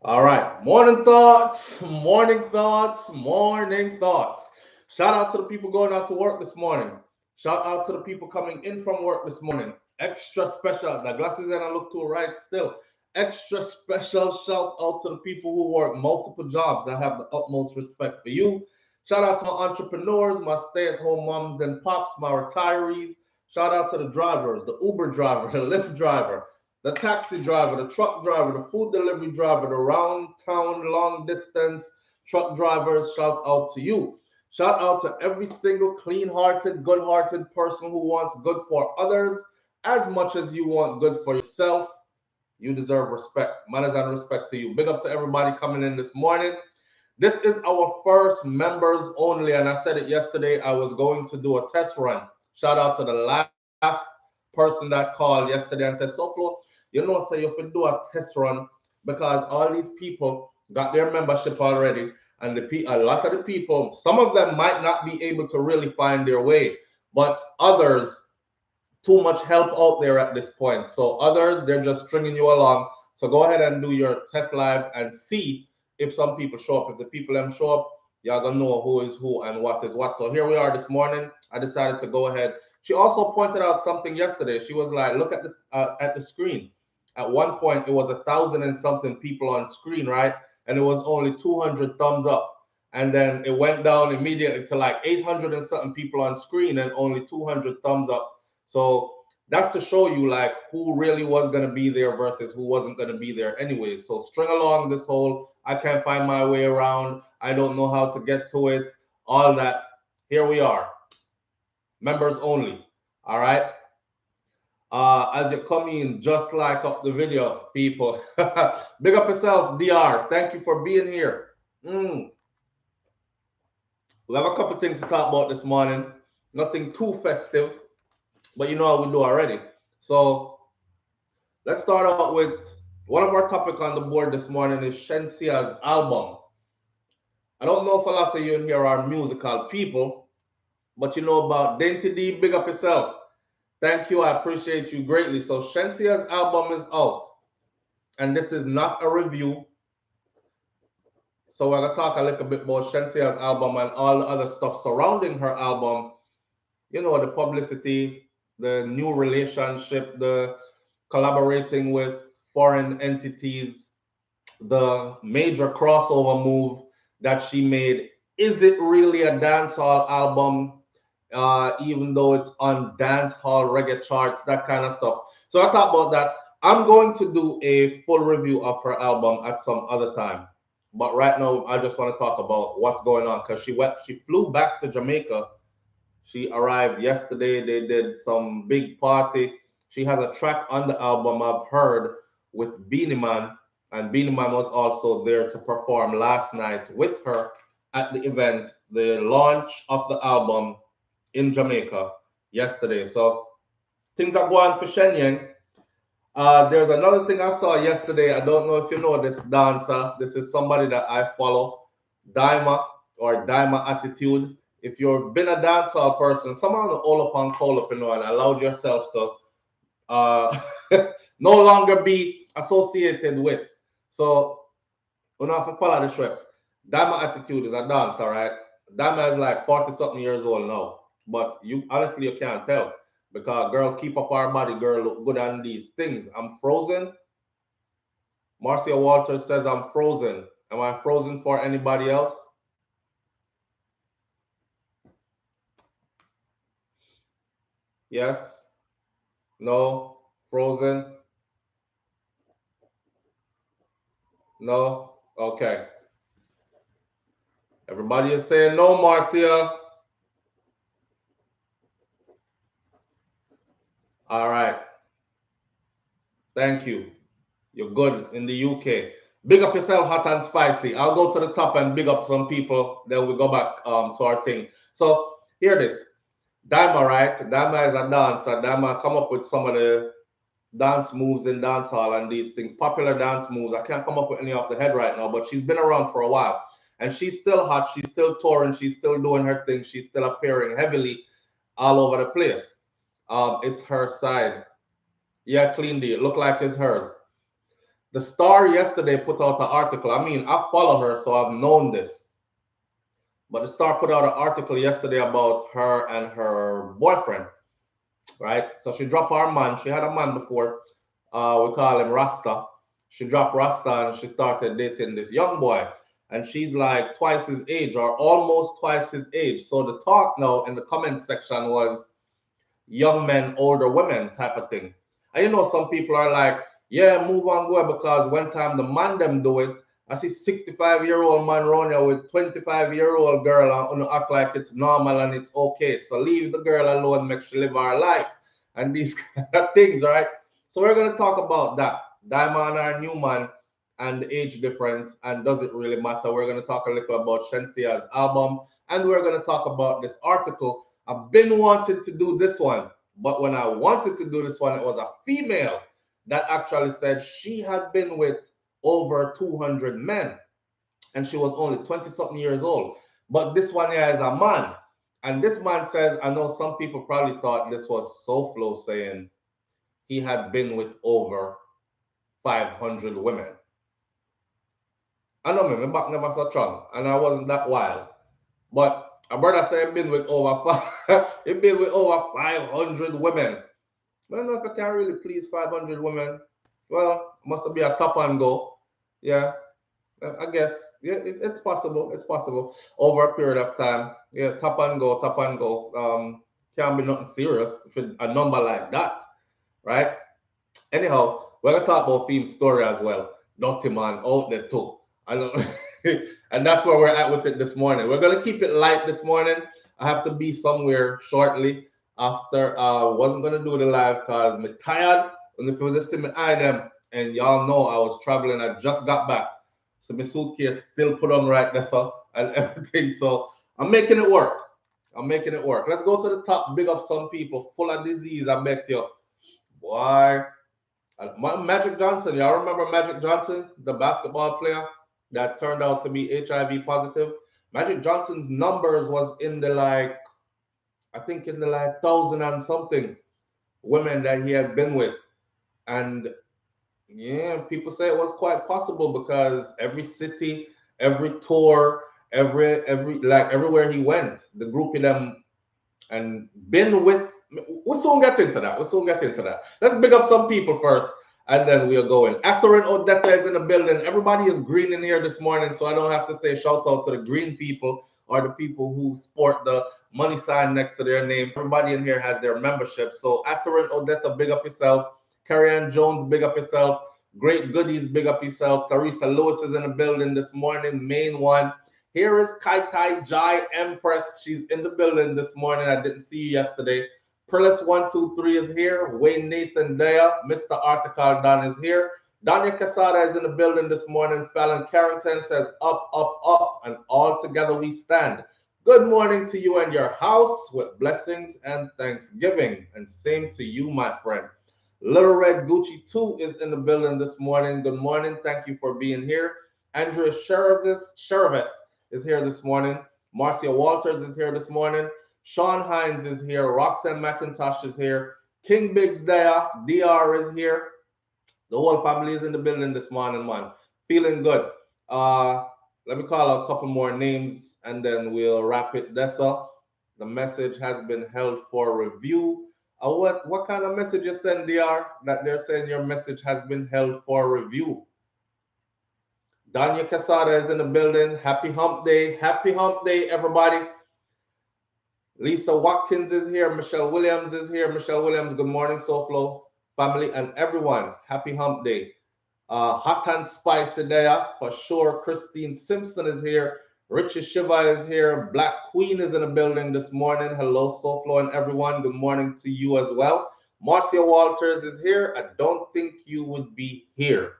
All right. Morning thoughts, morning thoughts, morning thoughts. Shout out to the people going out to work this morning. Shout out to the people coming in from work this morning. Extra special. The glasses and I look to right still. Extra special shout out to the people who work multiple jobs. I have the utmost respect for you. Shout out to my entrepreneurs, my stay at home moms and pops, my retirees. Shout out to the drivers, the Uber driver, the Lyft driver, the taxi driver, the truck driver, the food delivery driver, the round town long distance truck drivers, shout out to you. Shout out to every single clean hearted, good hearted person who wants good for others as much as you want good for yourself. You deserve respect. Manners and respect to you. Big up to everybody coming in this morning. This is our first members only, and I said it yesterday. I was going to do a test run. Shout out to the last person that called yesterday and said, SouFlo, say you should do a test run because all these people got their membership already, and a lot of the people, some of them might not be able to really find their way, but others too much help out there at this point. So others, they're just stringing you along. So go ahead and do your test live and see if some people show up. If the people them show up, y'all gonna know who is who and what is what. So here we are this morning. I decided to go ahead. She also pointed out something yesterday. She was like, look at the screen. At one point, it was 1,000 and something people on screen, right? And it was only 200 thumbs up. And then it went down immediately to like 800 and something people on screen and only 200 thumbs up. So that's to show you like who really was going to be there versus who wasn't going to be there anyways. So string along this whole I can't find my way around, I don't know how to get to it, all that. Here we are. Members only. All right. As you come in, just like up the video, people. Big up yourself, DR. Thank you for being here. We have a couple things to talk about this morning. Nothing too festive, but you know how we do already. So let's start out with one of our topic on the board this morning is Shenseea's album. I don't know if a lot of you in here are musical people, but you know about Dainty D, big up yourself. Thank you, I appreciate you greatly. So Shenseea's album is out, and this is not a review. So we're gonna talk a little bit about Shenseea's album and all the other stuff surrounding her album. You know, the publicity, the new relationship, the collaborating with foreign entities, the major crossover move that she made. Is it really a dancehall album? Even though it's on dancehall reggae charts, that kind of stuff. So I talk about that. I'm going to do a full review of her album at some other time. But right now, I just want to talk about what's going on because she flew back to Jamaica. She arrived yesterday. They did some big party. She has a track on the album I've heard with Beanie Man, and Beanie Man was also there to perform last night with her at the event, the launch of the album in Jamaica yesterday. So things are going for Shenyang. There's another thing I saw yesterday. I don't know if you know this dancer. This is somebody that I follow, Daima or Daima Attitude. If you've been a dancehall person, someone all up on call up and allowed yourself to no longer be associated with. So you don't have to follow the steps. Daima Attitude is a dancer, right? Daima is like 40 something years old now. But you honestly you can't tell because girl keep up our body, girl look good on these things. I'm frozen. Marcia Walters says I'm frozen. Am I frozen for anybody else? Yes? No? Frozen? No? Okay. Everybody is saying no, Marcia. All right. Thank you. You're good in the UK. Big up yourself, hot and spicy. I'll go to the top and big up some people. Then we go back to our thing. So hear this. Dama, right? Dama is a dancer. Dama come up with some of the dance moves in dancehall and these things, popular dance moves. I can't come up with any off the head right now, but she's been around for a while. And she's still hot. She's still touring. She's still doing her thing. She's still appearing heavily all over the place. It's her side. Yeah, clean deal. Look like it's hers. The Star yesterday put out an article. I mean, I follow her, so I've known this. But the Star put out an article yesterday about her and her boyfriend, right? So she dropped her man. She had a man before. We call him Rasta. She dropped Rasta and she started dating this young boy. And she's like twice his age or almost twice his age. So the talk now in the comment section was young men, older women type of thing. And you know, some people are like, yeah, move on, go because one time the man them do it, I see 65-year-old man around here with 25-year-old girl and act like it's normal and it's okay. So leave the girl alone, make she live her life and these kind of things, right? So we're going to talk about that. Diamond or Newman and the age difference and does it really matter? We're going to talk a little about Shenseea's album and we're going to talk about this article. I've been wanting to do this one, but when I wanted to do this one, it was a female that actually said she had been with over 200 men and she was only 20 something years old. But this one here is a man. And this man says, I know some people probably thought this was SouFlo saying he had been with over 500 women. I know me, my back never so strong and I wasn't that wild. But a brother said been with over he been with over 500 women. I don't know if I can really please 500 women. Well, must be a top and go. Yeah, I guess. Yeah, it's possible. It's possible over a period of time. Yeah, top and go, top and go. Can't be nothing serious if a number like that, right? Anyhow, we're gonna talk about Theme story as well. Dirty man out there too. I know, and that's where we're at with it this morning. We're gonna keep it light this morning. I have to be somewhere shortly after. Wasn't gonna do the live because I'm tired. And if you just see me eye them, and y'all know I was traveling, I just got back, so my suitcase still put on right there, so and everything. So I'm making it work. I'm making it work. Let's go to the top. Big up some people full of disease. I bet you, boy. Magic Johnson, y'all remember Magic Johnson, the basketball player that turned out to be HIV positive? Magic Johnson's numbers was in the like, I think in the like thousand and something women that he had been with. And yeah, people say it was quite possible because every city, every tour, every like everywhere he went, the group of them and been with. We'll soon get into that. We'll soon get into that. Let's big up some people first, and then we'll go in. Asarin Odetta is in the building. Everybody is green in here this morning, so I don't have to say shout out to the green people or the people who sport the money sign next to their name. Everybody in here has their membership. So Asarin Odetta, big up yourself. Carrie Ann Jones, big up yourself. Great Goodies, big up yourself. Teresa Lewis is in the building this morning, main one. Here is Kai Tai Jai Empress. She's in the building this morning. I didn't see you yesterday. Perlis123 is here. Wayne Nathan Daya. Mr. Article Don is here. Danya Casada is in the building this morning. Fallon Carrington says up, up, up, and all together we stand. Good morning to you and your house with blessings and thanksgiving. And same to you, my friend. Little Red Gucci 2 is in the building this morning. Good morning. Thank you for being here. Andrea Sherivis is here this morning. Marcia Walters is here this morning. Sean Hines is here. Roxanne McIntosh is here. King Biggs there. DR is here. The whole family is in the building this morning, man. Feeling good. Let me call out a couple more names and then we'll wrap it. That's all. The message has been held for review. What kind of message you send, DR, that they're saying your message has been held for review? Danya Casada is in the building. Happy hump day. Happy hump day, everybody. Lisa Watkins is here. Michelle Williams is here. Michelle Williams, good morning, SouFlo family and everyone. Happy hump day. Hot and spicy there for sure. Christine Simpson is here. Richie Shiva is here. Black Queen is in the building this morning. Hello, SouFlo and everyone. Good morning to you as well. Marcia Walters is here. I don't think you would be here.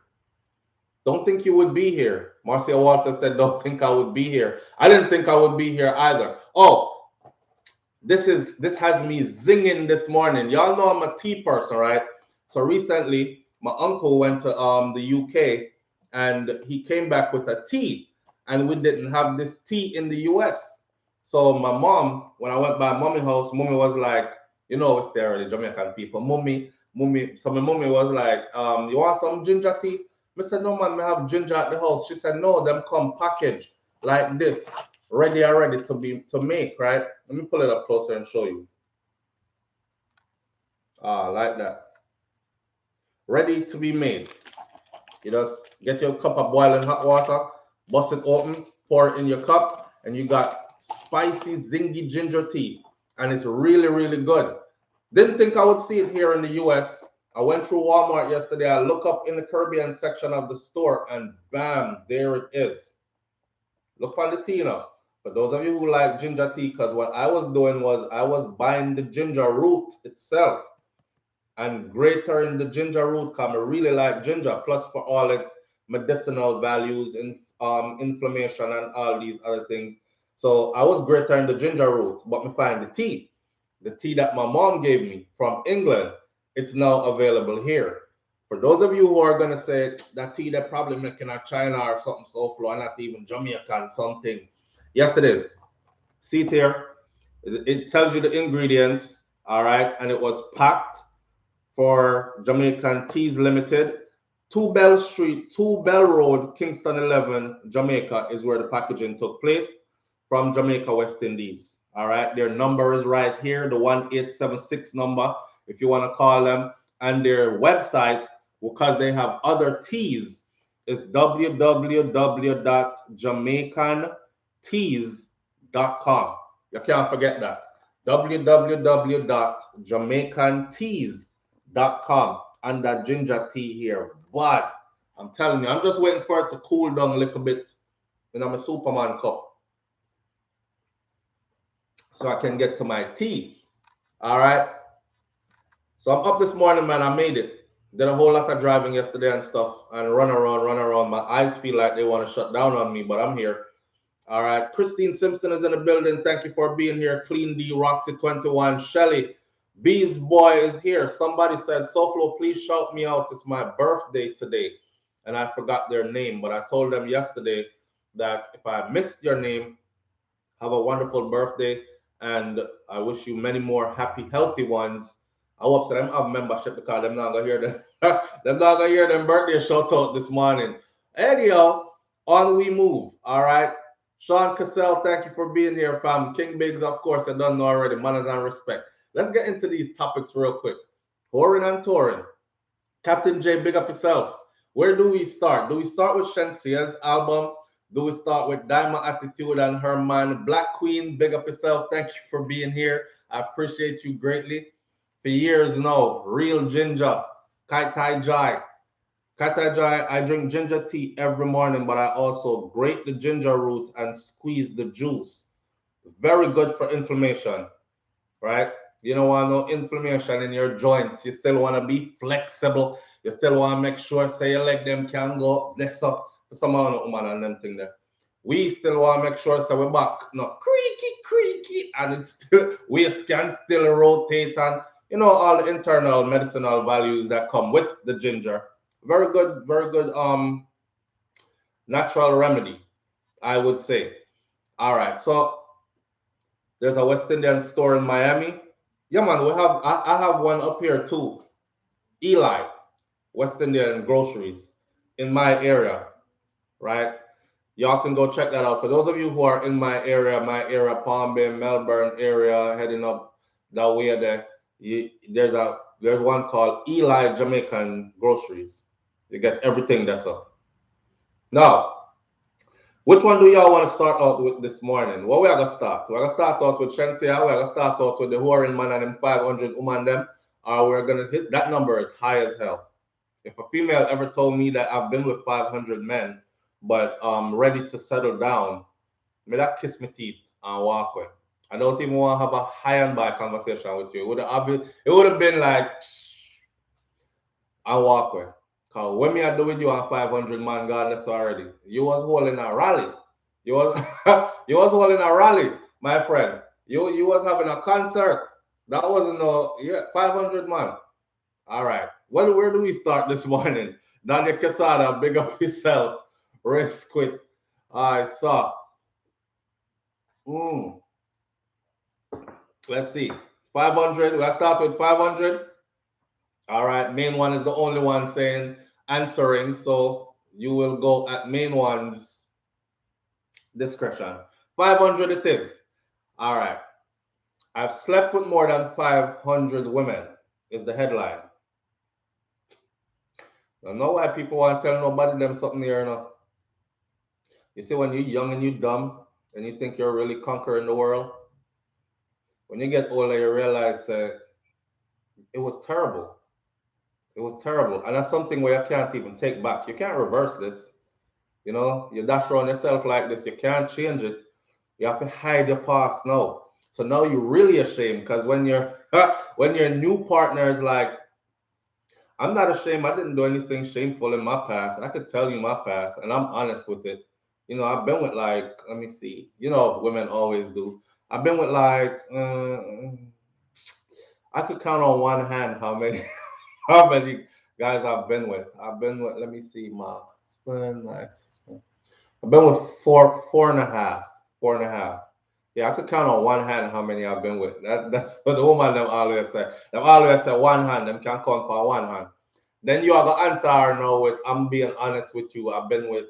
Don't think you would be here. Marcia Walters said, don't think I would be here. I didn't think I would be here either. Oh, this has me zinging this morning. Y'all know I'm a tea person, right? So recently, my uncle went to the UK and he came back with a tea. And we didn't have this tea in the US. So my mom, when I went by mommy house, mommy was like, you know, it's there, the Jamaican people. Mommy. So my mommy was like, you want some ginger tea? I said, no man, I have ginger at the house. She said, no, them come packaged like this, ready to make, right? Let me pull it up closer and show you. Like that. Ready to be made. You just get your cup of boiling hot water, bust it open, pour it in your cup, and you got spicy Zingy ginger tea. And it's really, really good. Didn't think I would see it here in the US. I went through Walmart yesterday. I look up in the Caribbean section of the store, and bam, there it is. Look on the tea now. For those of you who like ginger tea, because what I was doing was I was buying the ginger root itself and grating the ginger root because I really like ginger, plus for all its medicinal values in inflammation and all these other things. So I was grating the ginger root, but me find the tea that my mom gave me from England. It's now available here. For those of you who are gonna say that tea that probably making in China or something so flow, not even Jamaican something. Yes, it is. See it here. It tells you the ingredients, all right, and it was packed for Jamaican Teas Limited. 2 Bell Street, 2 Bell Road, Kingston 11, Jamaica is where the packaging took place from Jamaica, West Indies. All right, their number is right here, the 1876 number, if you want to call them. And their website, because they have other teas, is www.jamaicanteas.com. You can't forget that. www.jamaicanteas.com. And that ginger tea here. But I'm telling you, I'm just waiting for it to cool down a little bit in my Superman cup so I can get to my tea. All right. So I'm up this morning, man. I made it. Did a whole lot of driving yesterday and stuff and run around. My eyes feel like they want to shut down on me, but I'm here. All right. Christine Simpson is in the building. Thank you for being here. Clean D, Roxy 21, Shelly. Bees Boy is here. Somebody said, SouFlo, please shout me out. It's my birthday today. And I forgot their name, but I told them yesterday that if I missed your name, have a wonderful birthday. And I wish you many more happy, healthy ones. I hope them have membership because them not gonna hear them. Them not gonna hear them birthday shout out this morning. Anyhow, on we move. All right. Sean Cassell, thank you for being here, fam. King Biggs, of course, I don't know already. Manners and respect. Let's get into these topics real quick. Whoring and touring. Captain J, big up yourself. Where do we start? Do we start with Shensea'a's album? Do we start with Diamond Attitude and her man? Black Queen, big up yourself. Thank you for being here. I appreciate you greatly. For years now, Real Ginger, Kai Tai Jai. Kai Tai Jai, I drink ginger tea every morning, but I also grate the ginger root and squeeze the juice. Very good for inflammation, right? You don't want no inflammation in your joints. You still want to be flexible. You still want to make sure, say your leg them can go this up. Some of the woman and them thing there. We still want to make sure so we're back, no creaky, and it's still waist can still rotate, and you know all the internal medicinal values that come with the ginger. Very good natural remedy, I would say. All right, so there's a West Indian store in Miami. Yeah, man, I have one up here too. Eli, West Indian groceries in my area, right? Y'all can go check that out. For those of you who are in my area, Palm Bay, Melbourne area, heading up that way there, there's one called Eli Jamaican Groceries. You get everything that's up. Now, which one do y'all want to start out with this morning? What we are gonna start? We're gonna start out with Shenseea. We're gonna start out with the Whoring Man and them 500 woman them. We're gonna hit that number is high as hell. If a female ever told me that I've been with 500 men, but ready to settle down, may that kiss my teeth and walk away. I don't even want to have a high and by conversation with you. It would have been like and walk away. Cause when me I do with you on 500 man godless already, you was holding a rally. You was you was holding a rally, my friend. You was having a concert. That wasn't no 500 man. All right. Where do we start this morning? Daniel Quesada, big up yourself. Risk quit. I saw. Let's see. 500. We'll start with 500. All right. Main one is the only one saying answering, so you will go at main one's discretion. 500 it is. All right. I've slept with more than 500 women is the headline. I don't know why people want to tell nobody them something here now. You see, when you're young and you're dumb and you think you're really conquering the world, when you get older, you realize it was terrible. It was terrible. And that's something where you can't even take back. You can't reverse this. You know, you dash around yourself like this, you can't change it. You have to hide your past now. So now you're really ashamed because when you're when your new partner is like, I'm not ashamed. I didn't do anything shameful in my past. I could tell you my past, and I'm honest with it. You know, I've been with like, let me see. You know, women always do. I've been with like, I could count on one hand how many how many guys I've been with. I've been with. Let me see, my husband, my ex-husband. I've been with four and a half, four and a half. Yeah, I could count on one hand how many I've been with. That's what the woman them always say. Them always say one hand. Them can count for one hand. Then you have to answer her now with, I'm being honest with you. I've been with,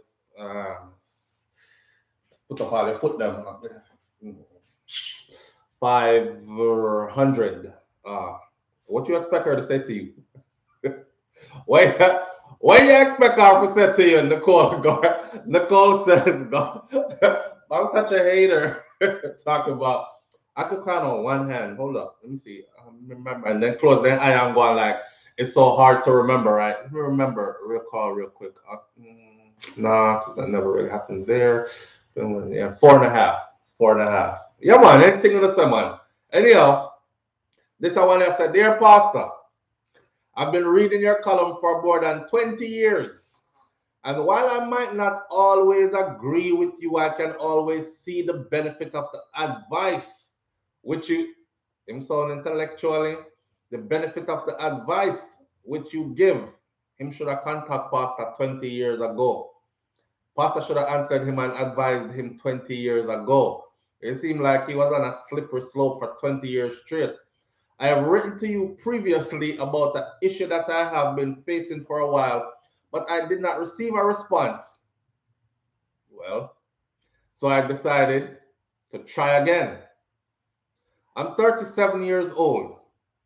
put up all your foot down. 500. What you expect her to say to you? Why, why you expect her to say to you, Nicole? Nicole says, I'm such a hater. Talk about, I could count on one hand. Hold up. Let me see. Remember. And then close the eye and going like, it's so hard to remember, right? Let me remember, recall real quick. Nah, because that never really happened there. Yeah, four and a half. Four and a half. Yeah, man. Anything in the same, man. Anyhow, this is one I said, dear pastor, I've been reading your column for more than 20 years. And while I might not always agree with you, I can always see the benefit of the advice which you, him sound intellectually, the benefit of the advice which you give. Him should have contacted Pastor 20 years ago. Pastor should have answered him and advised him 20 years ago. It seemed like he was on a slippery slope for 20 years straight. I have written to you previously about an issue that I have been facing for a while, but I did not receive a response. Well, so I decided to try again. I'm 37 years old.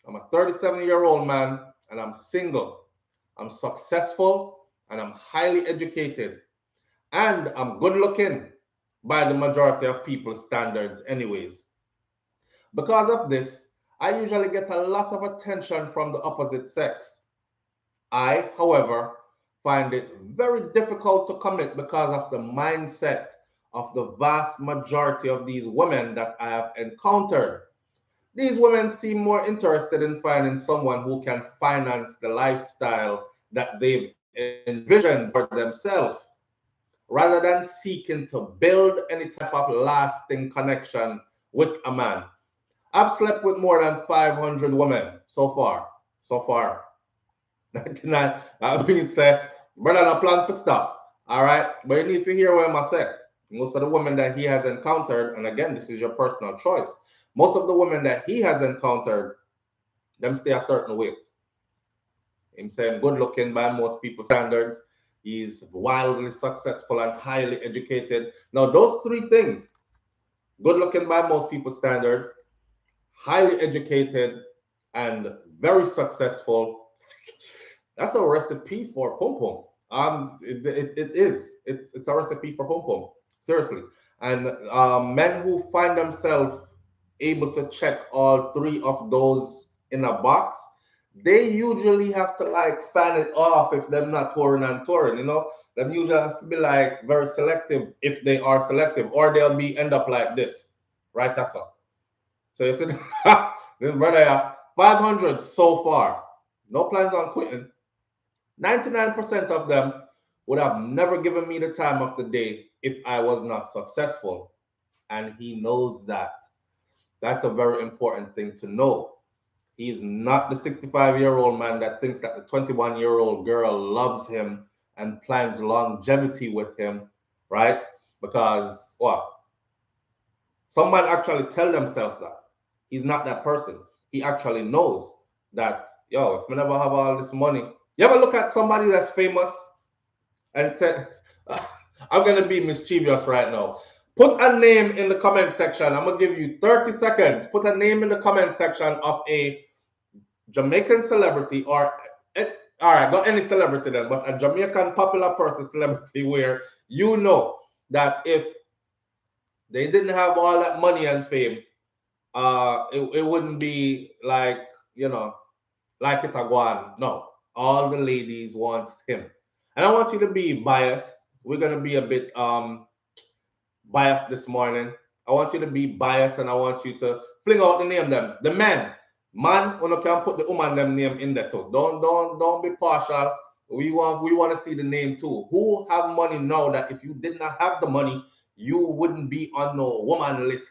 I'm a 37-year-old man, and I'm single. I'm successful, and I'm highly educated, and I'm good looking by the majority of people's standards anyways. Because of this, I usually get a lot of attention from the opposite sex. I, however, find it very difficult to commit because of the mindset of the vast majority of these women that I have encountered. These women seem more interested in finding someone who can finance the lifestyle that they've envisioned for themselves, rather than seeking to build any type of lasting connection with a man. I've slept with more than 500 women so far. So far. 99. That means, brother, no plan for stop. All right. But you need to hear what I say. Most of the women that he has encountered, and again, this is your personal choice. Most of the women that he has encountered, them stay a certain way. Him saying good looking by most people's standards. He's wildly successful and highly educated. Now, those three things, good looking by most people's standards, highly educated, and very successful, that's a recipe for pom pom. It is. It's a recipe for pom pom. Seriously. And men who find themselves able to check all three of those in a box, they usually have to like fan it off if they're not touring and touring. You know, they usually have to be like very selective if they are selective, or they'll be end up like this, right? That's all. So you said this brother, 500 so far. No plans on quitting. 99% of them would have never given me the time of the day if I was not successful. And he knows that. That's a very important thing to know. He's not the 65-year-old man that thinks that the 21-year-old girl loves him and plans longevity with him, right? Because, well, some men actually tell themselves that. He's not that person. He actually knows that, yo, if I never have all this money, You ever look at somebody that's famous and say, I'm going to be mischievous right now. Put a name in the comment section. I'm going to give you 30 seconds. Put a name in the comment section of a Jamaican celebrity or, all right, not any celebrity then, but a Jamaican popular person celebrity where you know that if they didn't have all that money and fame, it wouldn't be like, like it a guan. No, all the ladies wants him. And I want you to be biased. We're going to be a bit biased this morning. I want you to be biased and I want you to fling out the name them. The man, you can put the woman them name in there too. Don't be partial. We want to see the name too. Who have money now that if you did not have the money, you wouldn't be on no woman list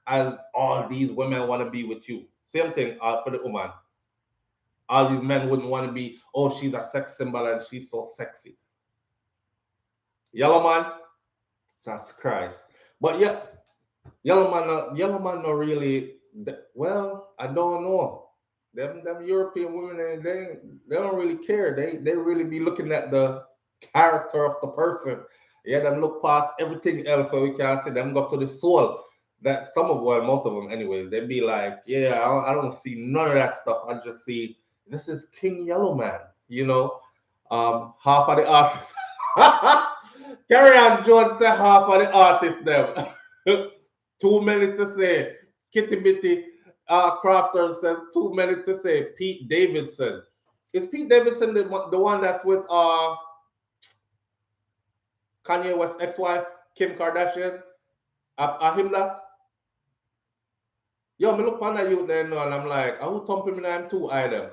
as all these women want to be with you. Same thing for the woman. All these men wouldn't want to be, oh, she's a sex symbol and she's so sexy. Yellow man, Jesus Christ. But yeah, yellow man not really, well, I don't know. Them European women, they don't really care. They really be looking at the character of the person. Yeah, them look past everything else so we can see them go to the soul. That most of them anyways, they be like, yeah, I don't see none of that stuff. I just see this is King Yellow Man, half of the artists. Carry on, Jones say half of the artists them. Too many to say. Kitty Bitty Crafter says too many to say. Pete Davidson. Is Pete Davidson the one that's with Kanye West's ex-wife, Kim Kardashian? Him that? Yo, me look on that youth there now and I'm like, I who thumping me I'm too either.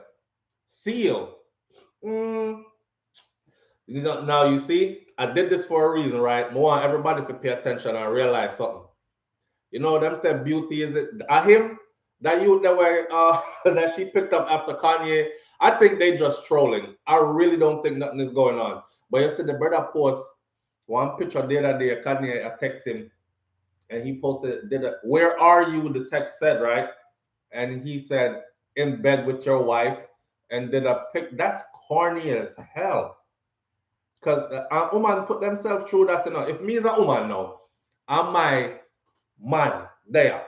Seal. Now you see, I did this for a reason, right? I want everybody to pay attention and realize something. You know, them said beauty is it. Him, that youth that way that she picked up after Kanye. I think they just trolling. I really don't think nothing is going on. But you see, the brother post one picture the other day. Kanye, I text him, and he posted, where are you? The text said, right? And he said, in bed with your wife, and did a pic. That's corny as hell. Because a woman put themselves through that. If me as a woman now, I'm my man there.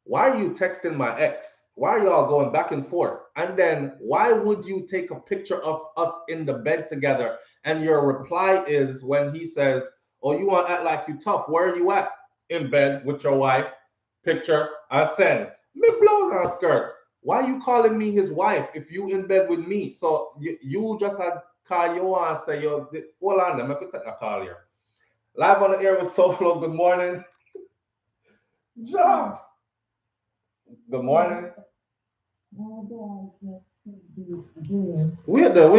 Why are you texting my ex? Why are y'all going back and forth? And then why would you take a picture of us in the bed together? And your reply is when he says, oh, you want to act like you tough. Where are you at? In bed with your wife. Picture. I send. Me blows on skirt. Why are you calling me his wife if you in bed with me? So you just had call you and say, yo, hold on, let me take a call here. Live on the air with SouFLo. Good morning. John. Good morning. Wait there.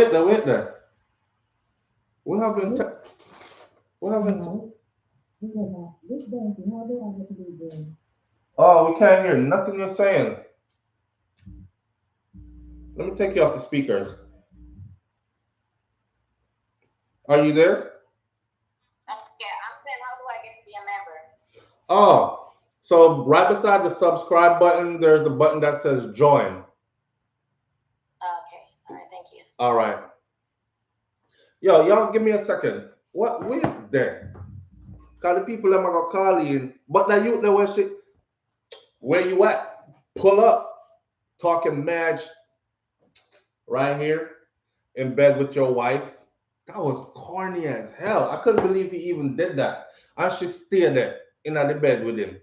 We haven't. Oh, we can't hear nothing you're saying. Let me take you off the speakers. Are you there? Yeah, I'm saying, how do I get to be a member? Oh, so right beside the subscribe button, there's a button that says join. Okay, all right, thank you. All right. Yo, y'all give me a second. What? Wait there. Cause the people that gonna call in, but now you know where you at? Pull up. Talking mad right here in bed with your wife. That was corny as hell. I couldn't believe he even did that. I should stay there in the bed with him.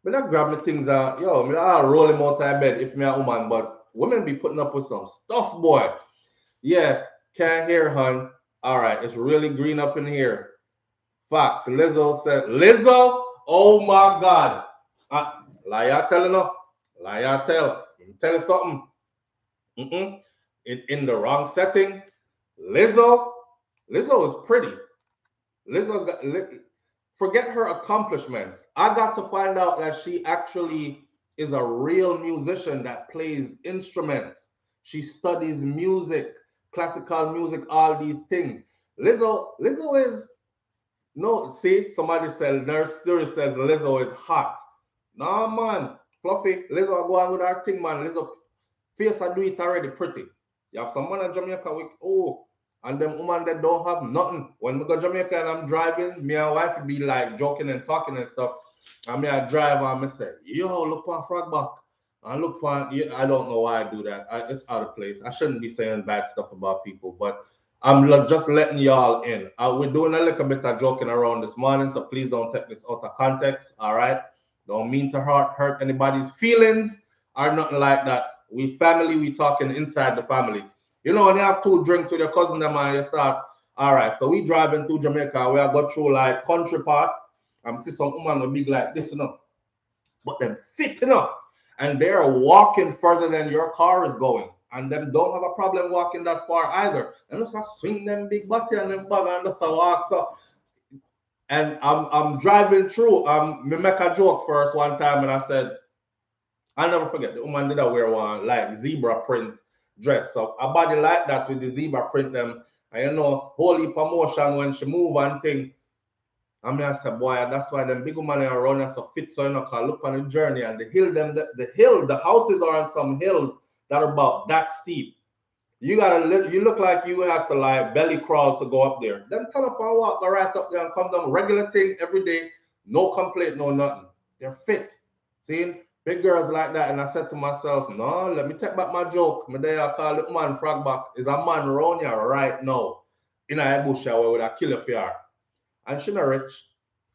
But I grab my things out. Yo, I'll roll him out of bed if me a woman. But women be putting up with some stuff, boy. Yeah, can't hear, hun. All right, it's really green up in here. Fox, Lizzo said, Lizzo? Oh my God. Lie y'all telling her? Lie y'all tell. Let me tell you something. In the wrong setting. Lizzo is pretty. Forget her accomplishments. I got to find out that she actually is a real musician that plays instruments. She studies music, classical music, all these things. Lizzo is no. See, somebody said Nurse Story says Lizzo is hot. No man, Fluffy. Lizzo go on with her thing, man. Lizzo face I do it already pretty. You have some man in Jamaica, and them woman that don't have nothing. When we go Jamaica and I'm driving, me and wife be like joking and talking and stuff. And me I drive and I say, yo, look for frog back. And look for, yeah, I don't know why I do that. It's out of place. I shouldn't be saying bad stuff about people, but I'm just letting y'all in. We're doing a little bit of joking around this morning, so please don't take this out of context. All right, don't mean to hurt anybody's feelings or nothing like that. We family, we talking inside the family. You know, when you have two drinks with your cousin, them and you start. All right, so we driving through Jamaica. We are go through like country part. I'm see some woman with big like this, but them fit, and they're walking further than your car is going, and them don't have a problem walking that far either. And just swing them big body and them bag and just walk. So, and I'm driving through. Me make a joke first one time, and I said, I'll never forget the woman did I wear one like zebra print dress. So a body like that with the zebra print them, and whole heap of motion when she move and thing. I mean, I said, boy, that's why them big woman around us so fit, so can look on the journey and the hill, the houses are on some hills that are about that steep. You look like you have to like belly crawl to go up there. Then turn up and walk, go right up there and come down. Regular thing every day, no complaint, no nothing. They're fit. See, big girls like that. And I said to myself, no, let me take back my joke. My day I call it man frog back. Is a man around here right now in a bush where would I kill a fear. And she not rich.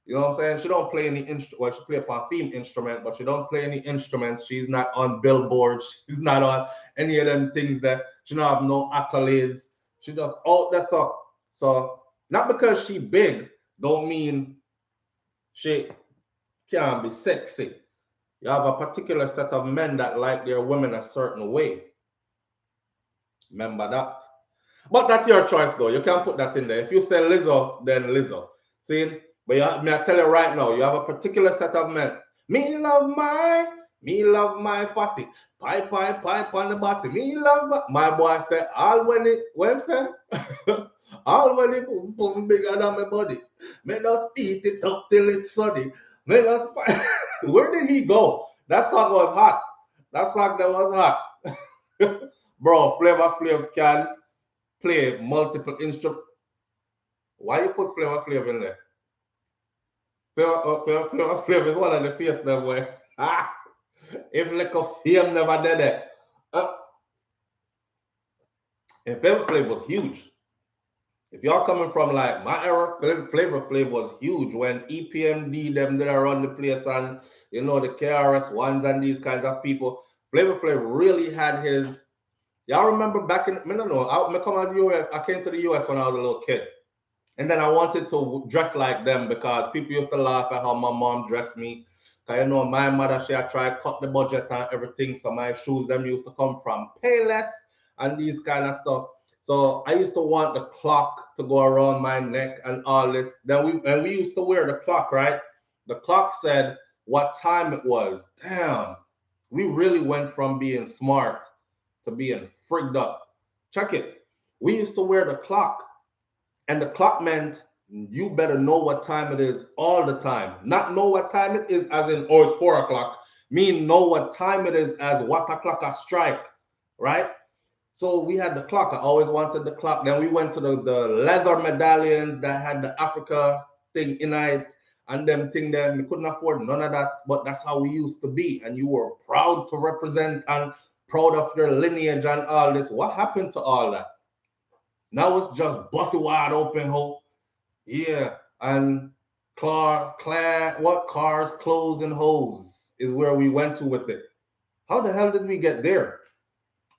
You know what I'm saying? She don't play any instrument. Well, she play a theme instrument, but she don't play any instruments. She's not on billboards. She's not on any of them things that she don't have no accolades. She just out there. So not because she big, don't mean she can't be sexy. You have a particular set of men that like their women a certain way. Remember that. But that's your choice, though. You can't put that in there. If you say Lizzo, then Lizzo. See? But may I tell you right now, you have a particular set of men. Me love my fatty. Pipe on the body. Me love my boy said, all when it, what him say? All when it boom bigger than my body. Make us eat it up till it's sunny. Make us, where did he go? That song was hot. That song that was hot. Bro, Flavor Flav can play multiple instruments. Why you put Flavor Flav in there? Flavor Flav is one of the face them where if like a fame never did it. And Flavor Flav was huge. If y'all coming from like my era, Flavor Flav was huge when EPMD them did run the place and the KRS ones and these kinds of people. Flavor Flav really had his. Y'all remember back in I don't know. I come out of the US. I came to the US when I was a little kid. And then I wanted to dress like them because people used to laugh at how my mom dressed me. Because my mother, she had tried cut the budget and everything. So my shoes, them used to come from Payless and these kind of stuff. So I used to want the clock to go around my neck and all this. Then we used to wear the clock, right? The clock said what time it was. Damn. We really went from being smart to being frigged up. Check it. We used to wear the clock. And the clock meant you better know what time it is all the time. Not know what time it is as in, oh, it's 4 o'clock. Mean know what time it is as what o'clock I strike, right? So we had the clock. I always wanted the clock. Then we went to the leather medallions that had the Africa thing in it and them thing there. We couldn't afford none of that, but that's how we used to be. And you were proud to represent and proud of your lineage and all this. What happened to all that? Now it's just busted wide open, hope. Yeah, and what cars, clothes, and hose is where we went to with it. How the hell did we get there?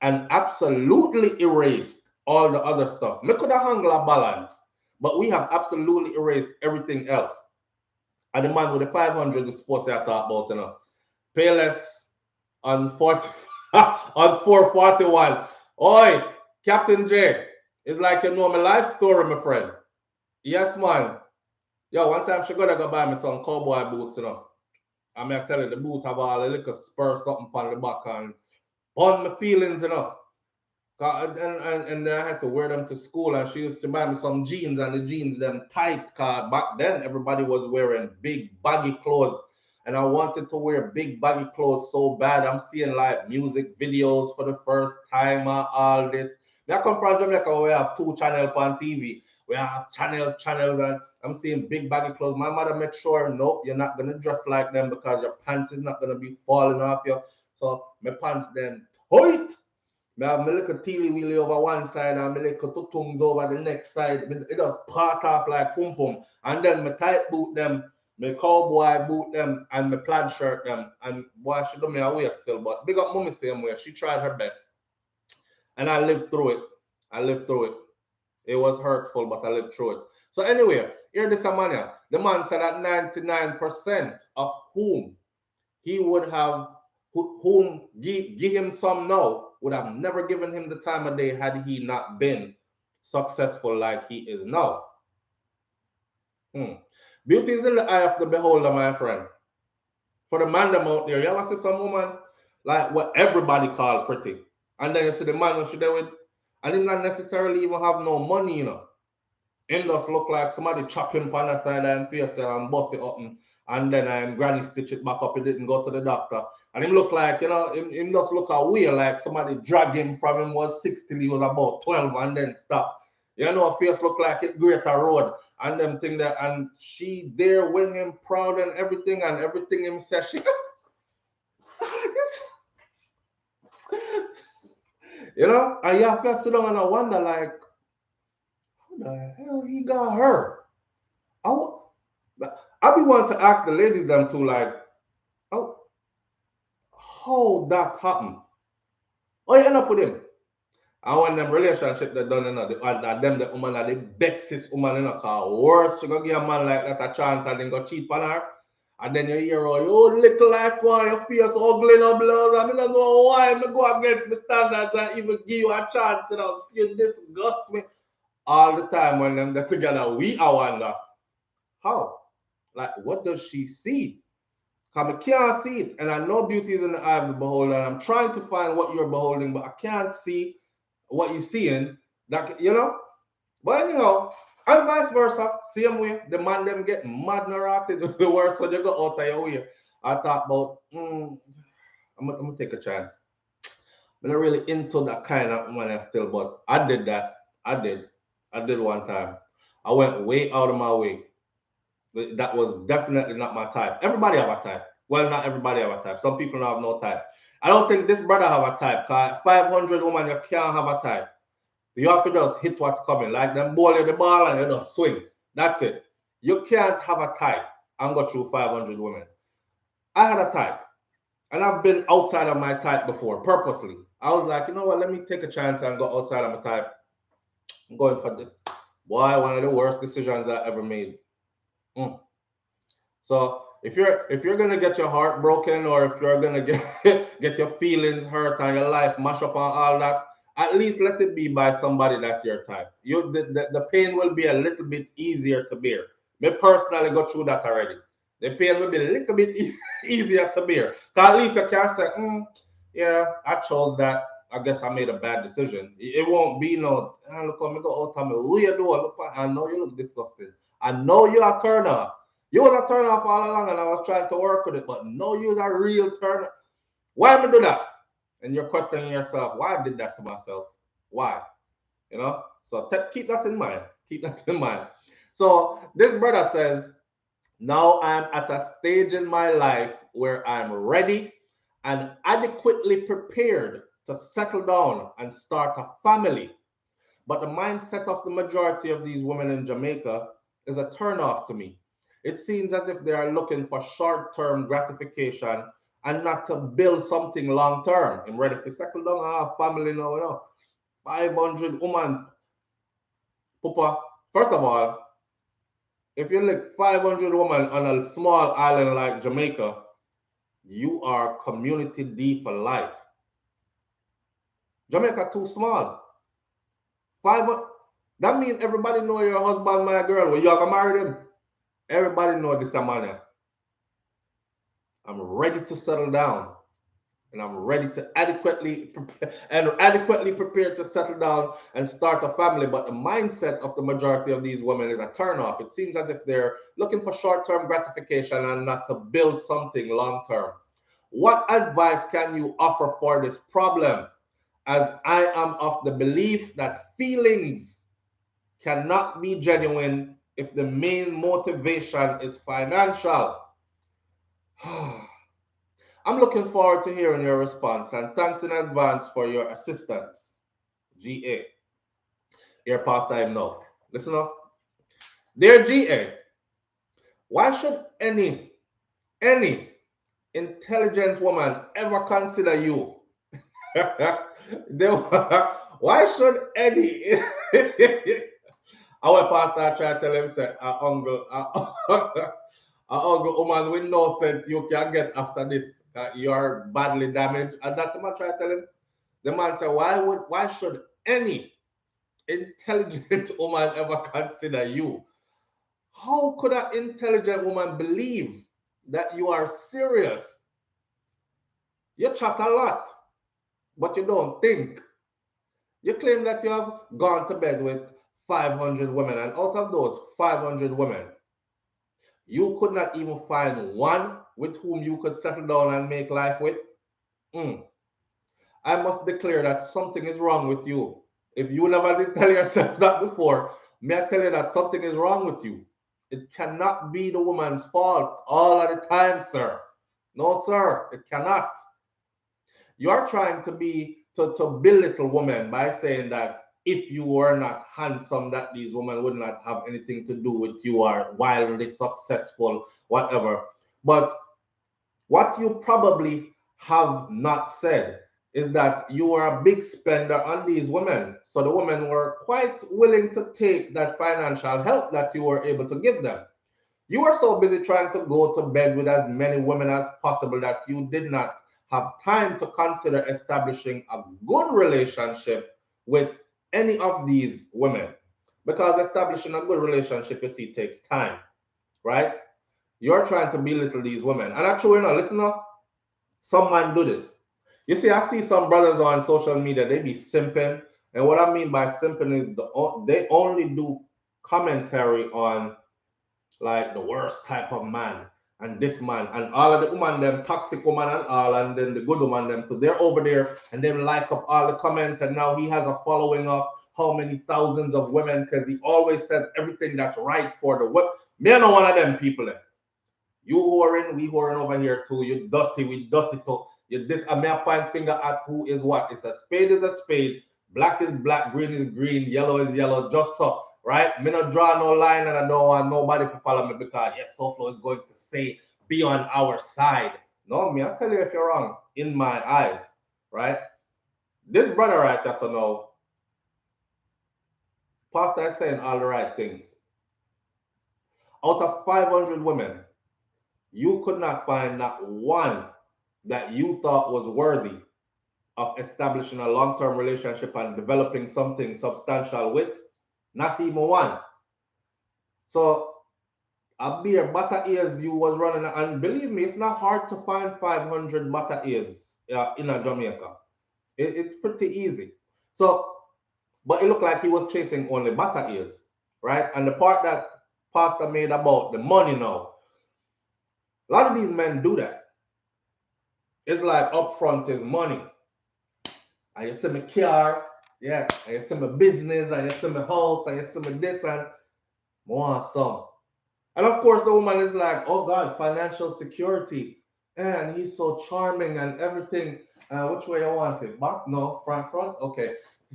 And absolutely erased all the other stuff. We could have handled a balance, but we have absolutely erased everything else. And the man with the 500 was supposed to have talked about, Payless on 40, on 441. Oi, Captain J. It's like my life story, my friend. Yes, man. Yo, one time she gonna go buy me some cowboy boots, I mean, I tell you, the boot have all the little spurs something on the back and on my feelings, And then I had to wear them to school, and she used to buy me some jeans, and the jeans them tight. Cause back then everybody was wearing big baggy clothes, and I wanted to wear big baggy clothes so bad. I'm seeing like music videos for the first time, all this. I come from Jamaica where we have 2 channels on TV. We have channels, and I'm seeing big baggy clothes. My mother made sure, nope, you're not gonna dress like them because your pants is not gonna be falling off you. So my pants then tight. I have my little teely wheelie over one side and my little tutungs over the next side. It does part off like pum pum. And then my tight boot them, my cowboy boot them, and my plaid shirt them. And boy, she do me a way still, but big up mommy same way. She tried her best. And I lived through it. I lived through it. It was hurtful, but I lived through it. So anyway, here this man here. The man said that 99% of whom he would have, whom give him some now, would have never given him the time of day had he not been successful like he is now. Beauty is in the eye of the beholder, my friend. For the man them out there, you ever see some woman like what everybody call pretty, and then you see the man who she there with, and he not necessarily even have no money, you know. Him just look like somebody chop him on the side and face and bust it up, and then granny stitch it back up. He didn't go to the doctor, and him look like, you know, him just look away like somebody drag him from him was 16, he was about 12 and then stop. You know, face look like it Greater Road and them thing that, and she there with him proud and everything him says she you know, and you have to sit down and I wonder like, how the hell he got her? I be wanting to ask the ladies them too, like, oh, how that happened? Oh, you end up with him. I want them relationship that done, you know, them the woman are the bestest woman, you know, cause worse you go give a man like that a chance and then go cheat on her. And then you hear, oh, you look like one, your face ugly no blood. I don't know why I go against my standards and even give you a chance, you know, you disgust me. All the time when them get together, I wonder, how? Like, what does she see? Because I can't see it. And I know beauty is in the eye of the beholder. And I'm trying to find what you're beholding, but I can't see what you're seeing. That, you know? But anyhow, and vice versa. Same way. The man them get mad neurotic. The worst when you go out of your way. I thought about, I'm going to take a chance. I'm not really into that kind of money still, but I did that. I did one time. I went way out of my way. That was definitely not my type. Everybody have a type. Well, not everybody have a type. Some people don't have no type. I don't think this brother have a type. Cause 500 women, you can't have a type. You have to just hit what's coming. Like them ball you the ball and you just swing. That's it. You can't have a type and go through 500 women. I had a type. And I've been outside of my type before, purposely. I was like, you know what, let me take a chance and go outside of my type. I'm going for this. Boy, one of the worst decisions I ever made. So if you're gonna get your heart broken, or if you're gonna get your feelings hurt and your life mash up and all that, at least let it be by somebody that's your type. The pain will be a little bit easier to bear. Me personally go through that already. The pain will be a little bit easier to bear. Cause at least you can say, yeah, I chose that. I guess I made a bad decision. It won't be no, look how me go out and me, who you do? Look, I know you look disgusting. I know you are turn off. You was a turn off all along and I was trying to work with it, but no, you was a real turn off. Why me do that? And you're questioning yourself, why I did that to myself? Why? You know? So keep that in mind. Keep that in mind. So this brother says, now I'm at a stage in my life where I'm ready and adequately prepared to settle down and start a family. But the mindset of the majority of these women in Jamaica is a turnoff to me. It seems as if they are looking for short-term gratification and not to build something long-term. I'm ready to settle down and have family now, you know. 500 women. Papa, first of all, if you look 500 women on a small island like Jamaica, you are community D for life. Jamaica too small. That means everybody know your husband, my girl. When you are gonna marry them, everybody know this man. I'm ready to settle down, and I'm ready to adequately prepared to settle down and start a family. But the mindset of the majority of these women is a turnoff. It seems as if they're looking for short-term gratification and not to build something long-term. What advice can you offer for this problem? as I am of the belief that feelings cannot be genuine if the main motivation is financial. I'm looking forward to hearing your response and thanks in advance for your assistance. GA. Here past time now. Listen up. Dear GA, why should any intelligent woman ever consider you? Why should any our pastor try to tell him say a uncle woman with no sense you can get after this you're badly damaged and that man try to tell him the man said why should any intelligent woman ever consider you? How could an intelligent woman believe that you are serious? You chat a lot, but you don't think. You claim that you have gone to bed with 500 women, and out of those 500 women, you could not even find one with whom you could settle down and make life with. I must declare that something is wrong with you. If you never did tell yourself that before, may I tell you that something is wrong with you. It cannot be the woman's fault all of the time, sir. No, sir, it cannot. You are trying to belittle women by saying that if you were not handsome, that these women would not have anything to do with you or wildly successful, whatever. But what you probably have not said is that you were a big spender on these women. So the women were quite willing to take that financial help that you were able to give them. You were so busy trying to go to bed with as many women as possible that you did not have time to consider establishing a good relationship with any of these women. Because establishing a good relationship, you see, takes time, right? You're trying to belittle these women. And actually, listen up. Some man do this. You see, I see some brothers on social media, they be simping. And what I mean by simping is they only do commentary on like the worst type of man and this man and all of the woman them toxic woman and all and then the good woman them too. They're over there and they like up all the comments and now he has a following of how many thousands of women because he always says everything that's right for the what. Me I know one of them people. You whoring, we whoring over here too. You dirty, we dirty too. You this I may point finger at who is what. It's a spade is a spade. Black is black, green is green, yellow is yellow. Just so, right? Me not draw no line, and I don't want nobody to follow me because yes, SouFlo is going to say be on our side. No, me I tell you if you're wrong in my eyes, right? This brother right there, so now, Pastor is saying all the right things. Out of 500 women, you could not find not one that you thought was worthy of establishing a long-term relationship and developing something substantial with, not even one. So a beer butter ears you was running, and believe me, it's not hard to find 500 butter ears in a Jamaica. It's pretty easy. So, but it looked like he was chasing only butter ears, right? And the part that Pastor made about the money now, a lot of these men do that. It's like upfront is money. And you see my car, yeah, and you see my business, and you see my house, and you see my this, and more some. And of course, the woman is like, oh God, financial security. And he's so charming and everything. Which way I want it? Back? No, front, front? Okay.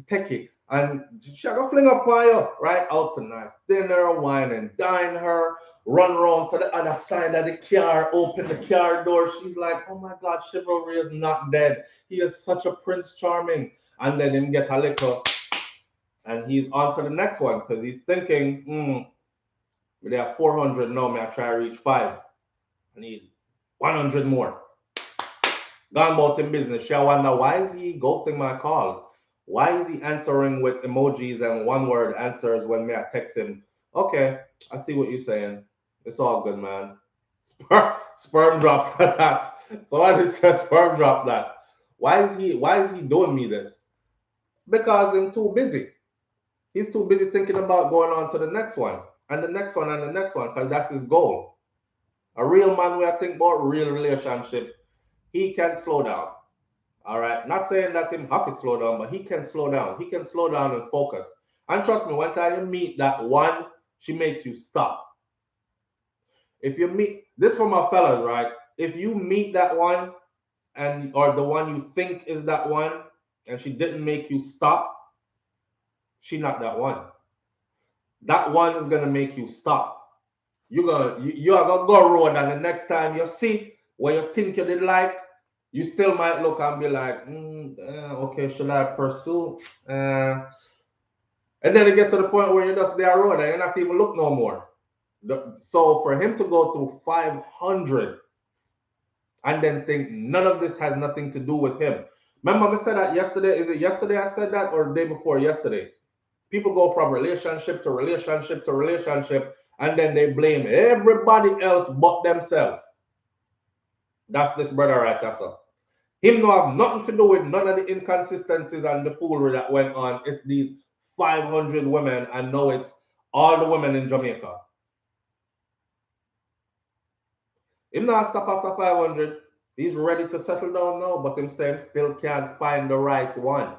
Take it. And she go fling up on you, right? Out to nice dinner, wine and dine her, run around to the other side of the car, open the car door. She's like, oh my God, chivalry is not dead. He is such a Prince Charming. And then him get a little, and he's on to the next one because he's thinking, we have 400 now, may I try to reach 5. I need 100 more. Gone about in business. She wonder why is he ghosting my calls? Why is he answering with emojis and one-word answers when me I text him? Okay, I see what you're saying. It's all good, man. Sperm drop that. Somebody says sperm drop that. Why is he doing me this? Because I'm too busy. He's too busy thinking about going on to the next one and the next one and the next one because that's his goal. A real man where I think about real relationship, he can slow down. All right. Not saying that him have to slow down, but he can slow down. He can slow down and focus. And trust me, one time you meet that one, she makes you stop. If you meet this for my fellas, right? If you meet that one and or the one you think is that one, and she didn't make you stop, she not that one. That one is gonna make you stop. You are gonna go road, and the next time you see what you think you did like, you still might look and be like, okay, should I pursue? Uh, and then you get to the point where you're just there road and you're not even look no more. So for him to go through 500 and then think none of this has nothing to do with him. Remember, I said that yesterday. Is it yesterday I said that or the day before yesterday? People go from relationship to relationship to relationship and then they blame everybody else but themselves. That's this brother right there, sir. Him no have nothing to do with none of the inconsistencies and the foolery that went on. It's these 500 women, and now it's all the women in Jamaica. Him not stop after 500. He's ready to settle down now, but him saying still can't find the right one.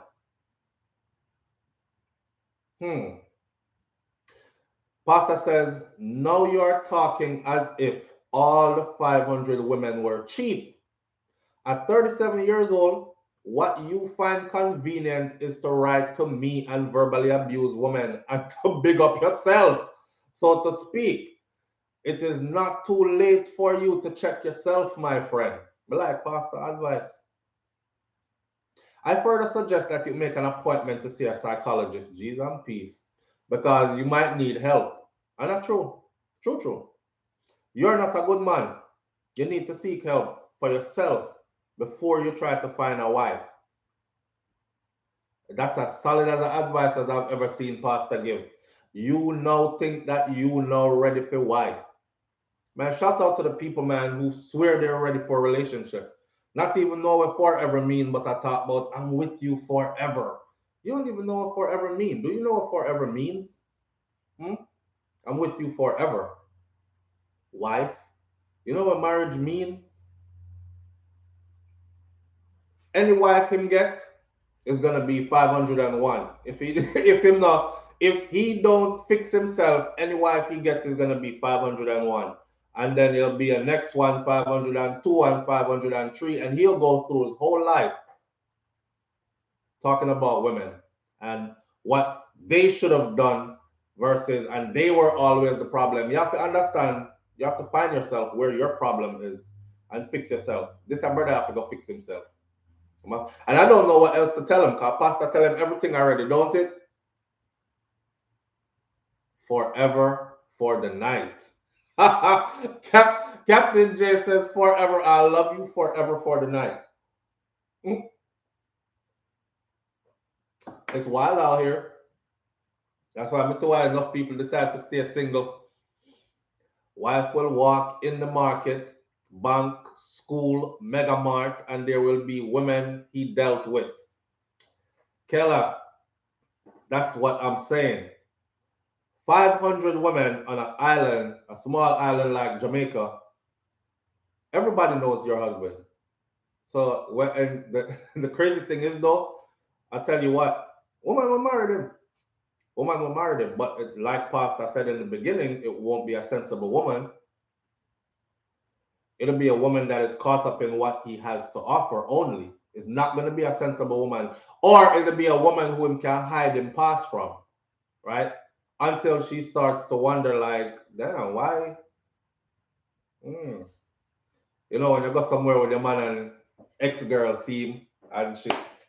Pastor says, now you're talking as if all the 500 women were cheap. At 37 years old, what you find convenient is to write to me and verbally abuse women and to big up yourself, so to speak. It is not too late for you to check yourself, my friend. But like Pastor advice. I further suggest that you make an appointment to see a psychologist, Jesus and peace, because you might need help. And that's true. True. You're not a good man. You need to seek help for yourself before you try to find a wife. That's as solid as an advice as I've ever seen Pastor give. You now think that you now ready for wife. Man, shout out to the people, man, who swear they're ready for a relationship. Not even know what forever mean, but I talk about I'm with you forever. You don't even know what forever mean. Do you know what forever means? Hmm? I'm with you forever. Wife. You know what marriage mean? Any wife him get is gonna be 501. If he if he don't fix himself, any wife he gets is gonna be 501. And then there'll be a next one, 502 and 503, and he'll go through his whole life talking about women and what they should have done versus, and they were always the problem. You have to understand, you have to find yourself where your problem is and fix yourself. This brother have to go fix himself. And I don't know what else to tell him, because Pastor tell him everything already, don't it? Forever for the night. Captain J says, forever, I love you forever for the night. It's wild out here. That's why, Mr. Why enough people decide to stay single. Wife will walk in the market, bank, school, mega mart, and there will be women he dealt with. Keller, that's what I'm saying. 500 women on an island, a small island like Jamaica, everybody knows your husband. So, and the crazy thing is, though, I tell you what, woman will marry him. Woman will marry him. But like Pastor said in the beginning, it won't be a sensible woman. It'll be a woman that is caught up in what he has to offer only. It's not going to be a sensible woman. Or it'll be a woman who him can hide and pass from, right? Until she starts to wonder, like, damn, why? Mm. You know, when you go somewhere with your man and ex-girl see him and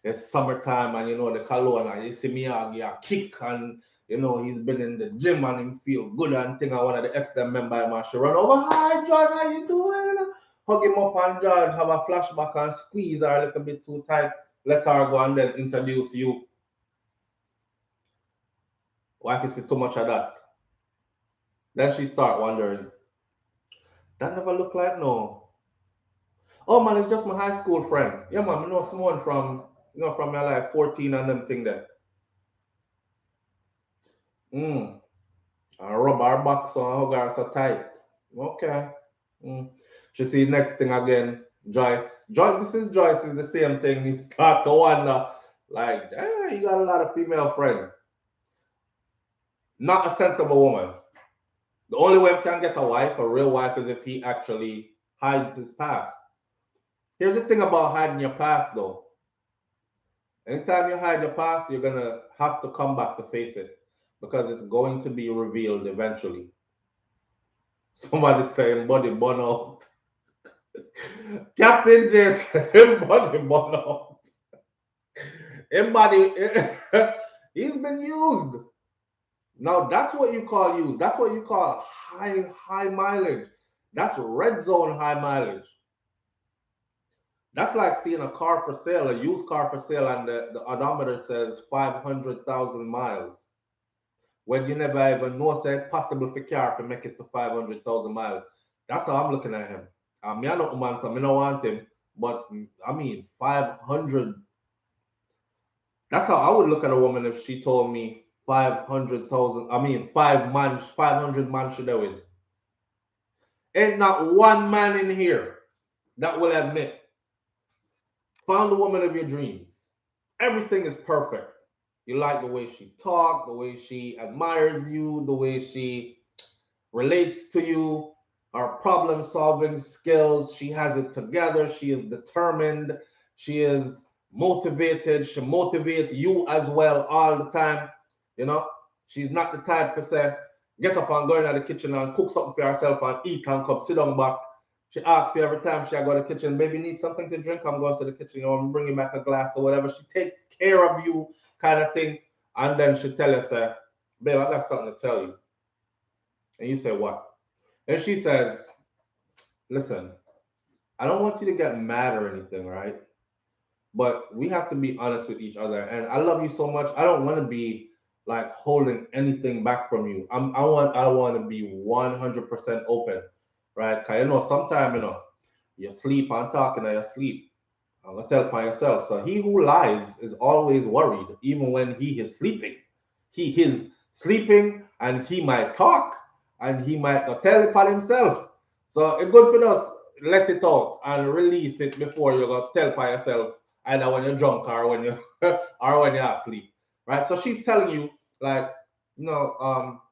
it's summertime and you know the cologne and you see me and you kick and you know he's been in the gym and him feel good and thing and one of the ex them member him she run over, hi John, how you doing? Hug him up and John have a flashback and squeeze her a little bit too tight, let her go and then introduce you. Why is it too much of that? Then she start wondering, that never look like no. Oh man, it's just my high school friend. Yeah man, I know someone from from my life 14 and them thing there. Mm. I rub our back so I hug her so tight. Okay. Mm. She see next thing again. Joyce, this is Joyce is the same thing. You start to wonder, like, you got a lot of female friends. Not a sensible woman. The only way he can get a wife, a real wife, is if he actually hides his past. Here's the thing about hiding your past, though. Anytime you hide your past, you're gonna have to come back to face it because it's going to be revealed eventually. Somebody saying body burn out. Captain Jason, body burn out. Everybody, he's been used. Now that's what you call used. That's what you call high mileage. That's red zone high mileage. That's like seeing a car for sale, a used car for sale, and the odometer says 500,000 miles. When you never even know say it's possible for car to make it to 500,000 miles. That's how I'm looking at him. I mean, I don't want him, I don't want him, but I mean, 500. That's how I would look at a woman if she told me 500,000. I mean, 500 man should do it. Ain't not one man in here that will admit found the woman of your dreams. Everything is perfect. You like the way she talks, the way she admires you, the way she relates to you, her problem solving skills. She has it together. She is determined. She is motivated. She motivates you as well all the time. You know, she's not the type to say, get up and go in the kitchen and cook something for herself and eat and come sit down back. She asks you every time she go to the kitchen, baby, need something to drink? I'm going to the kitchen, I'm bringing back a glass or whatever. She takes care of you kind of thing. And then she tell you, say, babe, I got something to tell you. And you say, what? And she says, listen, I don't want you to get mad or anything, right? But we have to be honest with each other. And I love you so much. I don't want to be like holding anything back from you. I want to be 100% open, right? Cause sometimes you sleep and talking and you sleep. I'm gonna tell by yourself. So he who lies is always worried, even when he is sleeping. He is sleeping and he might talk and he might not tell it upon himself. So it's good for us let it out and release it before you go tell by yourself, either when you're drunk or when you or when you're asleep. Right? So she's telling you, like, I don't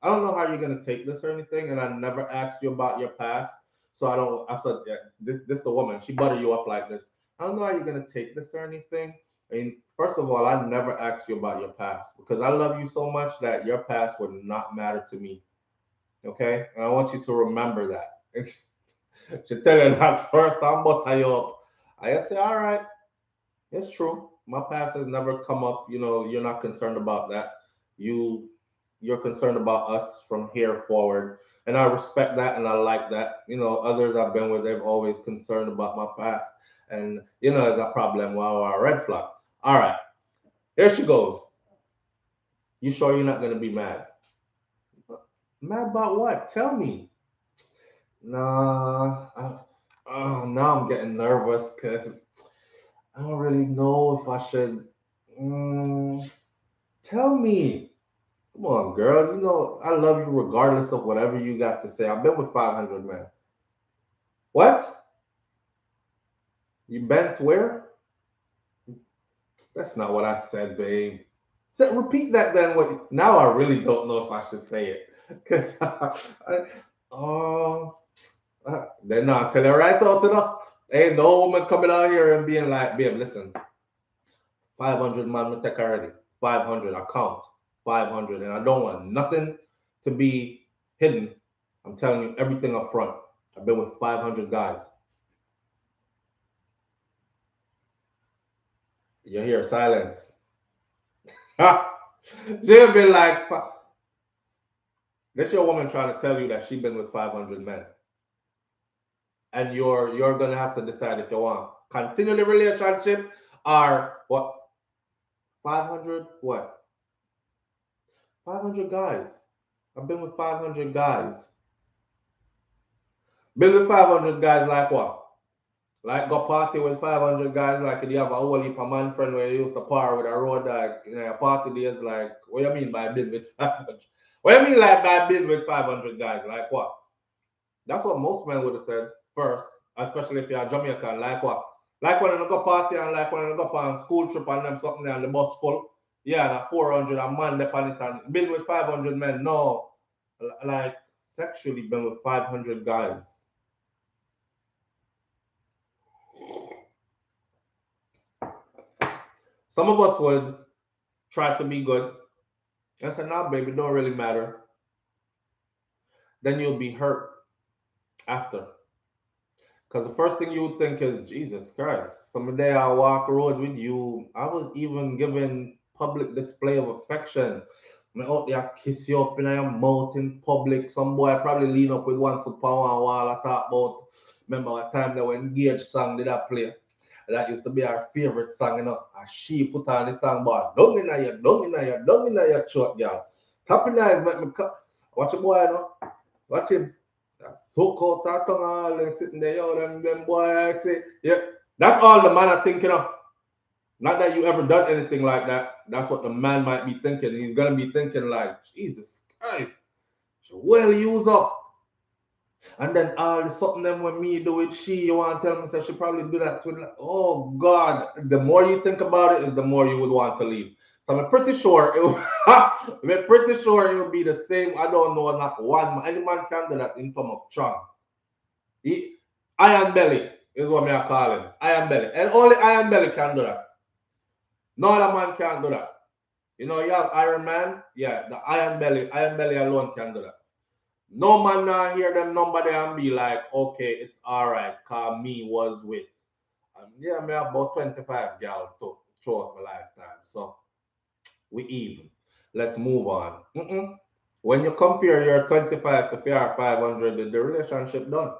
know how you're gonna take this or anything, and I never asked you about your past. So I said, yeah, this the woman, she butter you up like this. I don't know how you're gonna take this or anything. I mean, first of all, I never asked you about your past because I love you so much that your past would not matter to me. Okay? And I want you to remember that. She tell you that first, I'm butter you up. I say, all right, it's true. My past has never come up. You're not concerned about that. You you're concerned about us from here forward. And I respect that and I like that. Others I've been with, they've always concerned about my past. And it's a problem. Wow, a red flag. All right, here she goes. You sure you're not gonna be mad? Mad about what? Tell me. Nah. Oh, now I'm getting nervous because I don't really know if I should. Mm, tell me. Come on, girl. I love you regardless of whatever you got to say. I've been with 500 men. What? You been to where? That's not what I said, babe. Repeat that then. Now I really don't know if I should say it. Because, oh, then I'll tell you right out, Ain't no woman coming out here and being like, babe, listen, 500 man, me take already. 500, I count. 500. And I don't want nothing to be hidden. I'm telling you everything up front. I've been with 500 guys. You hear silence. She'll be like, this your woman trying to tell you that she been with 500 men. And you're gonna have to decide if you want continue the relationship or what. 500 what? 500 guys. I've been with 500 guys. Been with 500 guys like what? Like go party with 500 guys, like you have a whole heap of man friend where you used to par with a road like a party days, like what you mean by been with 500? What you mean like by been with 500 guys? Like what? That's what most men would have said first. Especially if you're Jamaican, like what? Like when you go party and like when you go on school trip and them something and the bus full. Yeah, that 400 a man dep on it and been with 500 men. No, like sexually been with 500 guys. Some of us would try to be good and say, nah, baby, don't really matter. Then you'll be hurt after. Because the first thing you would think is, Jesus Christ, some day I walk road with you. I was even given public display of affection. I out there kiss you up in your mouth in public. Some boy probably lean up with 1 foot per one wall. I talk about, remember a time that when Engage song did I play? That used to be our favorite song, you know. And she put on the song, but dung in your throat, girl. Tapping eyes make me cut. Watch a boy, you know. Watch him. So out that tongue all and sitting there, yo, them boy, I say, yeah. That's all the man are thinking of. Not that you ever done anything like that. That's what the man might be thinking. He's gonna be thinking like, Jesus Christ, she well use up. And then all the something them when me do with she, you want to tell me that she probably do that to like, oh God. The more you think about it, is the more you would want to leave. So I'm pretty sure it will, I'm pretty sure it will be the same. I don't know, not one any man can do that in terms of charm. Iron belly is what me are calling. Iron belly. And only Iron belly can do that. No other man can do that. You know, you have Iron Man, yeah, the Iron belly alone can do that. No man now hear them number there and be like, okay, it's all right, cause me was with. Yeah, me have about 25 gal to throughout my lifetime. So we even. Let's move on. When you compare your 25 to your 500, the relationship done.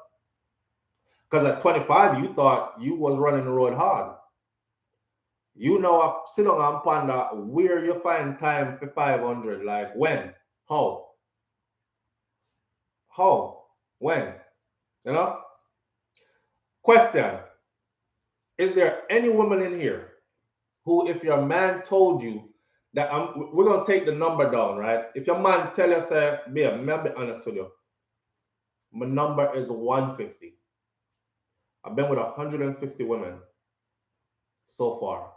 Because at 25, you thought you was running the road hard. You know, sit down and ponder where you find time for 500. Like when? How? How? When? You know? Question. Is there any woman in here who, if your man told you that we're going to take the number down, right? If your man tell you, say, babe, let me be honest with you. My number is 150. I've been with 150 women so far.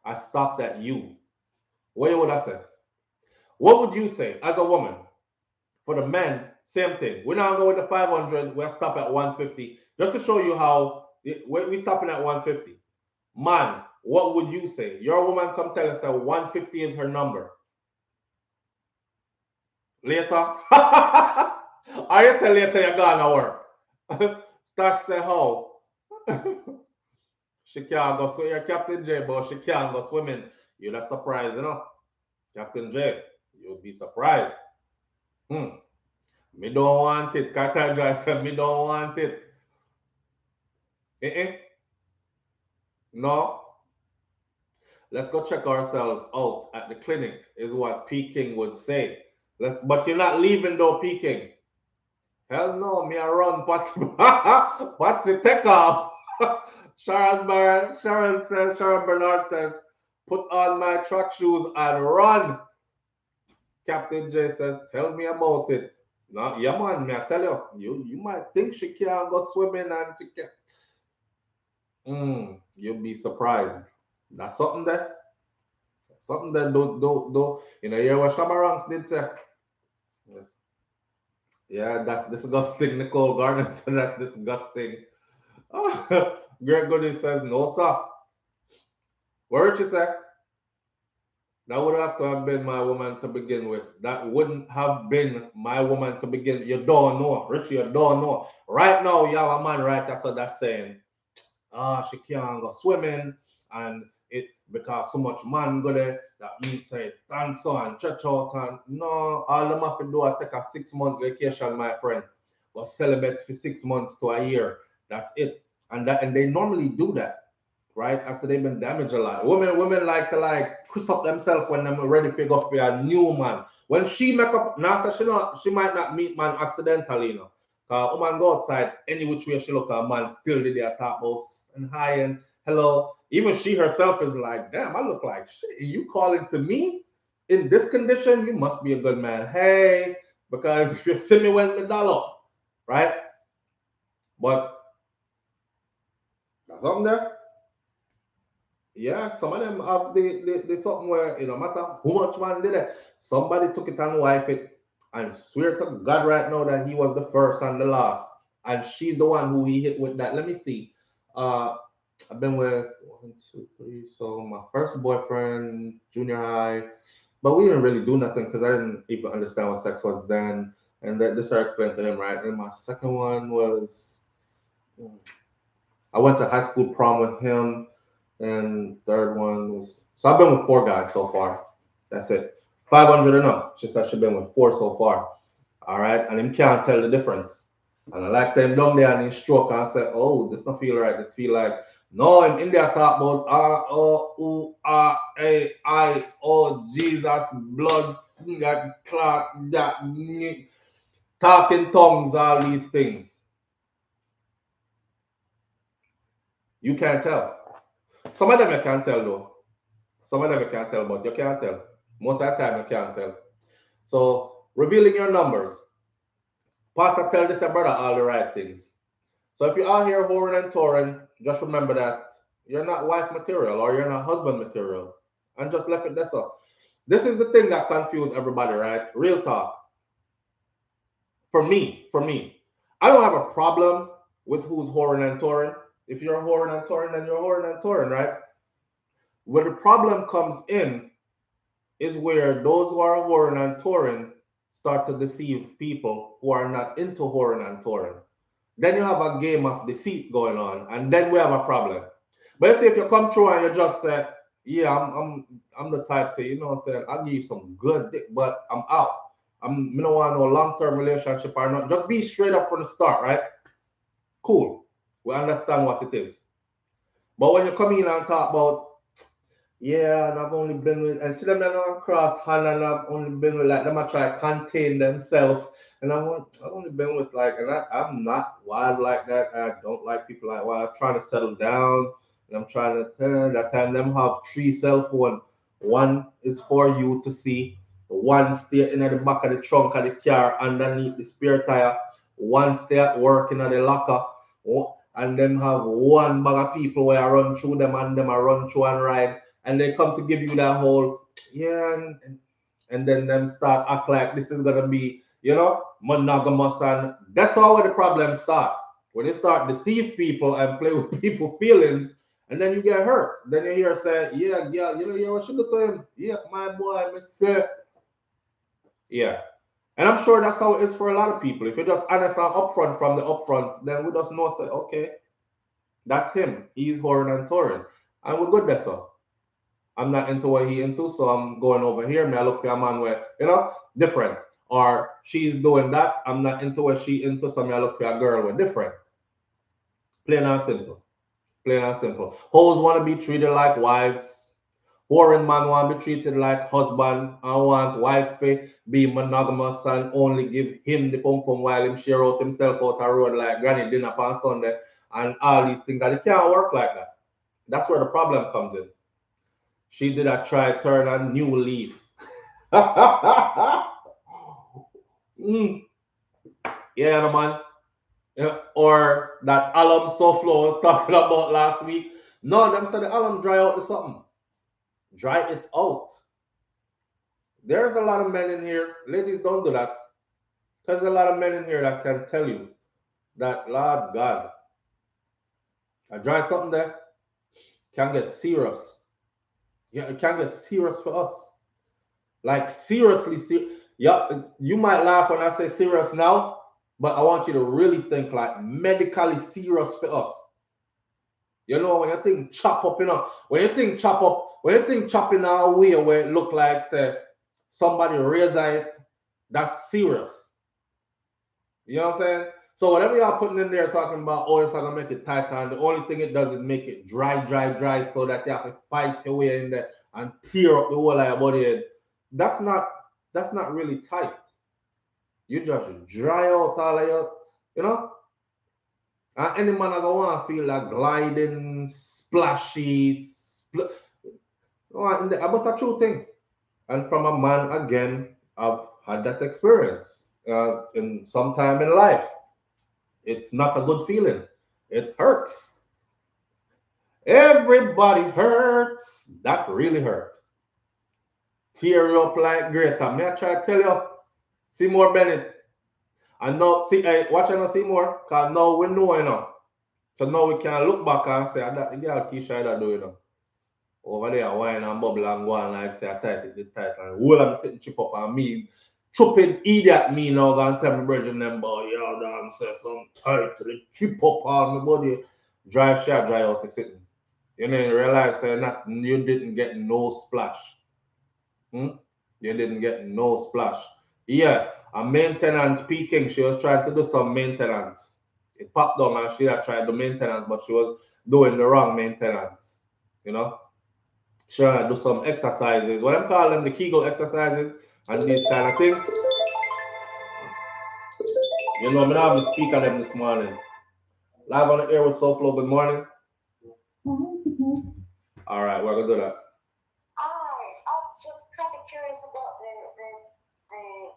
I stopped at you. What would I say? What would you say as a woman? For the men, same thing. We're not going to 500. We'll stop at 150. Just to show you how we're stopping at 150. Man, what would you say? Your woman come tell us that 150 is her number. Later? Are you tell later you're gonna work? Stash say how? She can't go swim. You're Captain J, but she can't go swimming. You're not surprised, you know? Captain J, you'll be surprised. Me don't want it. Captain J said me don't want it. No. Let's go check ourselves out at the clinic, is what Peking would say. But you're not leaving though, Peking. Hell no, me I run, what the take off? Sharon Bernard says, put on my track shoes and run. Captain J says, tell me about it. No, yeah man, me I tell you, you might think she can't go swimming and she can. You'll be surprised. That's something there. Something that do. You know, hear what Shamaranks did say? Yes. Yeah, that's disgusting. Nicole Garner said that's disgusting. Oh, Greg Goody says, no, sir. What did you say? That would have to have been my woman to begin with. That wouldn't have been my woman to begin. You don't know. Richie, you don't know. Right now, you have a man right there, so that's saying, she can't go swimming, and it because so much man go there, that means say dance and church out and no, all them have to do is take a 6 month vacation, my friend. Go celebrate for 6 months to a year. That's it. And they normally do that, right? After they've been damaged a lot. Women like to like push up themselves when they're ready to go for a new man. When she make up now, so she might not meet man accidentally, you know. Woman go outside, any which way she look at a man, still did their top about and hi and hello. Even she herself is like, damn, I look like shit. You calling to me in this condition? You must be a good man. Hey, because if you see me when the dollar, right? But something there. Yeah, some of them have the something where it no matter how much man did it, somebody took it and wife it and swear to God right now that he was the first and the last. And she's the one who he hit with that. Let me see. Uh I've been with one, two, three. So my first boyfriend, junior high, but we didn't really do nothing because I didn't even understand what sex was then. And that this I explained to him, right? And my second one was I went to high school prom with him, and third one was so I've been with four guys so far. That's it. 500 and up. Just I should been with four so far. All right, and him can't tell the difference. And I like saying down there and he stroke and I said, oh, this don't feel right. This feel like no. I'm in there talk about oh Jesus blood that clot that talking tongues all these things. You can't tell. Some of them you can't tell though. Some of them you can't tell, but you can't tell. Most of the time you can't tell. So revealing your numbers. Pastor tell this brother all the right things. So if you are here whoring and touring, just remember that you're not wife material or you're not husband material. And just left it there. So this is the thing that confused everybody, right? Real talk. For me, I don't have a problem with who's whoring and touring. If you're whoring and touring, then you're whoring and touring, right? Where the problem comes in is where those who are whoring and touring start to deceive people who are not into whoring and touring. Then you have a game of deceit going on, and then we have a problem. But let's say if you come through and you just say, "Yeah, I'm the type to, saying I'll give you some good dick, but I'm out. I don't want no long term relationship or not. Just be straight up from the start, right? Cool. We understand what it is. But when you come in and talk about yeah, and I've only been with, and see them that don't cross hand, and I've only been with like them. I try to contain themselves, and I've only been with like, and I'm not wild like that. I don't like people like wild. I'm trying to settle down, and I'm trying to turn that time. Them have three cell phone. One is for you to see. One stay in the back of the trunk of the car underneath the spare tire. One stay at work in the locker. And them have one bag of people where I run through them and them I run through and ride and they come to give you that whole yeah and then them start act like this is gonna be monogamous and that's how where the problems start when you start deceive people and play with people feelings and then you get hurt then you hear say yeah what should do to him yeah my boy I say yeah and I'm sure that's how it is for a lot of people if you're just honest and upfront from the upfront then we just know say okay that's him he's whoring and touring and we're good there so I'm not into what he into, so I'm going over here. May I look for a man where, different. Or she's doing that, I'm not into what she into, so may I look for a girl with different. Plain and simple. Plain and simple. Hoes want to be treated like wives. Foreign man want to be treated like husband. I want wife to be monogamous and only give him the pum pum while him share out himself out the road like granny dinner on Sunday and all these things. And it can't work like that. That's where the problem comes in. She did a try turn a new leaf. Mm, yeah, no, man. Yeah, or that alum SouFLo was talking about last week. No, them said the alum dry out or something. Dry it out. There's a lot of men in here. Ladies, don't do that. Because there's a lot of men in here that can tell you that, Lord God, I dry something there can get serious. Yeah, it can get serious for us. Like seriously, yeah, you might laugh when I say serious now, but I want you to really think like medically serious for us. When you think chop up, when you think chop up, when you think chop in a way where it look like say somebody raise it, that's serious. You know what I'm saying? So whatever y'all putting in there talking about, oh, it's not gonna make it tight, and the only thing it does is make it dry, so that you have to fight your way in there and tear up the whole of your body. That's not that's not really tight. You just dry out all of your, you know. And any man I go want to feel like gliding, splashy, but a true thing. And from a man again, I've had that experience in some time in life. It's not a good feeling. It hurts. Everybody hurts. That really hurt. Tear you up like Greta. May I try to tell you? Seymour Bennett. I know, see, hey, watch out, Seymour, because now we know, So now we can look back and say, "Ah, that the girl Keisha that do, Over there, wine and bubble and go on like say, I tight it, it tight. And all I'm sitting chip up on me, chopping idiot me now, gonna tell me, brethren, them boy, yeah, damn, say some tight, the chip up on my body. Dry shot, dry out the sitting. You didn't realize that you didn't get no splash. Hmm? You didn't get no splash. Yeah, a maintenance speaking, she was trying to do some maintenance. It popped down and she had tried the maintenance, but she was doing the wrong maintenance. You know? She had to do some exercises. What I'm calling the Kegel exercises and these kind of things. You know, I'm gonna have to speak on them this morning. Live on the air with SouFLo. Good morning. All right, we're gonna do that. I'm just kind of curious about the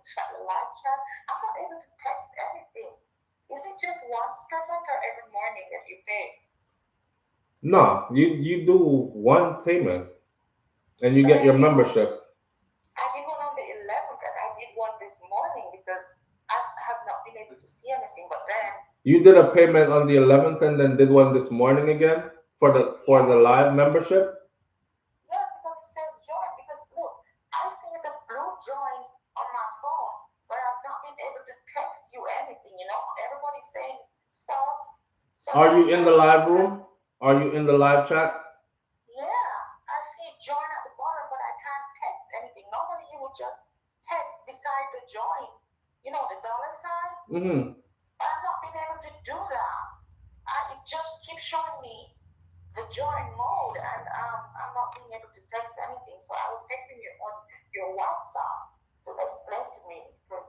chat, the live chat. I'm not able to text anything. Is it just once per month or every morning that you pay? No, you do one payment and you But get I your did one. membership. I did one on the 11th, and I did one this morning because I have not been able to see anything. But then, You did a payment on the 11th and then did one this morning again for the yeah, live membership. yes, because it says join. Because look, I see the blue join on my phone, but I've not been able to text you anything. Everybody's saying stop. So Are now you in the I'm live trying. room? Are you in the live chat? Yeah, I see join at the bottom, but I can't text anything. Normally, you would just text beside the join, the dollar sign. Mm-hmm. But I've not been able to do that. It just keeps showing me the join mode, and I'm not being able to text anything. So I was texting you on your WhatsApp to explain to me because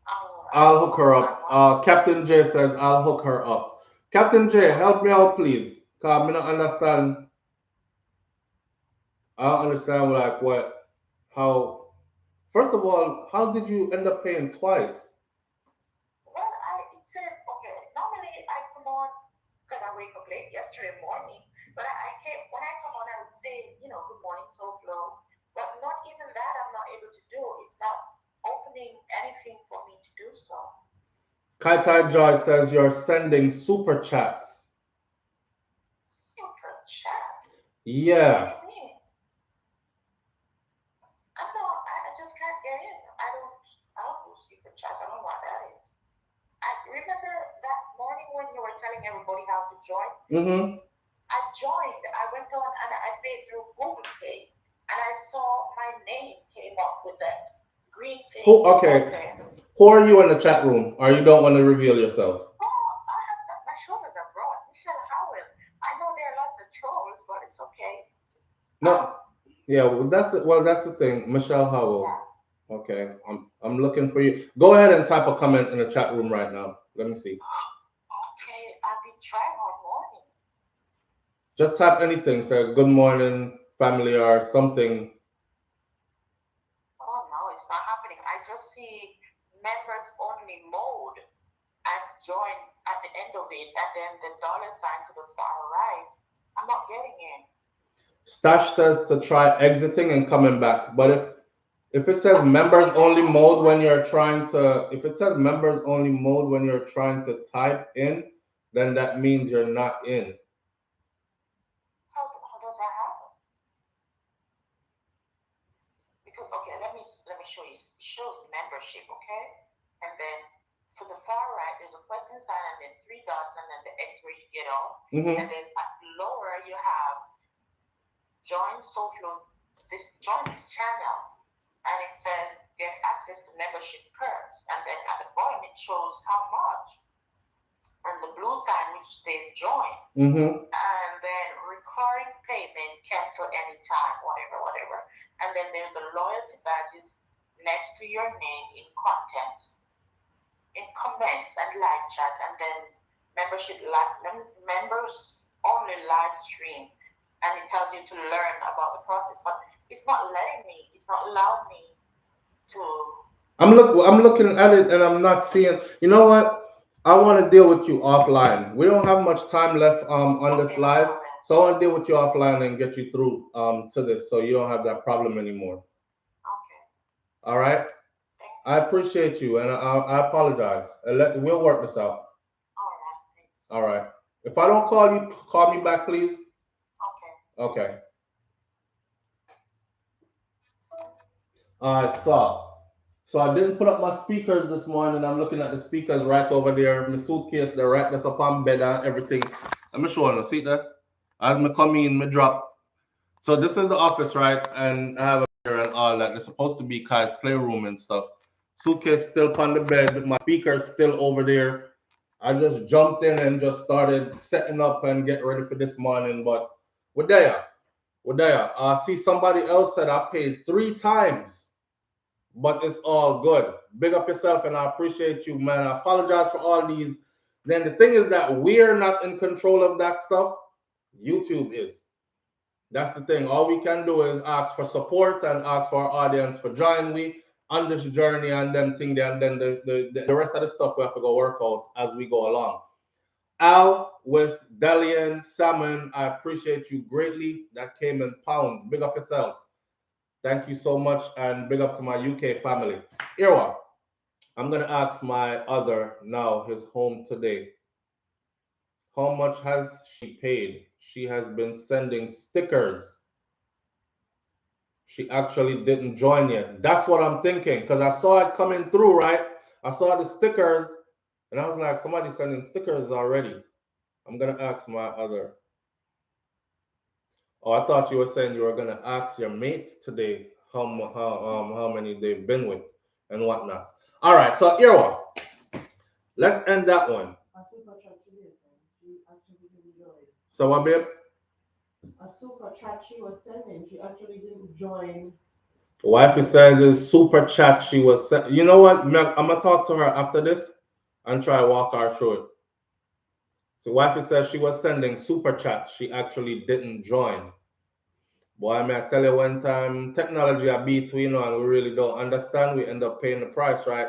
I I'll don't hook her understand up. why. Captain J says I'll hook her up. Captain J, help me out, please. Cause I don't understand. I don't understand like what, how. First of all, how did you end up paying twice? Well, it says okay. Normally I come on because I wake up late yesterday morning, but I came when I come on. I would say good morning, SouFLo, but not even that I'm not able to do. It's not opening anything for me to do so. Kai Tai Joy says you're sending super chats. Super chat. What do Yeah. you mean? I'm not. I just can't get in. I don't do super chats. I don't know what that is. I remember that morning when you were telling everybody how to join. Mm-hmm. I joined. I went on and I paid through Google Pay, and I saw my name came up with that green Who? thing on Okay. there. Who are you in the chat room? Or you don't want to reveal yourself? Oh, my shoulders are broad. Michelle Howell. I know there are lots of trolls, but it's okay. No. Yeah. Well, that's it. Well, that's the thing. Michelle Howell. Yeah. Okay. I'm looking for you. Go ahead and type a comment in the chat room right now. Let me see. Okay, I've been trying all morning. Just type anything. Say good morning, family, or something. Oh no, it's not happening. I just see members only mode and join at the end of it, and then the dollar sign to the far right. I'm not getting in. Stash says to try exiting and coming back. But if it says I've been members doing that only all mode when morning. you're trying to, if it says members only mode when you're trying to type in, then that means you're not in. How does that happen? Because okay, let me show you. It shows membership, okay, and then to the far right there's a question sign and then three dots and then the X where you get on, Mm-hmm. and then at lower you have join SouFLo, join this channel, and it says get access to membership perks, and then at the bottom it shows how much, and the blue sign which says join, Mm-hmm. and then recurring payment, cancel anytime, whatever. And then there's a loyalty badges next to your name in contents, in comments and live chat, and then members only live stream, and it tells you to learn about the process, but it's not letting me. It's not allowing me to. I'm looking at it and I'm not seeing. You know what? I want to deal with you offline. We don't have much time left on this Okay, no live. problem. So I want to deal with you offline and get you through to this, so you don't have that problem anymore. Okay. All right. Thank I you. appreciate you, and I apologize. We'll work this out. All right. Thanks. All right. If I don't call you, call me back, please. Okay. Okay. All right, so I didn't put up my speakers this morning. I'm looking at the speakers right over there. My suitcase, they're right that's up on bed and everything. I'm showing you. See that? As me come in, me drop. So this is the office, right? And I have a mirror and all that. It's supposed to be Kai's playroom and stuff. Suitcase still on the bed. My speakers still over there. I just jumped in and just started setting up and getting ready for this morning. But we're there. We're there. I see somebody else said I paid 3 times, but it's all good. Big up yourself, and I appreciate you, man. I apologize for all these. Then the thing is that we're not in control of that stuff. YouTube is. That's the thing. All we can do is ask for support and ask for our audience for join we on this journey and then thing there, and then the rest of the stuff we have to go work out as we go along. Al with Delian Salmon, I appreciate you greatly. That came in pounds. Big up yourself. Thank you so much, and big up to my UK family. Irwa, I'm gonna ask my other now, his home today. How much has she paid? She has been sending stickers. She actually didn't join yet. That's what I'm thinking, because I saw it coming through, right? I saw the stickers, and I was like, somebody's sending stickers already. I'm gonna ask my other. Oh, I thought you were saying you were gonna ask your mate today how many they've been with and whatnot. All right, so Irwa, let's end that one. A super chat today, she actually didn't join. So what, babe? A super chat she was sending, she actually didn't join. Wifey said this super chat she was you know what? I'm gonna talk to her after this and try to walk her through it. So wifey says she was sending super chat. She actually didn't join. Boy, I may I tell you one time, technology a beat we, and we really don't understand. We end up paying the price, right?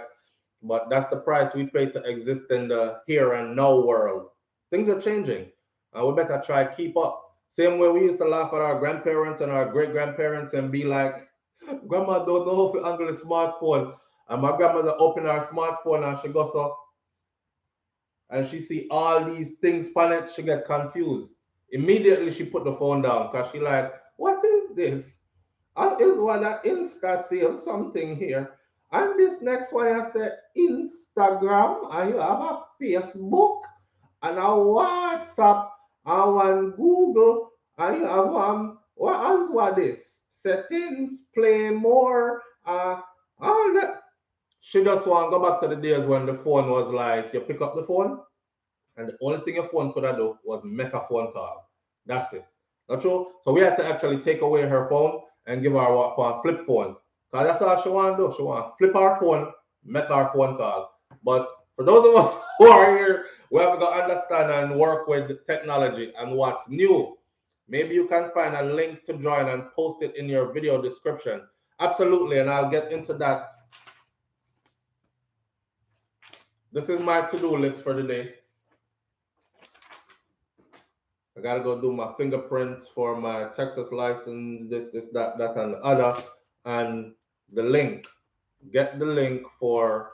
But that's the price we pay to exist in the here and now world. Things are changing, and we better try to keep up. Same way we used to laugh at our grandparents and our great grandparents and be like, "Grandma don't know how to handle a smartphone." And my grandmother opened her smartphone and she goes up and she see all these things on it. She get confused. Immediately she put the phone down because she like, what is this? Is one that Insta save something here. And this next one I said Instagram, and you have a Facebook and a WhatsApp and one Google, and you have what else was this? Settings, play more, all that. She just want to go back to the days when the phone was like you pick up the phone and the only thing your phone could have do was make a phone call. That's it. Not true? So we had to actually take away her phone and give her a flip phone. Because that's all she want to do. She want to flip our phone, make our phone call. But for those of us who are here, we have to understand and work with technology and what's new. Maybe you can find a link to join and post it in your video description. Absolutely, and I'll get into that. This is my to-do list for the day. I gotta go do my fingerprints for my Texas license, this, that, and the other. And the link. Get the link for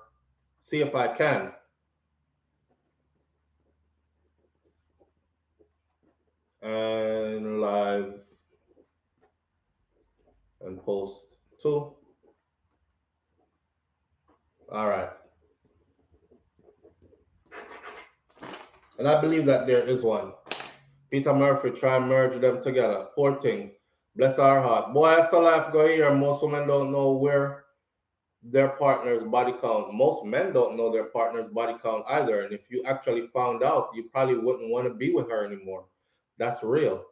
see if I can. And live and post too. All right. And I believe that there is one. Peter Murphy try and merge them together. Poor thing. Bless our heart. Boy, I saw life go here. Most women don't know where their partner's body count. Most men don't know their partner's body count either. And if you actually found out, you probably wouldn't want to be with her anymore. That's real.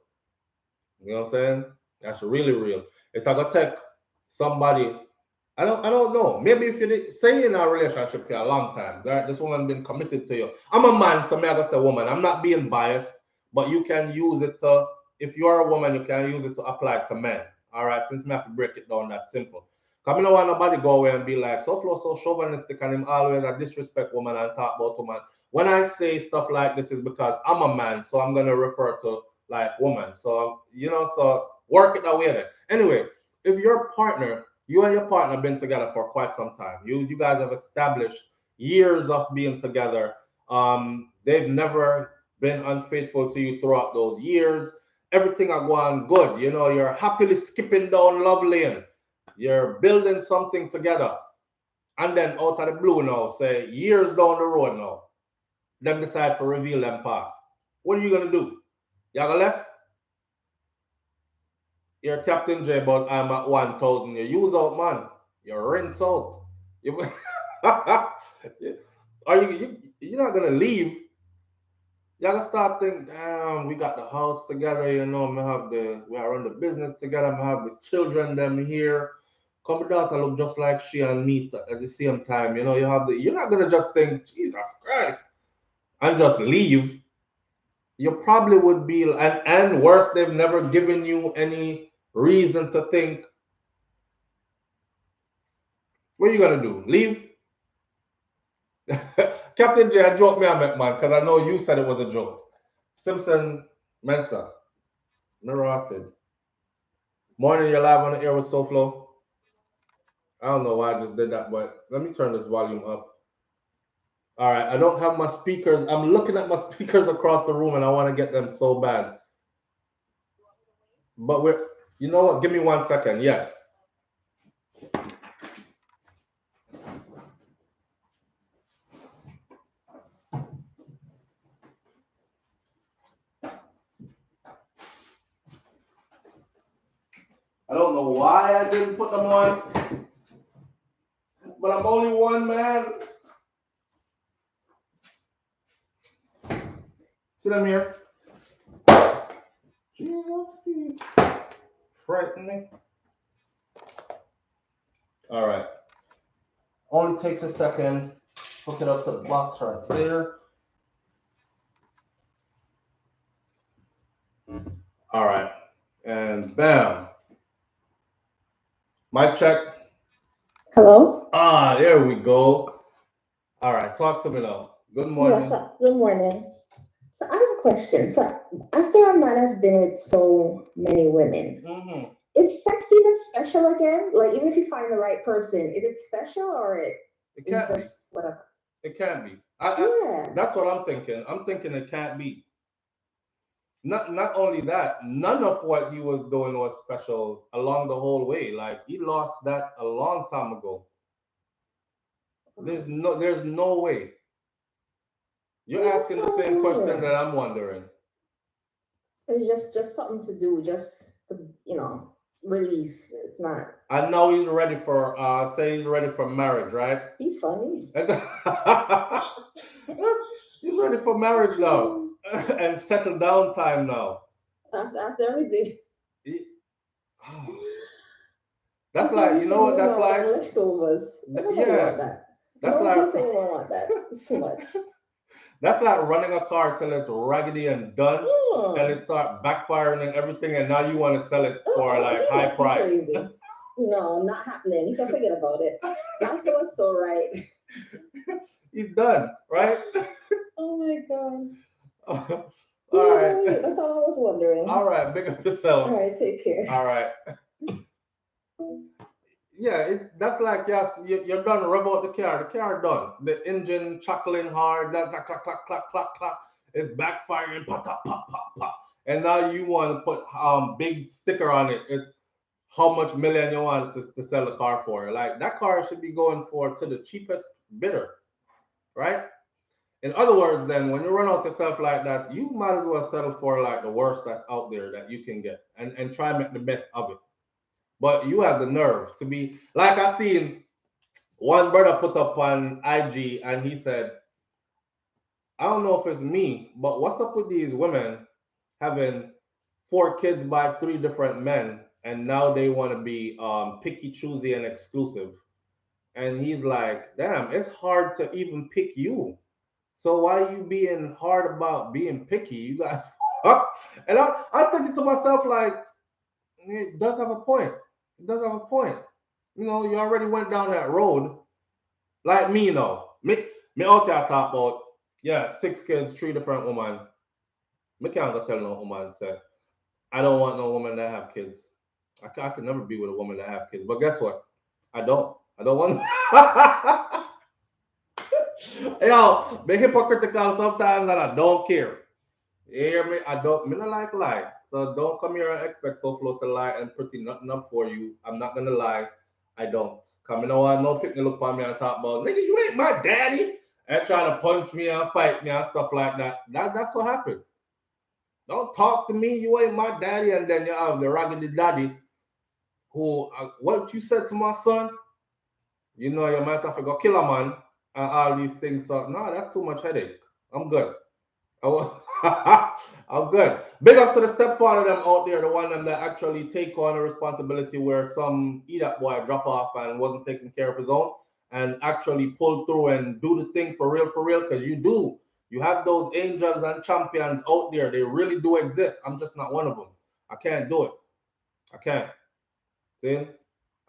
You know what I'm saying? That's really real. If I go take somebody, I don't know. Maybe if you say in a relationship for a long time, right? This woman been committed to you. I'm a man, so me I gotta say woman. I'm not being biased, but you can use it to. If you're a woman, you can use it to apply to men. All right, since me have to break it down that simple. Cause I don't want nobody go away and be like, SouFlo so chauvinistic and him always a disrespect woman and talk about woman. When I say stuff like this is because I'm a man, so I'm gonna refer to like woman. So so work it that way then. Anyway, if your partner, you and your partner been together for quite some time, you guys have established years of being together. They've never been unfaithful to you throughout those years. Everything are going good. You're happily skipping down love lane. You're building something together. And then out of the blue now, say years down the road now, them decide to reveal them past. What are you gonna do? Y'all gonna left? You're Captain J, but I'm at 1,000. You use out, man. You rinse out. You, are you're not gonna leave? Y'all gonna start thinking, damn, we got the house together, we are run the business together, we have the children them here. Come my daughter look just like she and me at the same time. You're not gonna just think, Jesus Christ, and just leave. You probably would be, and worse, they've never given you any reason to think, what are you gonna do? Leave? Captain J, I joke me a bit, man, because I know you said it was a joke. Simpson Mensa, Narrated. Morning, you're live on the air with SouFlo. I don't know why I just did that, but let me turn this volume up. All right, I don't have my speakers. I'm looking at my speakers across the room and I want to get them so bad. But you know what? Give me 1 second. Yes. I don't know why I didn't put them on, but I'm only one man. See them here? Jesus, please. Frighten me. All right. Only takes a second. Hook it up to the box right there. All right. And bam. Mic check. Hello? There we go. All right. Talk to me now. Good Yes, morning. good morning. So I have a question. So after a man has been with so many women, Mm-hmm. is sex even special again? Like even if you find the right person, is it special or it It is can't be. just whatever? It can't be. Yeah. That's what I'm thinking. I'm thinking it can't be. Not only that, none of what he was doing was special along the whole way. Like he lost that a long time ago. There's no way. You're Yeah, that's asking what the I was same question wondering. that I'm wondering. It's just something to do, just to release. It's not. I know he's ready for say he's ready for marriage, right? Be funny. He's ready for marriage now and settle down time now. After everything. He- That's After like, you know everything, what that's like? leftovers. Nobody want Yeah, that. that's Nobody like else anyone want that. It's too much. that's like running a car till it's raggedy and done, and it Hmm. start backfiring and everything, and now you want to sell it for like You high must be price. crazy. No, not happening. You can forget about it. Pastor was so right. He's done, right? Oh my God. All Yeah, right, that's all I was wondering. all right, big up All yourself. right, take care. All right, yeah, that's like, yes, you're done. Rev out the car done. The engine chuckling hard, that clack clack clack clack clack clack. It's backfiring, pop pop pop pop pop. And now you want to put big sticker on it. It's how much million you want to sell the car for. Like that car should be going for to the cheapest bidder, right? In other words, then when you run out yourself like that, you might as well settle for like the worst that's out there that you can get and try and make the best of it. But you have the nerve to be like I seen one brother put up on IG and he said, I don't know if it's me, but what's up with these women having 4 kids by 3 different men and now they want to be picky, choosy, and exclusive. And he's like, damn, it's hard to even pick you. So why you being hard about being picky? You got and I thinking to myself like, it does have a point. It does have a point. You already went down that road. Like me, me out there talk about, yeah, 6 kids, 3 different women. Me can't go tell no woman say, I don't want no woman that have kids. I could never be with a woman that have kids. But guess what? I don't. I don't want. Yo, be hypocritical sometimes, and I don't care. You hear me? I don't. Me not like lie. So don't come here and expect SouFLo to lie and pretty nothing up for you. I'm not gonna lie. I don't. Come, you know what? No pick me look on me and talk about nigga. You ain't my daddy. And try to punch me and fight me and stuff like that. That's what happened. Don't talk to me. You ain't my daddy. And then you have the raggedy daddy who, what you said to my son, you know, you might have to go kill a man and all these things. So, no, that's too much headache. I'm good. I'm good. Big up to the stepfather them out there, the one them that actually take on a responsibility where some that boy drop off and wasn't taking care of his own and actually pull through and do the thing for real, because you do. You have those angels and champions out there. They really do exist. I'm just not one of them. I can't do it. I can't. See?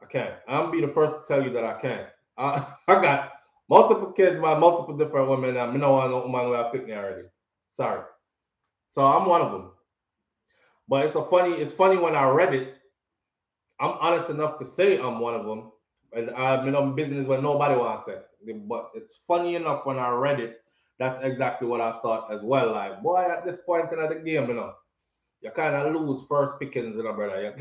I can't. I'm be the first to tell you that I can't. I got multiple kids by multiple different women. And I don't want no woman who have picked me already. Sorry. So I'm one of them. But it's funny when I read it, I'm honest enough to say I'm one of them. And I've been on business when nobody wants it. But it's funny enough when I read it, that's exactly what I thought as well. Like, boy, at this point in the game, you kind of lose first pickings, brother.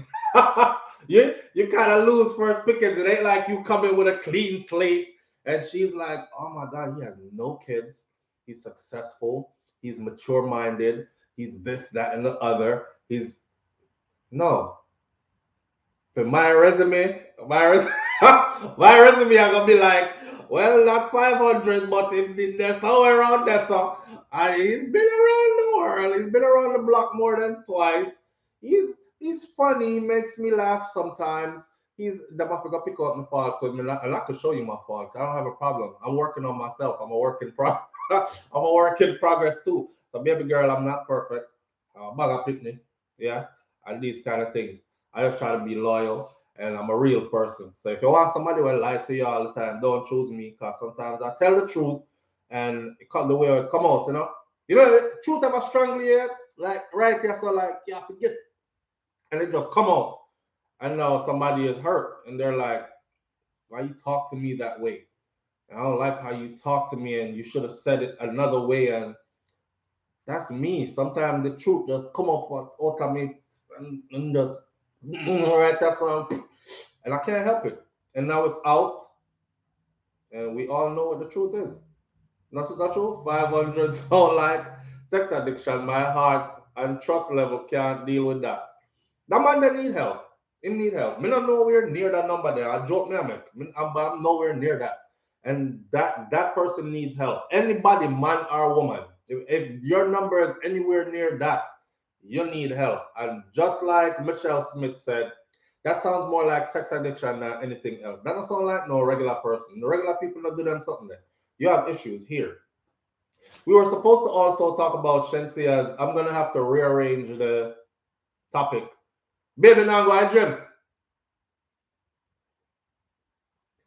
You kind of lose first pickings. It ain't like you come in with a clean slate and she's like, oh my God, he has no kids. He's successful. He's mature minded. He's this, that, and the other. He's no. For my resume, my resume, I'm gonna be like, well, not 500, but if there's somewhere around there, so he's been around the world. He's been around the block more than twice. He's funny. He makes me laugh sometimes. He's the motherfucker pick up my faults with me, and I could show you my faults. I don't have a problem. I'm working on myself. I'm a work in I'm a work in progress too. So, baby girl, I'm not perfect. Bag of picnic, yeah, and these kind of things. I just try to be loyal and I'm a real person. So if you want somebody who will lie to you all the time, don't choose me because sometimes I tell the truth and it cut the way it come out, You know, the truth ever strongly yet, like right here, so like you have to get and it just come out. And now somebody is hurt and they're like, why you talk to me that way? And I don't like how you talk to me and you should have said it another way. And that's me. Sometimes the truth just come up out of me and just right that's and I can't help it. And now it's out, and we all know what the truth is. Not true. 500 sound like sex addiction. My heart and trust level can't deal with that. That man they need help. He need help. Me not nowhere near that number there. I joke me I make. I'm nowhere near that. And that person needs help. Anybody, man or woman, if your number is anywhere near that, you need help. And just like Michelle Smith said, that sounds more like sex addiction than anything else. That doesn't sound like no regular person. The regular people that do them something there. You have issues here. We were supposed to also talk about Shenseea's. I'm gonna have to rearrange the topic. Baby, now go gym.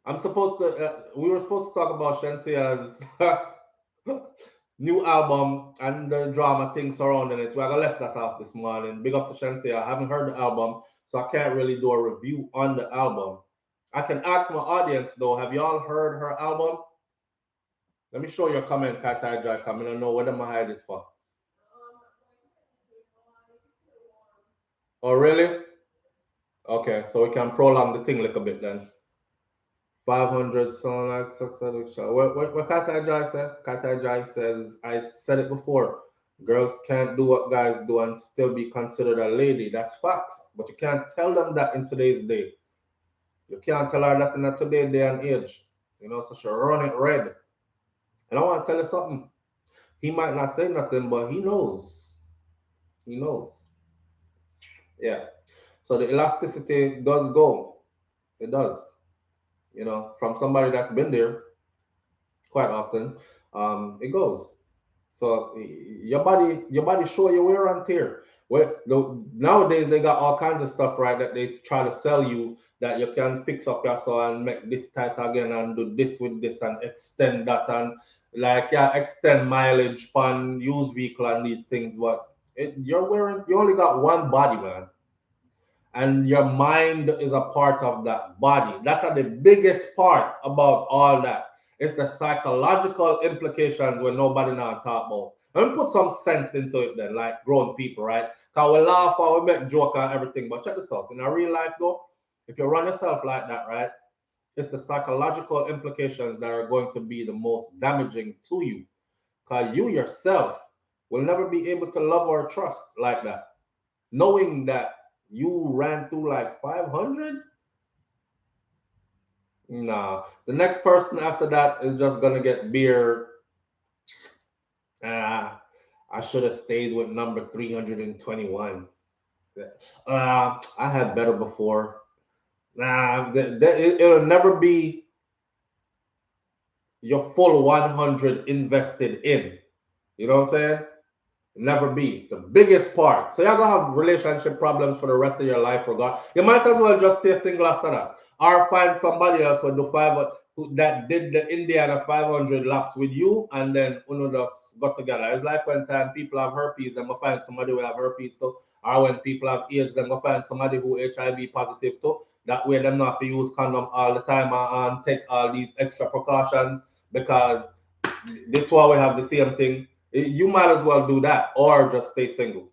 We were supposed to talk about Shenseea's new album and the drama thing surrounding it. I left that off this morning. Big up to Shenseea. I haven't heard the album, so I can't really do a review on the album. I can ask my audience though, have y'all heard her album? Let me show you a comment, Cat Eye Joy. I don't know what am I hide it for. Oh, really? Okay, so we can prolong the thing a little bit then. 500 sound like sex addiction. What Cat Eye Joy said? Cat Eye Joy says, I said it before. Girls can't do what guys do and still be considered a lady. That's facts. But you can't tell them that in today's day. You can't tell her that in a today's day and age. So she run it red. And I want to tell you something. He might not say nothing, but he knows. He knows. Yeah. So the elasticity does go. It does. From somebody that's been there quite often, it goes. So your body show you wear and tear. Nowadays they got all kinds of stuff, right? That they try to sell you that you can fix up your soul and make this tight again and do this with this and extend that and like extend mileage on used vehicle and these things. But You only got one body, man. And your mind is a part of that body. That's the biggest part about all that. It's the psychological implications when nobody now talk about. And put some sense into it then, like grown people, right? Because we laugh or we make joke and everything. But check this out. In a real life though, if you run yourself like that, right? It's the psychological implications that are going to be the most damaging to you. Because you yourself will never be able to love or trust like that. Knowing that you ran through like 500? Nah. The next person after that is just going to get beer. Ah, I should have stayed with number 321. I had better before. Nah, it'll never be your full 100 invested in. You know what I'm saying? Never be the biggest part. So you're gonna have relationship problems for the rest of your life, regard. You might as well just stay single after that, or find somebody else with the that did the Indiana 500 laps with you, and then just got together. It's like when time people have herpes, then we find somebody who have herpes too, or when people have AIDS, then we find somebody who HIV positive too. That way, them not to use condom all the time and take all these extra precautions because the two will have the same thing. You might as well do that or just stay single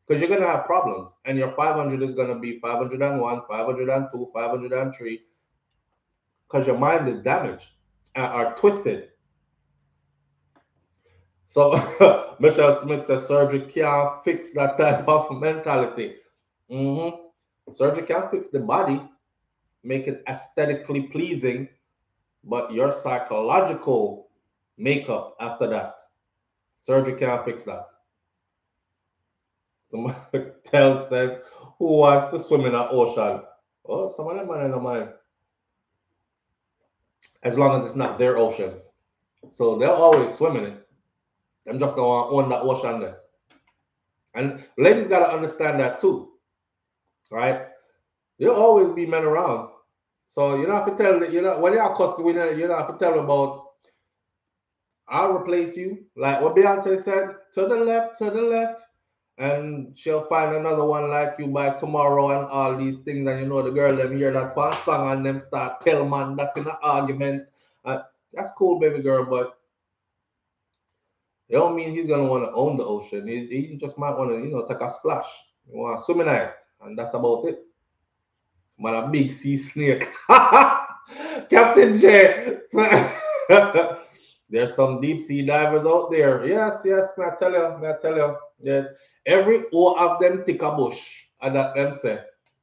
because you're gonna have problems, and your 500 is gonna be 501, 502, 503 because your mind is damaged or twisted. So Michelle Smith says surgery can't fix that type of mentality. Surgery can't fix the body, make it aesthetically pleasing, but your psychological makeup after that, surgery can't fix that. Somebody tell says, who wants to swim in an ocean? Oh, some of them man don't mind. As long as it's not their ocean. So they'll always swim in it. Them just don't want to own that ocean there. And ladies gotta understand that too. Right? There'll always be men around. So you don't have to tell when you're accosted with you don't have to tell them about I'll replace you. Like what Beyonce said, to the left, to the left. And she'll find another one like you by tomorrow and all these things. And the girl them hear that one song and them start tell man that in an argument. That's cool, baby girl, but it don't mean he's gonna want to own the ocean. He just might want to, take a splash. You want to swim in it, and that's about it. Man, a big sea snake. Captain J. There's some deep sea divers out there. Yes, may I tell you. Yes. Every O of them tick a bush. And that them say.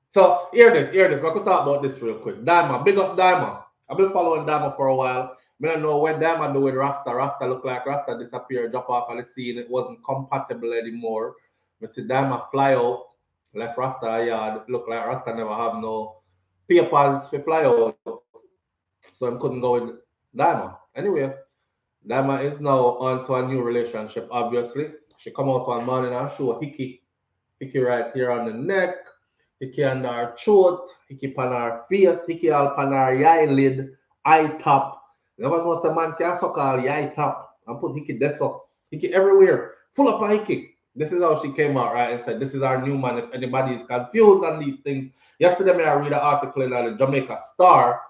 So hear this. We could talk about this real quick. Dama, big up Dama. I've been following Dama for a while. I don't know what Dama do with Rasta. Rasta look like Rasta disappeared, drop off of the scene. It wasn't compatible anymore. I see Dama fly out, left Rasta yard. Look like Rasta never have no papers to fly out. So I couldn't go with Dama. Anyway, Dama is now on to a new relationship, obviously. She come out one morning and show Hickey. Hickey right here on the neck. Hickey on her throat. Hickey on her face. Hickey all on her eyelid. Eye top. You never know a man can suck all the eye top and put Hickey this up. Hickey everywhere. Full up of Hickey. This is how she came out, right? And said, this is our new man. If anybody is confused on these things. Yesterday, I read an article in the Jamaica Star,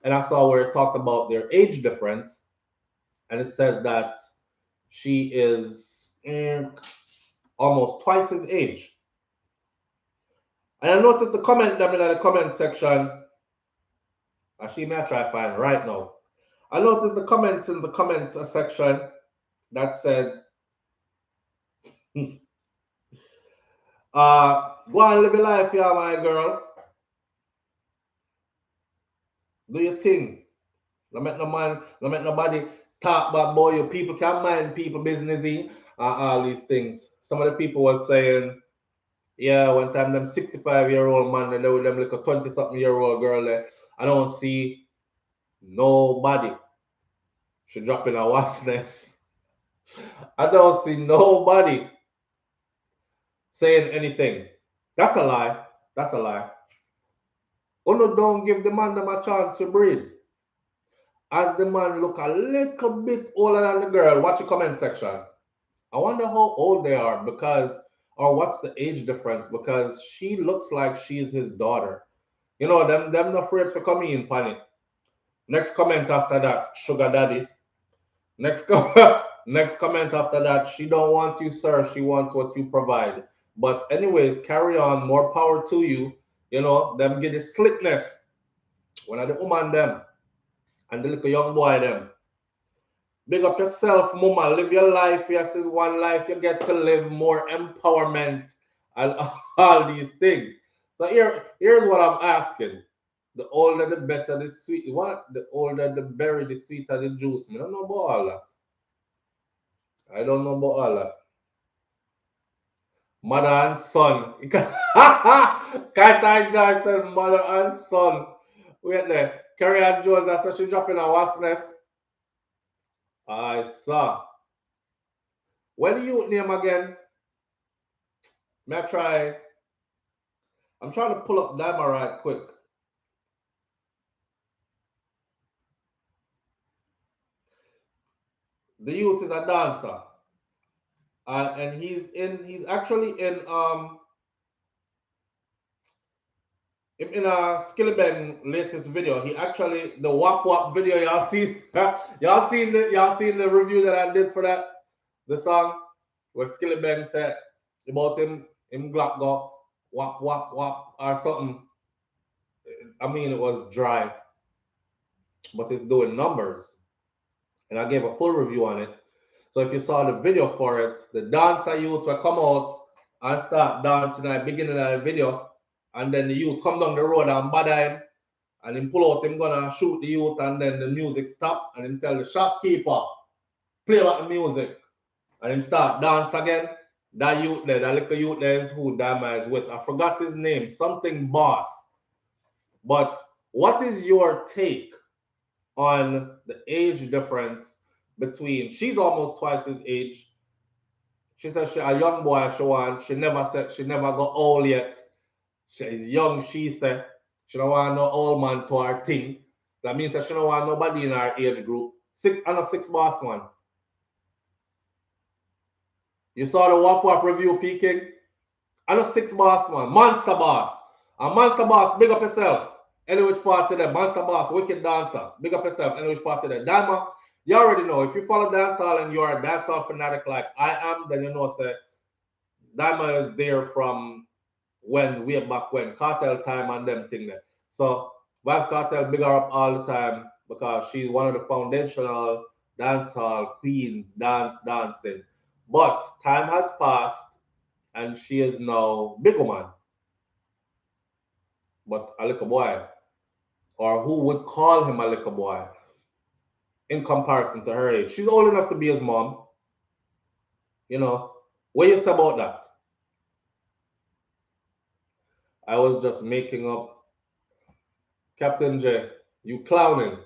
and I saw where it talked about their age difference. And it says that she is almost twice his age. And I noticed the comment them in the comment section. Actually, may I try to find right now. I noticed the comments in the comments section that said, go on live your life, yeah, my girl. Do your thing. Don't make nobody talk about boy, your people can mind people business, all these things. Some of the people were saying, yeah, one time them 65-year-old man and they with them like a 20-something-year-old girl there. I don't see nobody. She drop in a wasp nest. I don't see nobody saying anything. That's a lie. That's a lie. Uno don't give the man them a chance to breathe. As the man look a little bit older than the girl, watch the comment section. I wonder how old they are because or what's the age difference? Because she looks like she's his daughter. You know, them not afraid to come in panic. Next comment after that, sugar daddy. Next next comment after that, she don't want you, sir. She wants what you provide. But anyways, carry on. More power to you. You know, them get the slickness. One of the woman them and the little young boy them. Big up yourself, mama. Live your life. Yes, is one life. You get to live more empowerment and all these things. So here's what I'm asking. The older the better the sweet. What? The older the berry, the sweeter the juice. I don't know about all that. I don't know about all that. Mother and son. Kata Joy says mother and son. Wait there. Carrie Ann Jones, that's what she dropping a wasp nest. I saw. What do you name again? May I try? I'm trying to pull up Dama right quick. The youth is a dancer. And he's actually in a Skillibeng latest video. He actually the Wap Wap video y'all seen y'all seen the review that I did for that the song where Skillibeng said about him Glock go wap wap wap or something. I mean it was dry, but it's doing numbers. And I gave a full review on it. So if you saw the video for it, the dancer youth will come out and start dancing at the beginning of the video, and then the youth come down the road and bother him, and him pull out him gonna shoot the youth, and then the music stop, and him tell the shopkeeper, play out the music, and him start dance again. That youth there, that little youth there is who Dama is with. I forgot his name, something boss. But what is your take on the age difference between she's almost twice his age. She said she a young boy she want. She never said she never got old yet. She's young, she said. She don't want no old man to her thing. That means that she don't want nobody in her age group. I know six boss one. You saw the Wap Wap review peaking? I know six boss man. Monster boss. A monster boss, big up yourself. Any which part to them. Monster boss, wicked dancer. Big up yourself. Any which part to them. Dama, you already know. If you follow dancehall and you're a dancehall fanatic like I am, then you know, say, Dama is there from when, way back when, cartel time and them thing there. So, Vibes Cartel big her up all the time because she's one of the foundational dancehall queens, dancing. But time has passed and she is now big woman, but a little boy, or who would call him a little boy in comparison to her age. She's old enough to be his mom. You know, what you say about that? I was just making up. Captain J, you clowning.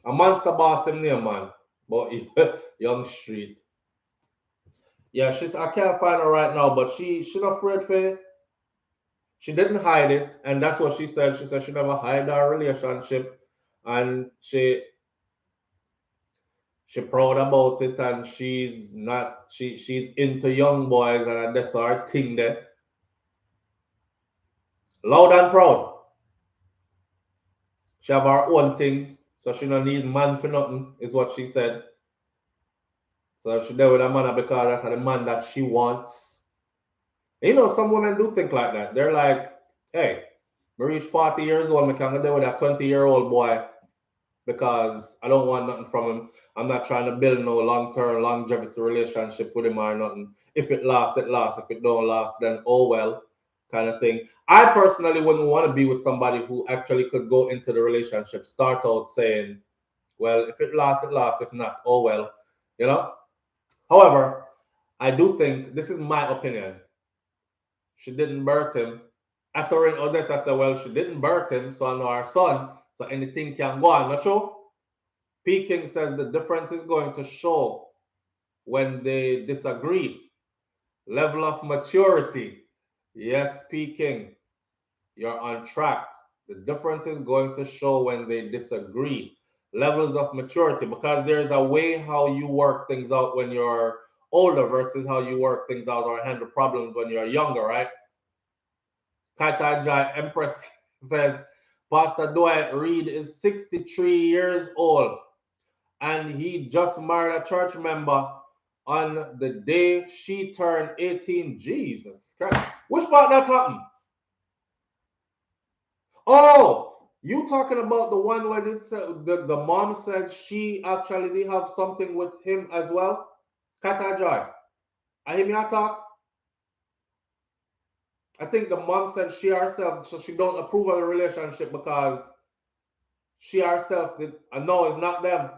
A monster boss in there, man. But young street. Yeah, I can't find her right now, but she's not afraid for it. She didn't hide it, and that's what she said. She said she never hide our relationship, and she proud about it, and she's not she's into young boys, and that's her thing there. Loud and proud. She have her own things, so she don't need man for nothing, is what she said. So she there with a man because that's the man that she wants. And you know, some women do think like that. They're like, hey, I reach 40 years old, I can go there with a 20-year-old boy because I don't want nothing from him. I'm not trying to build no long-term longevity relationship with him or nothing. If it lasts, it lasts. If it don't last, then oh well, kind of thing. I personally wouldn't want to be with somebody who actually could go into the relationship, start out saying, well, if it lasts, it lasts. If not, oh well, you know? However, I do think, this is my opinion, she didn't birth him. As Odetta said, well, she didn't birth him, so I know her son, so anything can go on. Not true? P. King says the difference is going to show when they disagree. Level of maturity. Yes, P. King, you're on track. The difference is going to show when they disagree. Levels of maturity, because there's a way how you work things out when you're older versus how you work things out or handle problems when you're younger, right? Kaitai Jai Empress says Pastor Dwight Reed is 63 years old and he just married a church member on the day she turned 18. Jesus Christ. Which part that happened? Oh, you talking about the one where the mom said she actually did have something with him as well? Kaitai Joy. I hear me I talk. I think the mom said she herself, so she don't approve of the relationship because she herself did. No, it's not them.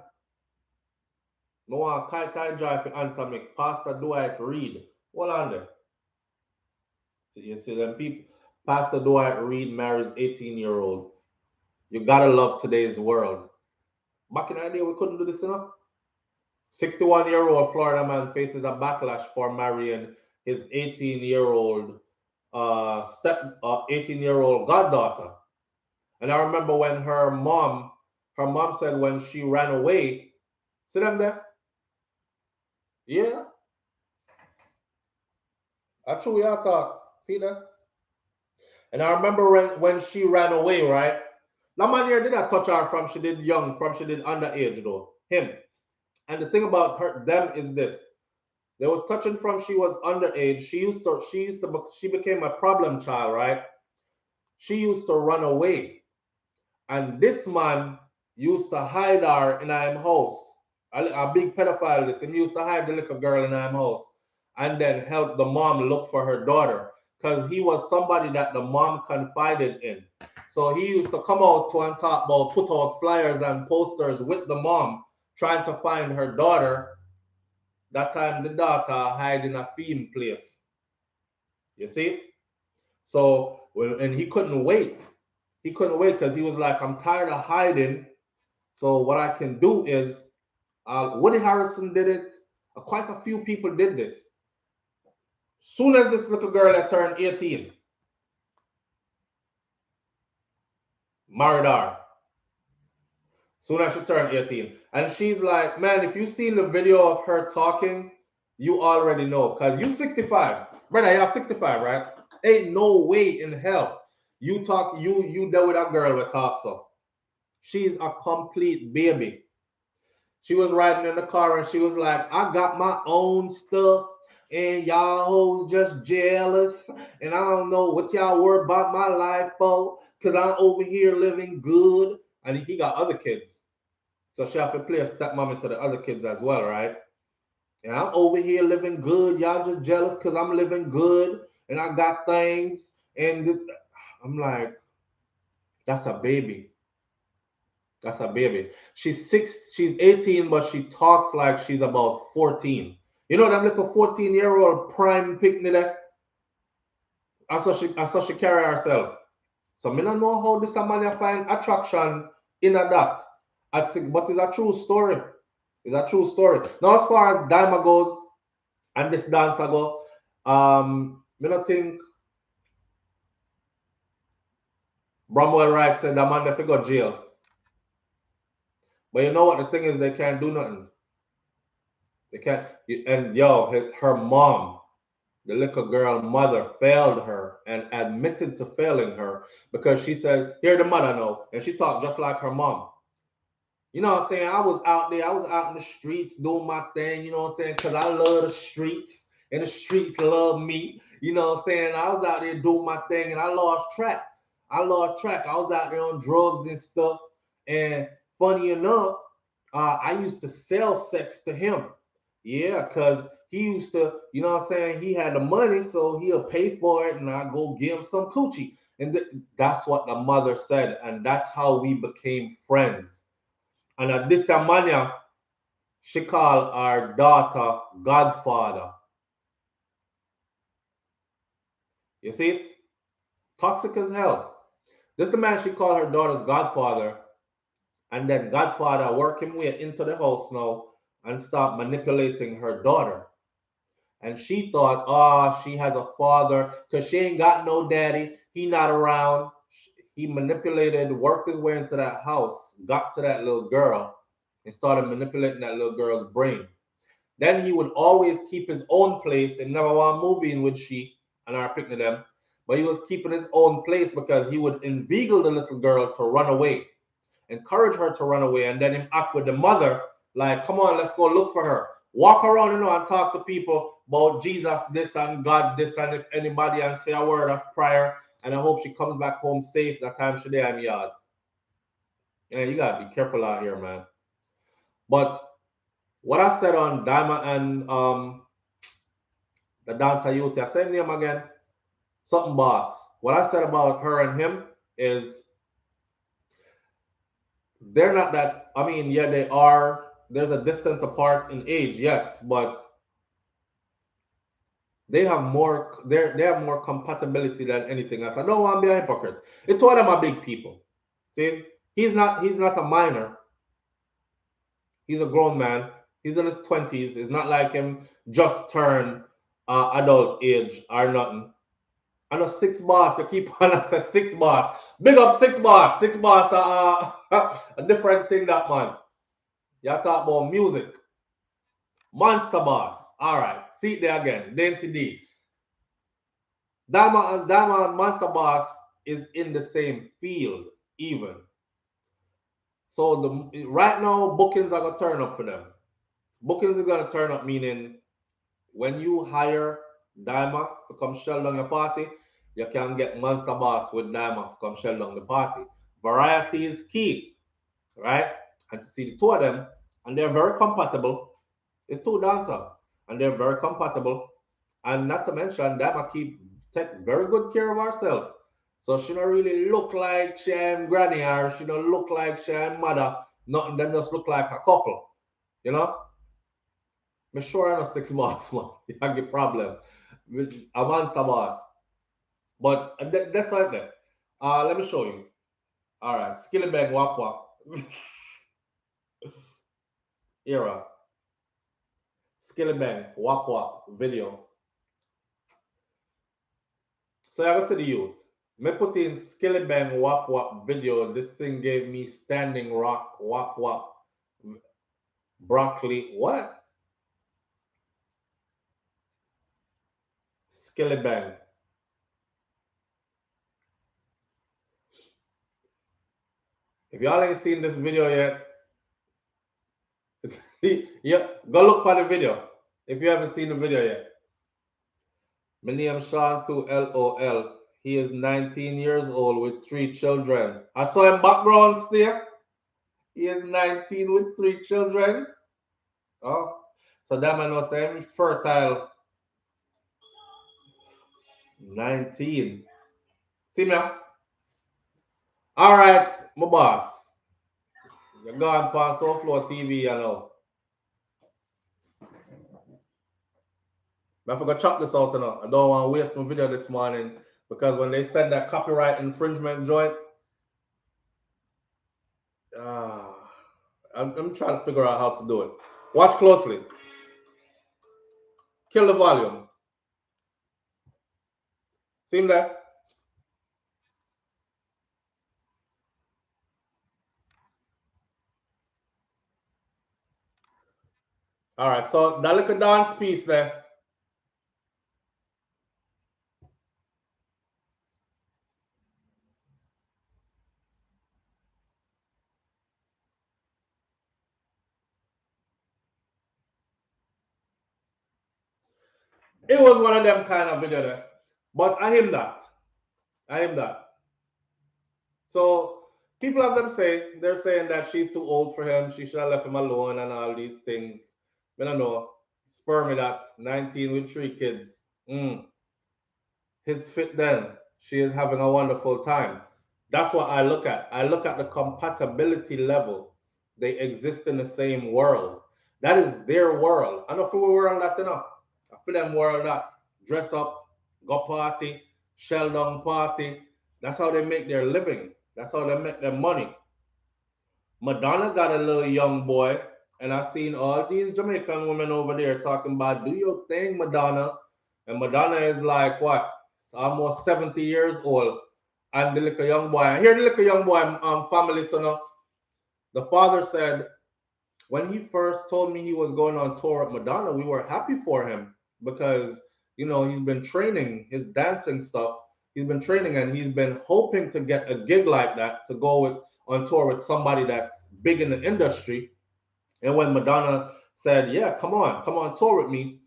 No one Kaitai Joy to answer me. Pastor Dwight Reed. Hold on there. So you see them people. Pastor Dwight Reed marries 18-year-old. You gotta love today's world. Back in the day, we couldn't do this enough. 61-year-old Florida man faces a backlash for marrying his 18-year-old 18-year-old goddaughter. And I remember when her mom said when she ran away, see them there? Yeah, that's true. Yeah, I thought. See that? And I remember when she ran away, right? That man here did not touch her from she did young, from she did underage though. Him. And the thing about them is this. They was touching from she was underage. She became a problem child, right? She used to run away. And this man used to hide her in her house. A big pedophile this. He used to hide the little girl in her house and then help the mom look for her daughter. Because he was somebody that the mom confided in. So he used to come out to and talk about put out flyers and posters with the mom trying to find her daughter. That time the daughter hide in a theme place. You see it? So and he couldn't wait. He couldn't wait because he was like, I'm tired of hiding. So what I can do is Woody Harrelson did it. Quite a few people did this. Soon as this little girl had turned 18, married her. Soon as she turned 18. And she's like, man, if you seen the video of her talking, you already know. Because you 65. Brother, you're 65, right? Ain't no way in hell you dealt with a girl with talk so. She's a complete baby. She was riding in the car and she was like, I got my own stuff and y'all hoes just jealous and I don't know what y'all worry about my life for because I'm over here living good. And he got other kids. So she have to play a stepmommy to the other kids as well, right? And I'm over here living good. Y'all just jealous because I'm living good and I got things. And I'm like, that's a baby. That's a baby. She's 18, but she talks like she's about 14. You know that little 14-year-old prime picnic there? That's how she carry herself. So me don't know how this man find attraction in a that. But it's a true story. It's a true story. Now as far as Daima goes and this dancer go, me don't think Bramwell Wright said that man they go jail. But you know what the thing is, they can't do nothing. They can't. And yo, her mom, the little girl mother, failed her and admitted to failing her because she said, "Here, the mother know," and she talked just like her mom. You know what I'm saying? I was out there. I was out in the streets doing my thing. You know what I'm saying? Because I love the streets and the streets love me. You know what I'm saying? I was out there doing my thing and I lost track. I lost track. I was out there on drugs and stuff. And funny enough, I used to sell sex to him. Yeah, because he used to, you know what I'm saying? He had the money, so he'll pay for it and I'll go give him some coochie. And that's what the mother said. And that's how we became friends. And at this Amania, she called our daughter Godfather. You see it? Toxic as hell. This is the man she called her daughter's Godfather. And then Godfather work him way into the house now and start manipulating her daughter. And she thought, oh, she has a father because she ain't got no daddy. He not around. He manipulated, worked his way into that house, got to that little girl, and started manipulating that little girl's brain. Then he would always keep his own place and never want moving with she and our picnic them. But he was keeping his own place because he would inveigle the little girl to run away, encourage her to run away, and then him act with the mother like, come on, let's go look for her. Walk around, and talk to people about Jesus this and God this, and if anybody, and say a word of prayer, and I hope she comes back home safe that time she there in the yard. Yeah, you gotta be careful out here, man. But what I said on Daima and the dancer youth, I said name again, something boss. What I said about her and him is they're not that. I mean, yeah, they are. There's a distance apart in age, yes, but they have more. They have more compatibility than anything else. I don't want to be a hypocrite. It's all of them are big people. See, he's not. He's not a minor. He's a grown man. He's in his 20s. It's not like him just turned adult age or nothing. I know Six Boss. You keep on and say Six Boss. Big up Six Boss. Six Boss. A different thing that man. You talk about music. Monster Boss. All right. See it there again. Dainty D. Dama and Monster Boss is in the same field even. So right now bookings are gonna turn up for them. Bookings are gonna turn up, meaning when you hire Dima to come shell down your party, you can get Monster Boss with Dima to come shell down the party. Variety is key, right? And to see the two of them, and they're very compatible. It's two dancers, and they're very compatible. And not to mention, Dima take very good care of herself. So she don't really look like she and granny, or she don't look like she and mother. Nothing, them just look like a couple, you know? I'm sure I know Six Boss, man. You have a problem with a Monster Boss. But that's right there. Let me show you. All right, Skilly Bang Wap Wap. Era. Skilly Bang Wap Wap video. So I go to the youth. Me put in Skilly Bang Wap Wap video. This thing gave me Standing Rock Wap Wap broccoli. What? Skilly Bang. If y'all ain't seen this video yet, yeah, go look for the video if you haven't seen the video yet. My name Sean to LOL. He is 19 years old with 3 children. I saw him background there. He is 19 with 3 children. Oh, so that man was saying fertile. 19. See me? All right, my boss. You're going past SouFLoTV, you know. But I forgot to chop this out now. I don't want to waste my video this morning because when they said that copyright infringement joint, I'm trying to figure out how to do it. Watch closely. Kill the volume. See that? All right, so that little dance piece there. It was one of them kind of video there. But I am that. I am that. So people have them say, they're saying that she's too old for him. She should have left him alone and all these things. I don't know. Spur me that. 19 with 3 kids. His fit then. She is having a wonderful time. That's what I look at. I look at the compatibility level. They exist in the same world. That is their world. I know for the world that enough. For them world that dress up, go party, shell down party. That's how they make their living. That's how they make their money. Madonna got a little young boy, and I've seen all these Jamaican women over there talking about do your thing, Madonna. And Madonna is like what? It's almost 70 years old. And the little young boy, I hear the little young boy family to know. The father said when he first told me he was going on tour with Madonna, we were happy for him because, you know, he's been training his dancing stuff. He's been training and he's been hoping to get a gig like that to go with on tour with somebody that's big in the industry. And when Madonna said, "Yeah, come on, tour with me,"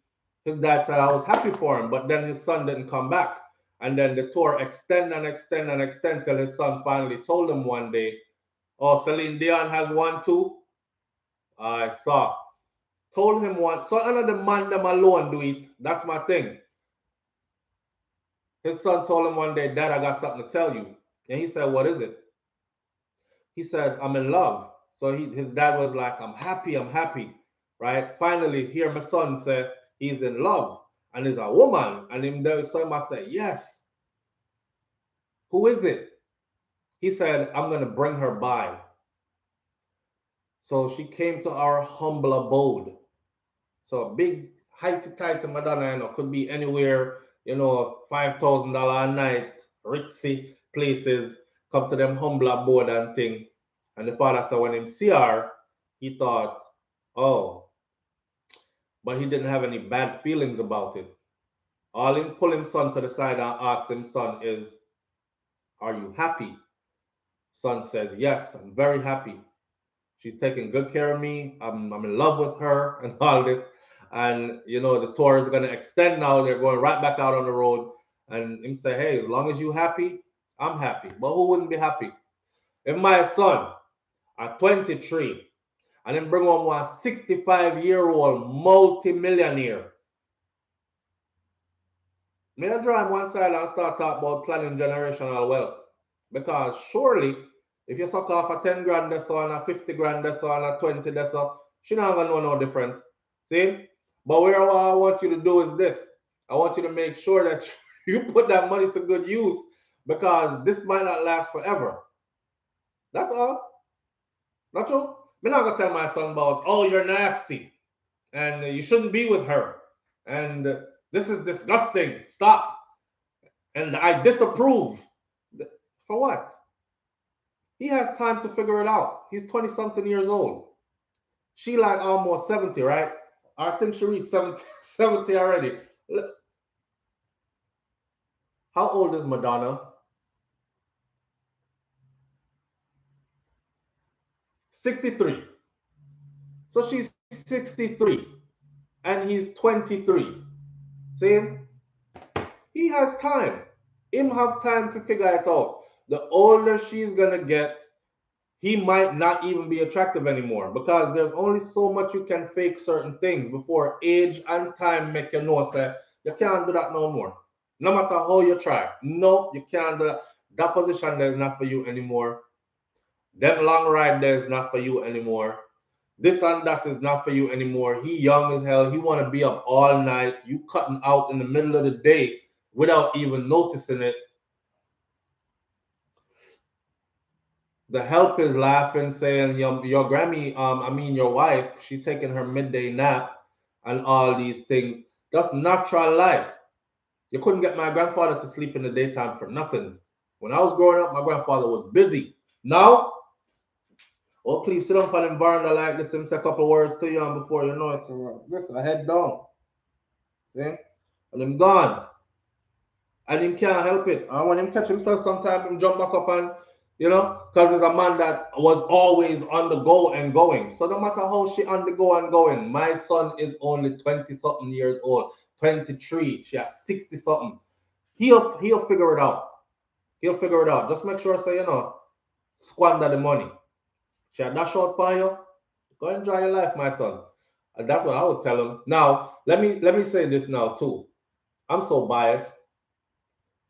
his dad said, "I was happy for him," but then his son didn't come back. And then the tour extend and extend and extend till his son finally told him one day, "Oh, Celine Dion has one too." I saw. Told him once. So another man them alone do it. That's my thing. His son told him one day, "Dad, I got something to tell you." And he said, "What is it?" He said, "I'm in love." So his dad was like, "I'm happy, I'm happy." Right? Finally, hear my son say he's in love and is a woman. And him there, so I say, "Yes." "Who is it?" He said, "I'm gonna bring her by." So she came to our humble abode. So big height tight Madonna, you know, could be anywhere, you know, $5,000 a night, ritzy places, come to them humble abode and thing. And the father said when him see her, he thought, oh, but he didn't have any bad feelings about it. All him pull him son to the side and ask him son is, "Are you happy?" Son says, "Yes, I'm very happy. She's taking good care of me. I'm in love with her," and all this. And you know, the tour is gonna extend now. They're going right back out on the road. And him say, "Hey, as long as you happy, I'm happy." But who wouldn't be happy? If my son at 23 and then bring home one 65-year-old multi-millionaire, may I draw him one side and start talking about planning generational wealth. Because surely, if you suck off a 10 grand this one, a 50 grand this one, a 20 this one, she not gonna know no difference. See? But where what I want you to do is this. I want you to make sure that you put that money to good use because this might not last forever. That's all. Not true? I'm not gonna tell my son about, oh, you're nasty and you shouldn't be with her. And this is disgusting. Stop. And I disapprove. For what? He has time to figure it out. He's 20 something years old. She like almost 70, right? I think she reached 70, 70 already. How old is Madonna? 63. So she's 63 and he's 23. See? He has time. Him have time to figure it out. The older she's gonna get, he might not even be attractive anymore because there's only so much you can fake certain things before age and time make you know say you can't do that no more. No matter how you try. No, you can't do that. That position there is not for you anymore. That long ride there is not for you anymore. This and that is not for you anymore. He young as hell. He want to be up all night. You cutting out in the middle of the day without even noticing it. The help is laughing, saying your Grammy, I mean your wife, she taking her midday nap and all these things. That's natural life. You couldn't get my grandfather to sleep in the daytime for nothing. When I was growing up, my grandfather was busy. Now, oh please sit up on the veranda like this and say a couple words to you and before you know it, just a head down. See? And I'm gone. And him can't help it. And when him catch himself sometimes, him jump back up and, you know, because he's a man that was always on the go and going. So no matter how she on the go and going, my son is only 20 something years old, 23, she has 60 something. He'll figure it out. He'll figure it out. Just make sure, say, you know, squander the money. She had that short for you. Go enjoy your life, my son. And that's what I would tell him. Now, let me say this now too. I'm so biased.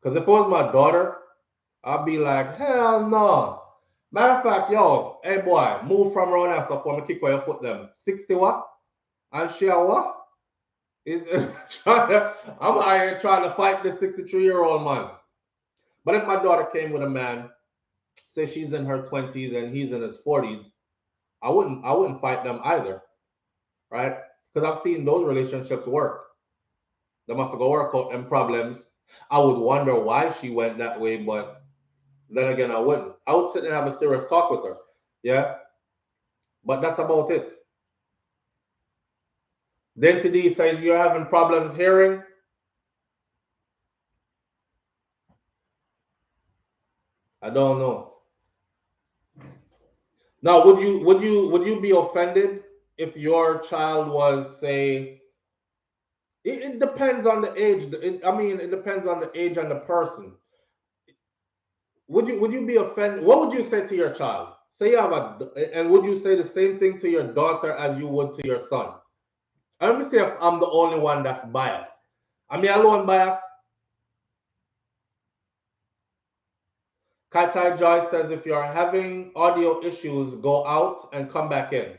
Because if it was my daughter, I'd be like, hell no. Matter of fact, yo, hey boy, move from around here so for me kick your foot them. 60 what? And she a what? I'm out here trying to fight this 63-year-old man. But if my daughter came with a man, say she's in her 20s and he's in his 40s, I wouldn't fight them either, right? Because I've seen those relationships work. Them have to go work out them problems. I would wonder why she went that way, but then again, I wouldn't. I would sit and have a serious talk with her. Yeah. But that's about it. Dentity says you're having problems hearing. I don't know. Now, would you be offended if your child was, say, it depends on the age. I mean, it depends on the age and the person. Would you be offended? What would you say to your child? Say you have and would you say the same thing to your daughter as you would to your son? And let me see if I'm the only one that's biased. I mean, alone biased. Katai Joy says if you're having audio issues, go out and come back in.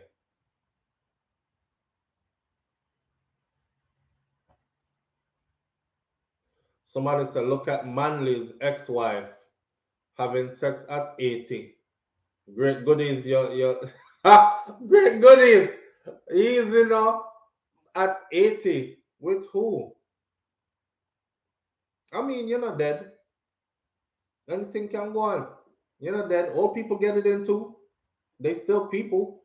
Somebody said, look at Manley's ex-wife having sex at 80. Great goodies, your great goodies. He's at 80. With who? I mean, you're not dead. Anything can go on. You're not dead. Old people get it in too. They still people.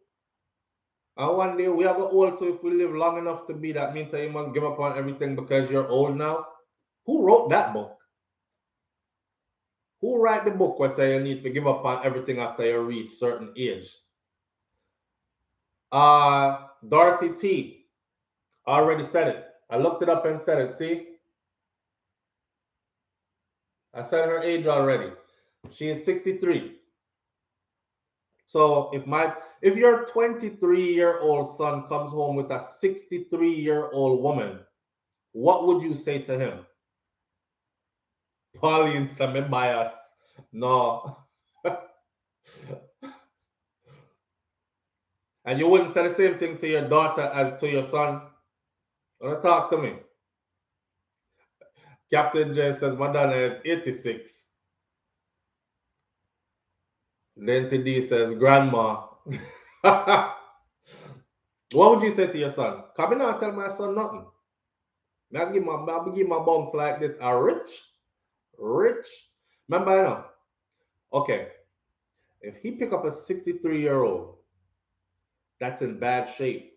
And one day we are go old too if we live long enough to be. That means that you must give up on everything because you're old now. Who wrote that book? Who write the book where say you need to give up on everything after you reach certain age? Dorothy T. Already said it. I looked it up and said it. See? I said her age already. She is 63. So if your 23-year-old son comes home with a 63-year-old woman, what would you say to him? Pauline semi bias. No. And you wouldn't say the same thing to your daughter as to your son? Wanna talk to me? Captain J says Madonna is 86. Lenti D says grandma. What would you say to your son? Come in and tell my son nothing. I'll give my bumps like this. Are rich. Remember, I know. Okay, if he pick up a 63-year-old that's in bad shape,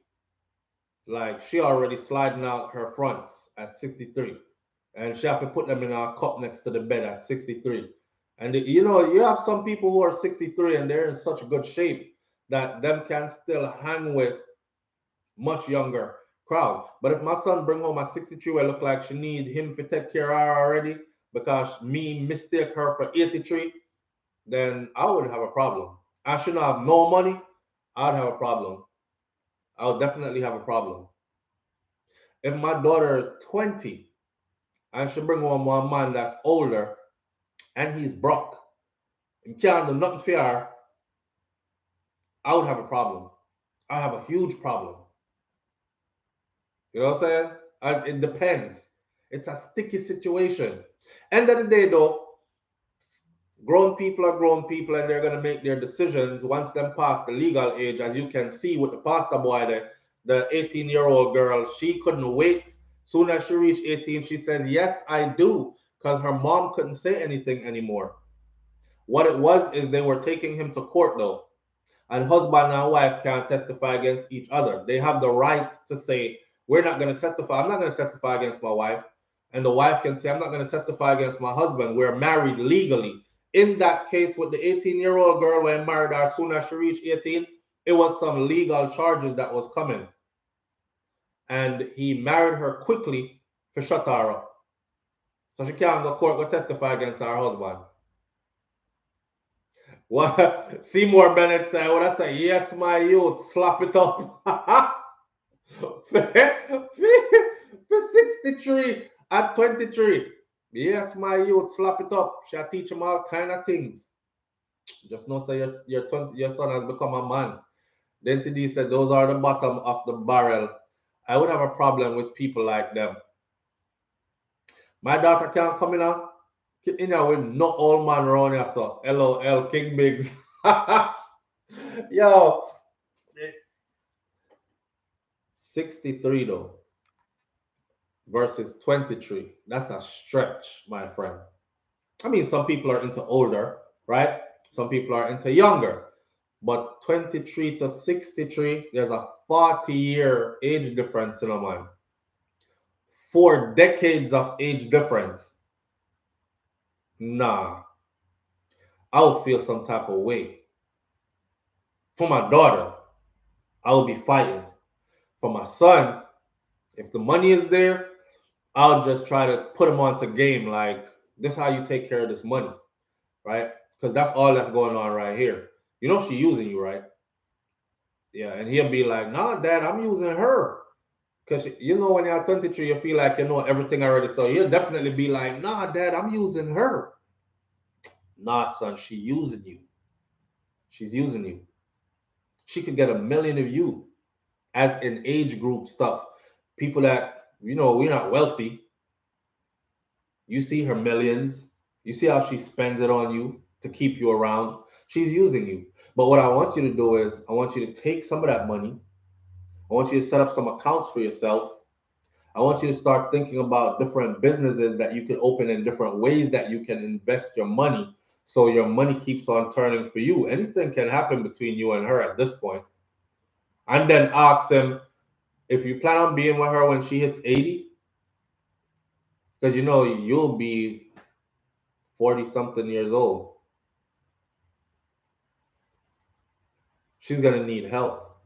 like she already sliding out her fronts at 63, and she have to put them in a cup next to the bed at 63. And you have some people who are 63 and they're in such good shape that them can still hang with much younger crowd. But if my son bring home a 63, I look like she need him to take care of her already because me mistake her for 83, then I would have a problem. I should not have no money. I'd have a problem. I would definitely have a problem. If my daughter is 20 and she bring home one man that's older and he's broke and can't do nothing for her, I would have a problem. I have a huge problem. You know what I'm saying? It depends. It's a sticky situation. End of the day, though, grown people are grown people and they're going to make their decisions once them past the legal age. As you can see with the pastor boy, the 18-year-old girl, she couldn't wait. Soon as she reached 18, she says, yes, I do, because her mom couldn't say anything anymore. What it was is they were taking him to court, though, and husband and wife can't testify against each other. They have the right to say, we're not going to testify. I'm not going to testify against my wife. And the wife can say, I'm not going to testify against my husband. We're married legally. In that case with the 18-year-old girl, when married her, as soon as she reached 18, it was some legal charges that was coming. And he married her quickly to shut her up. So she can't go to court to testify against her husband. What Seymour Bennett said, what I say, yes, my youth, slap it up. For 63 at 23. Yes, my youth, slap it up. She'll teach him all kind of things. Just know say your son has become a man. Then TD said those are the bottom of the barrel. I would have a problem with people like them. My daughter can't come in here with no old man around here, so LOL King Biggs. Yo, 63 though versus 23. That's a stretch, my friend. I mean, some people are into older, right? Some people are into younger. But 23 to 63, there's a 40-year age difference in a man. 4 decades of age difference. Nah, I would feel some type of way. For my daughter, I would be fighting. For my son, if the money is there, I'll just try to put him onto game. Like, this is how you take care of this money, right? Because that's all that's going on right here. You know she using you, right? Yeah, and he'll be like, nah, Dad, I'm using her. Because you know when you're 23, you feel like you know everything already. So he'll definitely be like, nah, Dad, I'm using her. Nah, son, she using you. She's using you. She could get a million of you as in age group stuff. People that, you know, we're not wealthy. You see her millions. You see how she spends it on you to keep you around. She's using you. But what I want you to do is I want you to take some of that money. I want you to set up some accounts for yourself. I want you to start thinking about different businesses that you can open in different ways that you can invest your money so your money keeps on turning for you. Anything can happen between you and her at this point. And then ask him if you plan on being with her when she hits 80, because you know you'll be 40 something years old. She's going to need help.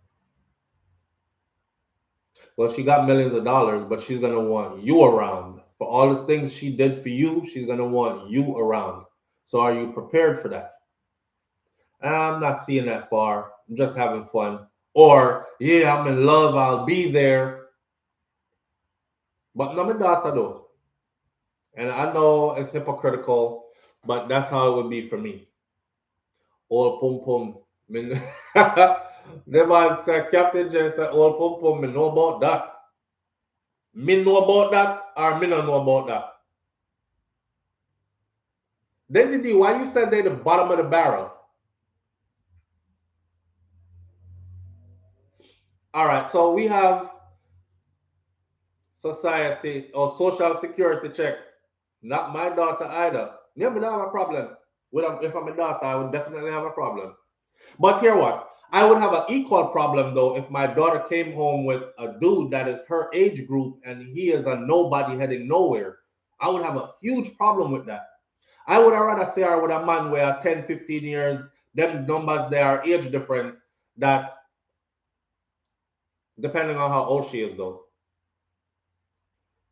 Well, she got millions of dollars, but she's going to want you around. For all the things she did for you, she's going to want you around. So are you prepared for that? I'm not seeing that far. I'm just having fun. Or, yeah, I'm in love. I'll be there. But no, my daughter though. And I know it's hypocritical, but that's how it would be for me. All pum pum. Min- the man said, Captain J said, all pum pum. Me know about that. Me know about that, or me not know about that. Then D, why you said they the bottom of the barrel? All right, so we have society or social security check. Not my daughter either. Yeah, me don't have a problem. If I'm a daughter, I would definitely have a problem. But here what? I would have an equal problem though if my daughter came home with a dude that is her age group and he is a nobody heading nowhere. I would have a huge problem with that. I would rather see her with a man where 10, 15 years, them numbers there are age difference that depending on how old she is though.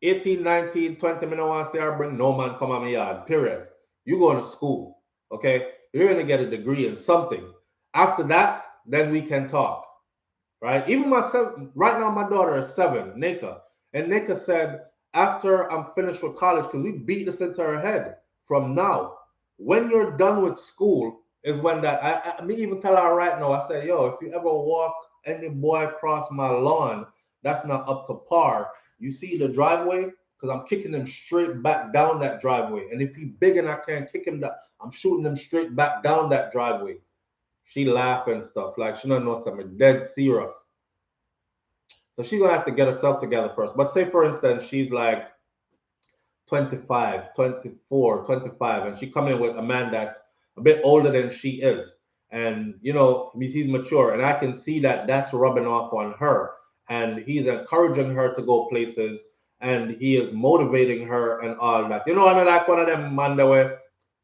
18, 19, 20, me no want to see her bring no man come on my yard, period. You going to school, okay? You're going to get a degree in something. After that, then we can talk, right? Even myself, right now my daughter is 7, Nika. And Nika said, after I'm finished with college, because we beat this into her head, from now, when you're done with school, is when that, me even tell her right now, I said, yo, if you ever walk any boy across my lawn, that's not up to par. You see the driveway? Because I'm kicking him straight back down that driveway. And if he big and I can't kick him, I'm shooting him straight back down that driveway. She laugh and stuff. Like she don't know something dead serious. So she's gonna have to get herself together first. But say for instance, she's like 25, 24, 25, and she come in with a man that's a bit older than she is. And you know, he's mature, and I can see that that's rubbing off on her. And he's encouraging her to go places, and he is motivating her and all that. You know, I'm like one of them man that way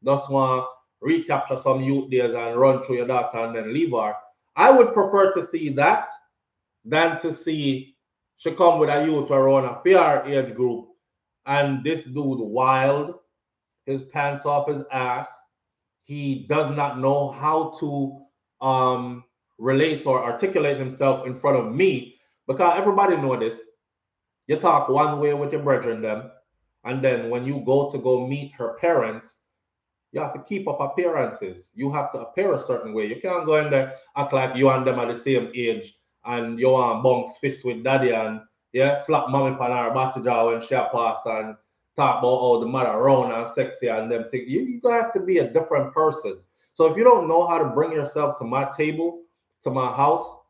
just want recapture some youth days and run through your daughter and then leave her. I would prefer to see that than to see she come with a youth around a fair age group and this dude wild, his pants off his ass. He does not know how to relate or articulate himself in front of me because everybody know this. You talk one way with your brethren them, and then when you go meet her parents, you have to keep up appearances. You have to appear a certain way. You can't go in there act like you and them are the same age and you want bunks fist with daddy and yeah, slap mommy pan her battle jaw when she pass and talk about all the mother around and sexy and them things. You gonna have to be a different person. So if you don't know how to bring yourself to my table, to my house,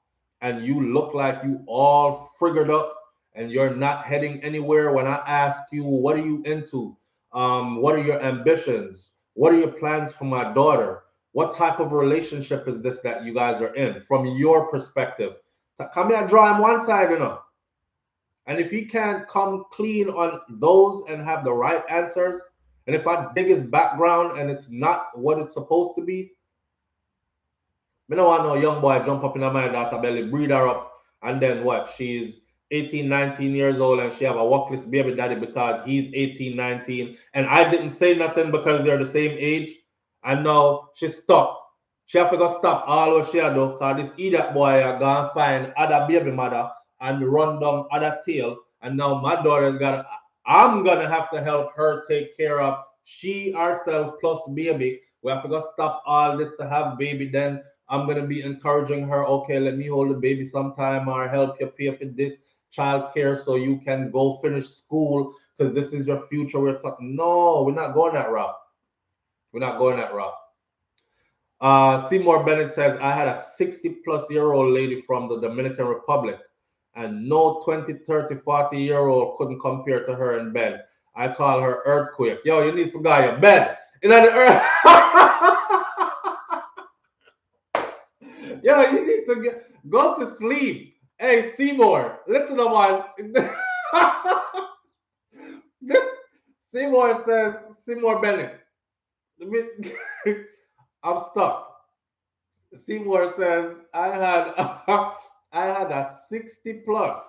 and you look like you all figured up and you're not heading anywhere when I ask you what are you into? What are your ambitions? What are your plans for my daughter? What type of relationship is this that you guys are in from your perspective? Come here, draw him one side, you know. And if he can't come clean on those and have the right answers, and if I dig his background and it's not what it's supposed to be, I don't want no young boy jump up in my daughter belly, breed her up, and then what? She's 18, 19 years old and she have a workless baby daddy because he's 18, 19, and I didn't say nothing because they're the same age, and now she's stuck. She have to go stop all what she do because this idiot boy are gonna find other baby mother and run down other tail, and now my daughter's got I'm gonna have to help her take care of she herself plus baby. We have to go stop all this to have baby. Then I'm gonna be encouraging her, okay, let me hold the baby sometime or help you pay for this child care so you can go finish school because this is your future. We're talking. No, we're not going that route. We're not going that route. Seymour Bennett says, I had a 60-plus-year-old lady from the Dominican Republic, and no 20, 30, 40-year-old couldn't compare to her in bed. I call her Earthquake. Yo, you need to go your bed. In the earth. Yo, you need to go to sleep. Hey, Seymour, listen to one. Seymour says, Seymour Bennett. I'm stuck. Seymour says, I had a 60-plus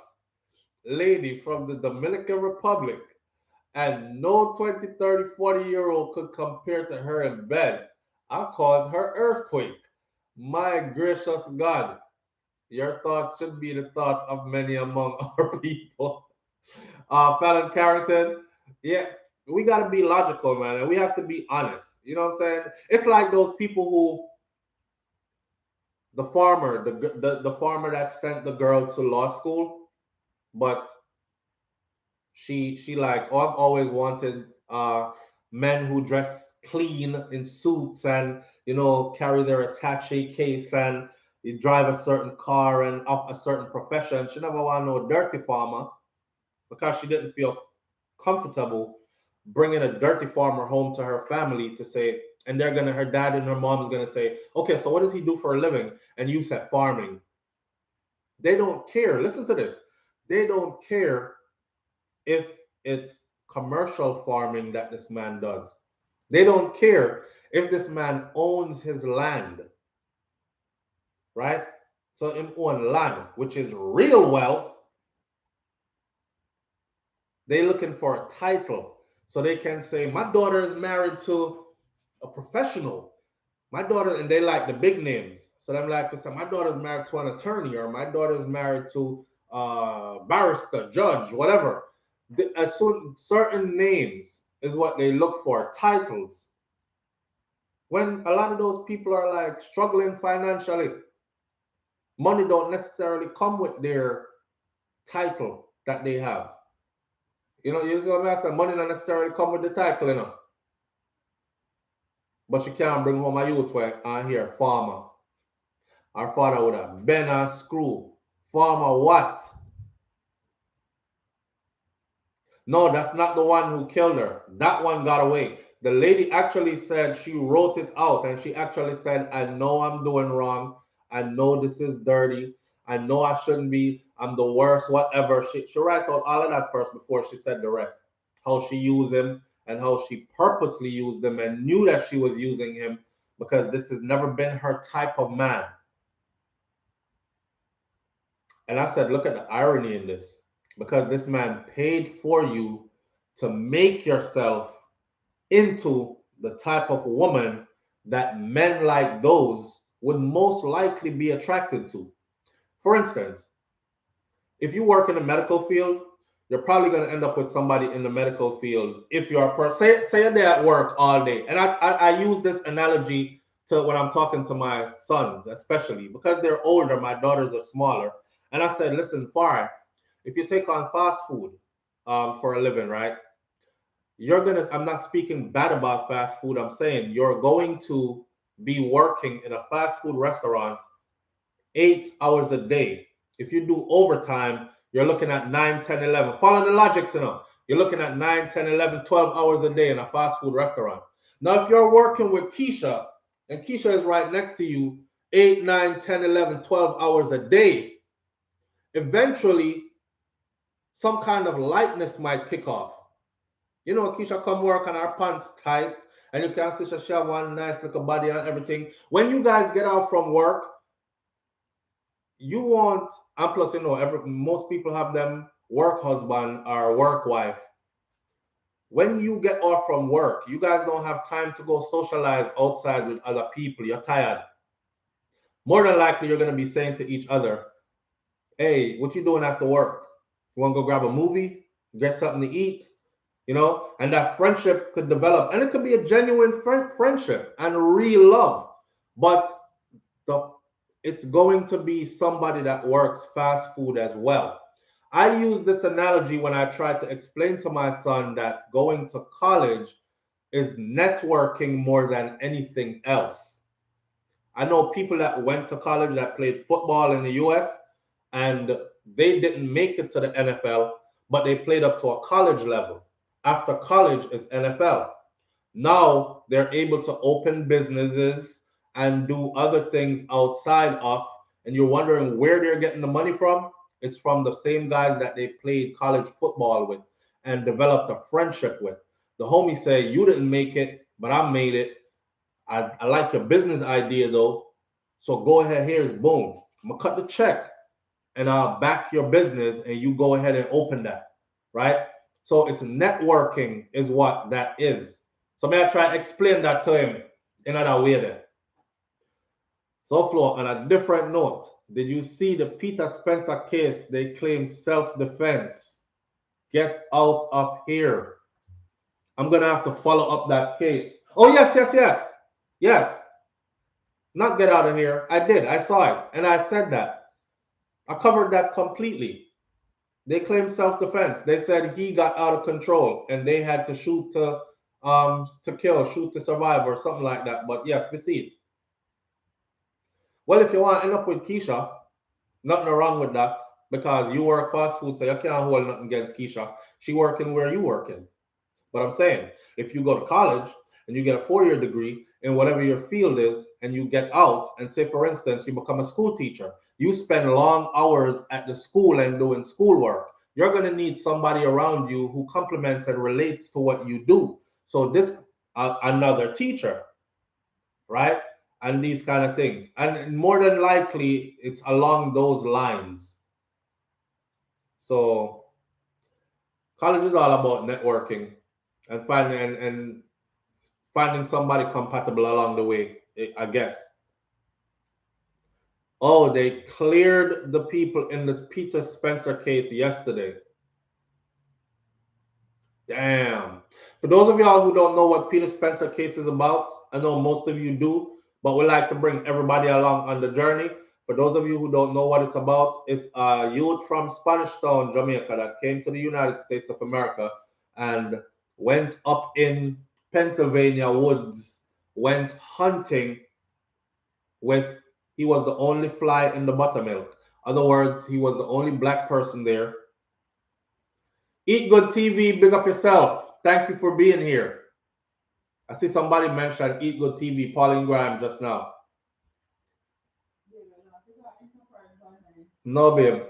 lady from the Dominican Republic, and no 20, 30, 40-year-old could compare to her in bed. I called her Earthquake. My gracious God, your thoughts should be the thoughts of many among our people. Fallon Carrington, yeah, we got to be logical, man, and we have to be honest. You know what I'm saying? It's like those people who, the farmer, the farmer that sent the girl to law school, but she like, oh, I've always wanted men who dress clean in suits and carry their attaché case and you drive a certain car and of a certain profession. She never want no dirty farmer because she didn't feel comfortable bringing a dirty farmer home to her family to say, and her dad and her mom is gonna say, okay, so what does he do for a living? And you said farming. They don't care. Listen to this. They don't care if it's commercial farming that this man does. They don't care if this man owns his land, right? So him own land, which is real wealth. They're looking for a title. So they can say, my daughter is married to a professional. My daughter, and they like the big names. So I'm like, my daughter's married to an attorney, or my daughter's married to a barrister, judge, whatever. Certain names is what they look for, titles. When a lot of those people are like struggling financially, money don't necessarily come with their title that they have. You see what I'm saying? Money don't necessarily come with the title, But you can't bring home a youth where here, farmer. Our father would have been a screw. Farmer what? No, that's not the one who killed her. That one got away. The lady actually said she wrote it out and she actually said, I know I'm doing wrong. I know this is dirty. I know I shouldn't be. I'm the worst, whatever. She wrote out all of that first before she said the rest. How she used him and how she purposely used him and knew that she was using him because this has never been her type of man. And I said, look at the irony in this. Because this man paid for you to make yourself into the type of woman that men like those would most likely be attracted to. For instance, if you work in the medical field, you're probably going to end up with somebody in the medical field. If you're a person, say you're there at work all day. And I use this analogy to when I'm talking to my sons, especially because they're older, my daughters are smaller. And I said, listen, Farah, if you take on fast food for a living, right? I'm not speaking bad about fast food. I'm saying you're going to be working in a fast food restaurant 8 hours a day. If you do overtime, you're looking at 9, 10, 11. Follow the logic, You're looking at 9, 10, 11, 12 hours a day in a fast food restaurant. Now, if you're working with Keisha and Keisha is right next to you 8, 9, 10, 11, 12 hours a day, eventually some kind of lightness might kick off. You know, Keisha come work and her pants tight, and you can see she have one nice little body and everything. When you guys get out from work, you want, and plus, you know, most people have them work husband or work wife. When you get off from work, you guys don't have time to go socialize outside with other people. You're tired. More than likely, you're going to be saying to each other, hey, what you doing after work? You want to go grab a movie, get something to eat, you know? And that friendship could develop. And it could be a genuine friendship and real love. But the it's going to be somebody that works fast food as well. I use this analogy when I try to explain to my son that going to college is networking more than anything else. I know people that went to college that played football in the US and they didn't make it to the NFL, but they played up to a college level. After college is NFL. Now they're able to open businesses and do other things outside of, and you're wondering where they're getting the money from. It's from the same guys that they played college football with and developed a friendship with. The homie say, you didn't make it, but I made it. I like your business idea though. So go ahead, here's boom. I'm gonna cut the check and I'll back your business and you go ahead and open that. Right? So it's networking is what that is. So may I try to explain that to him in another way then. So Flo, on a different note, did you see the Peter Spencer case? They claim self-defense. Get out of here. I'm gonna have to follow up that case. Oh yes, yes, yes. Yes. Not get out of here. I did. I saw it. And I said that. I covered that completely. They claimed self-defense. They said he got out of control and they had to shoot to kill, shoot to survive, or something like that. But yes, we see it. Well, if you want to end up with Keisha, nothing wrong with that because you work fast food, so you can't hold nothing against Keisha. She working where you working. But I'm saying, if you go to college and you get a 4-year degree in whatever your field is, and you get out, and say, for instance, you become a school teacher, you spend long hours at the school and doing schoolwork, you're going to need somebody around you who complements and relates to what you do. So this, another teacher, right? And these kind of things. And more than likely, it's along those lines. So college is all about networking and finding somebody compatible along the way, I guess. Oh, they cleared the people in this Peter Spencer case yesterday. Damn. For those of y'all who don't know what Peter Spencer case is about, I know most of you do, but we like to bring everybody along on the journey. For those of you who don't know what it's about, it's a youth from Spanish Town, Jamaica, that came to the United States of America and went up in Pennsylvania woods, went hunting with, he was the only fly in the buttermilk. Other words, he was the only black person there. Eat Good TV, big up yourself. Thank you for being here. I see somebody mentioned Eat Good TV, Pauline Graham just now. No, babe.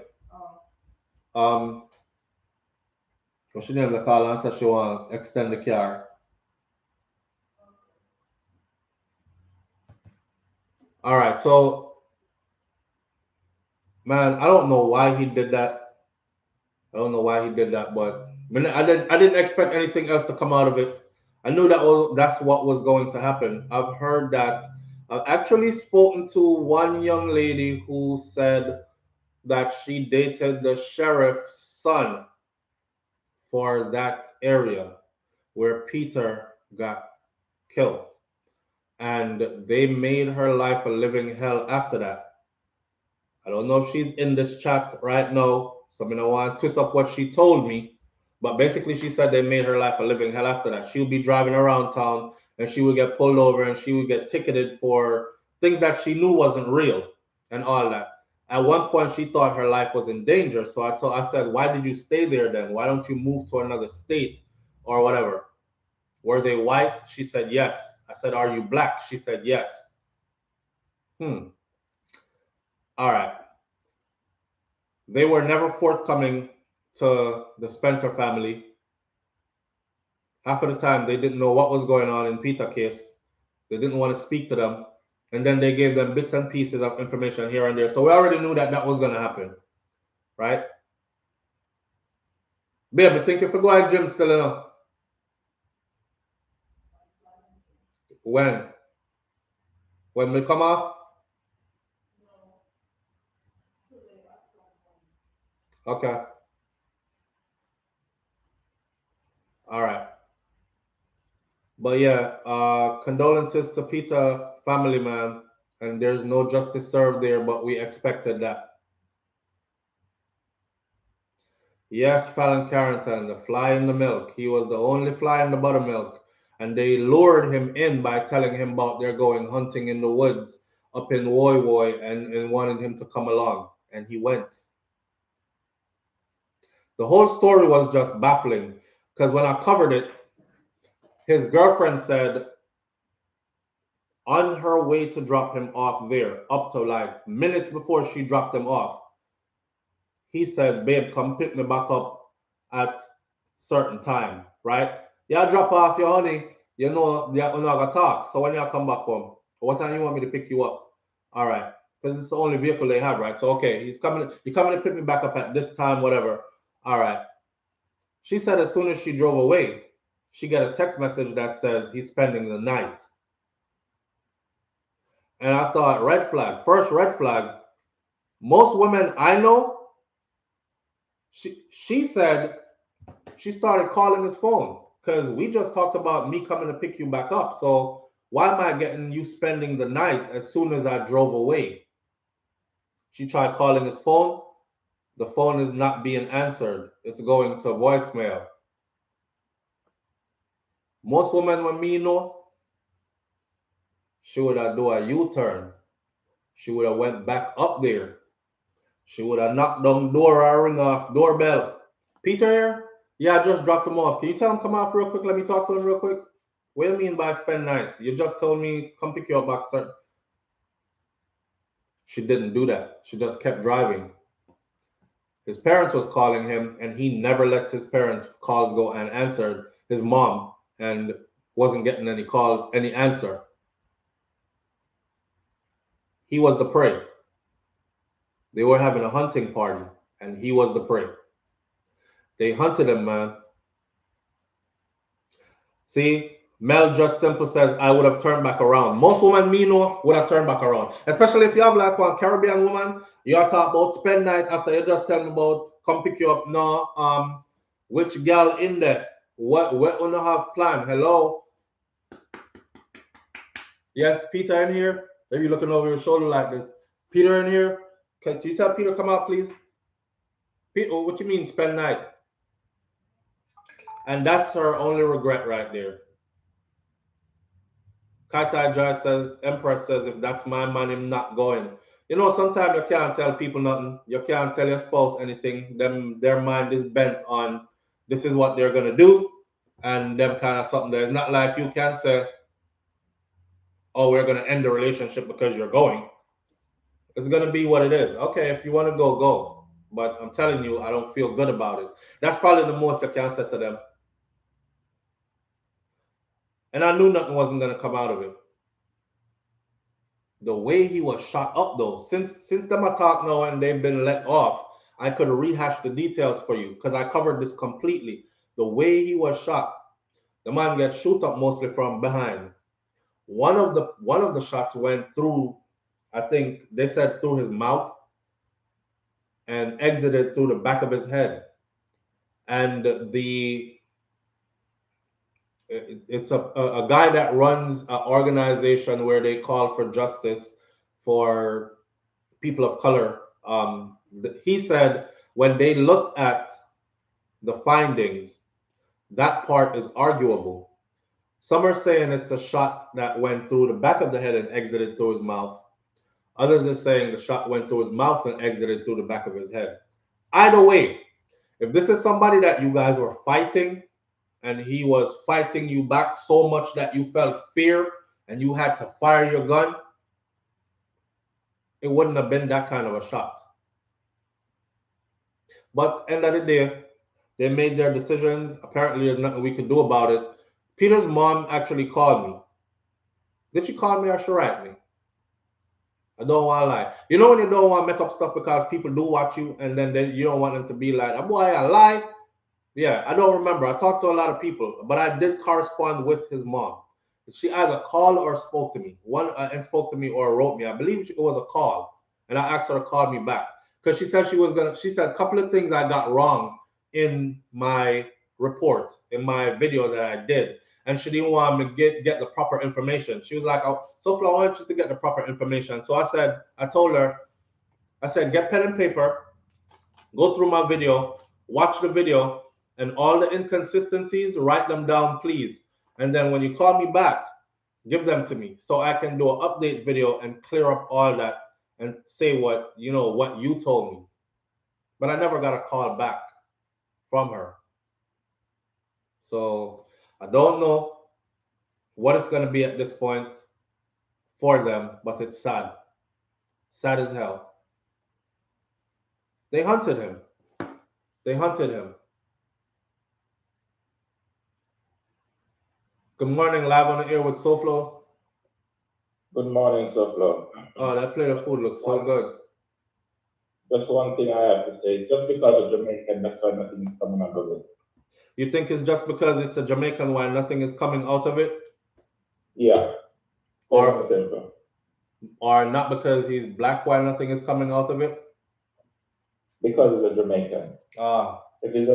She named the call and said she want to extend the car. All right, so man, I don't know why he did that. I don't know why he did that, but I didn't expect anything else to come out of it. I knew that's what was going to happen. I've heard that. I've actually spoken to one young lady who said that she dated the sheriff's son for that area where Peter got killed. And they made her life a living hell after that. I don't know if she's in this chat right now, so I don't want to twist up what she told me. But basically, she said they made her life a living hell after that. She would be driving around town and she would get pulled over and she would get ticketed for things that she knew wasn't real and all that. At one point, she thought her life was in danger. So I said, why did you stay there then? Why don't you move to another state or whatever? Were they white? She said, yes. I said, are you black? She said, yes. All right. They were never forthcoming to the Spencer family. Half of the time, they didn't know what was going on in Peter's case. They didn't want to speak to them. And then they gave them bits and pieces of information here and there. So we already knew that that was going to happen, right? Babe, I think if we go at gym still enough. When? When we come off? Okay. All right. But yeah, condolences to Peter family, man. And there's no justice served there, but we expected that. Yes, Fallon Carrington, the fly in the milk. He was the only fly in the buttermilk. And they lured him in by telling him about they're going hunting in the woods up in Woy Woy and wanted him to come along. And he went. The whole story was just baffling because when I covered it, his girlfriend said on her way to drop him off there, up to like minutes before she dropped him off, he said, "Babe, come pick me back up at certain time, right? Yeah, drop off your honey. You know, you're not gonna talk. So when you come back home, what time you want me to pick you up? All right, because it's the only vehicle they have, right? So okay, he's coming. You're coming to pick me back up at this time, whatever. All right." She said as soon as she drove away, she got a text message that says he's spending the night. And I thought, red flag. First red flag. Most women I know, she said she started calling his phone because we just talked about me coming to pick you back up. So why am I getting you spending the night as soon as I drove away? She tried calling his phone. The phone is not being answered. It's going to voicemail. Most women when me know, she would have do a U-turn. She would have went back up there. She would have knocked down door or ring off doorbell. Peter here? Yeah, I just dropped him off. Can you tell him come off real quick? Let me talk to him real quick. What do you mean by spend night? You just told me come pick you up back, sir. She didn't do that. She just kept driving. His parents was calling him, and he never lets his parents' calls go and answered his mom, and wasn't getting any calls, any answer. He was the prey. They were having a hunting party, and he was the prey. They hunted him, man. See, Mel just simple says, I would have turned back around. Most women me know would have turned back around. Especially if you have like one Caribbean woman, you are talk about spend night after you just tell me about come pick you up. No, which girl in there? What wanna have plan? Hello? Yes, Peter in here. Maybe looking over your shoulder like this. Peter in here. Can you tell Peter come out, please? Peter, what you mean spend night? And that's her only regret right there. Katai Joy says, Empress says, if that's my man, I'm not going. You know, sometimes you can't tell people nothing. You can't tell your spouse anything. Their mind is bent on this is what they're gonna do, and them kind of something. There's not like you can say, oh, we're gonna end the relationship because you're going. It's gonna be what it is. Okay, if you want to go, go. But I'm telling you, I don't feel good about it. That's probably the most I can say to them. And I knew nothing wasn't gonna come out of it. The way he was shot up though, since them talk now and they've been let off, I could rehash the details for you because I covered this completely. The way he was shot, the man gets shoot up mostly from behind. One of the shots went through, I think they said through his mouth and exited through the back of his head. And it's a guy that runs an organization where they call for justice for people of color. He said when they looked at the findings, that part is arguable. Some are saying it's a shot that went through the back of the head and exited through his mouth. Others are saying the shot went through his mouth and exited through the back of his head. Either way, if this is somebody that you guys were fighting and he was fighting you back so much that you felt fear and you had to fire your gun, it wouldn't have been that kind of a shot. But end of the day, they made their decisions. Apparently, there's nothing we could do about it. Peter's mom actually called me. Did she call me or she write me? I don't want to lie. You know when you don't want to make up stuff because people do watch you, and then you don't want them to be like, oh boy, I lie. Yeah, I don't remember. I talked to a lot of people, but I did correspond with his mom. She either called or spoke to me. One and spoke to me or wrote me. I believe it was a call, and I asked her to call me back because she said she was gonna. She said a couple of things I got wrong in my report, in my video that I did, and she didn't want me to get the proper information. She was like, "Oh, SouFLo, I want you to get the proper information." So I told her, I said, get pen and paper, go through my video, watch the video, and all the inconsistencies, write them down, please. And then when you call me back, give them to me so I can do an update video and clear up all that and say what you told me. But I never got a call back from her. So I don't know what it's going to be at this point for them, but it's sad. Sad as hell. They hunted him. They hunted him. Good morning, live on the air with SouFLo. Good morning, SouFLo. Oh, that plate of food looks so good. Just one thing I have to say. It's just because of Jamaican, that's why nothing is coming out of it. You think it's just because it's a Jamaican why nothing is coming out of it? Yeah. Or not because he's black why nothing is coming out of it? Because it's a Jamaican. If you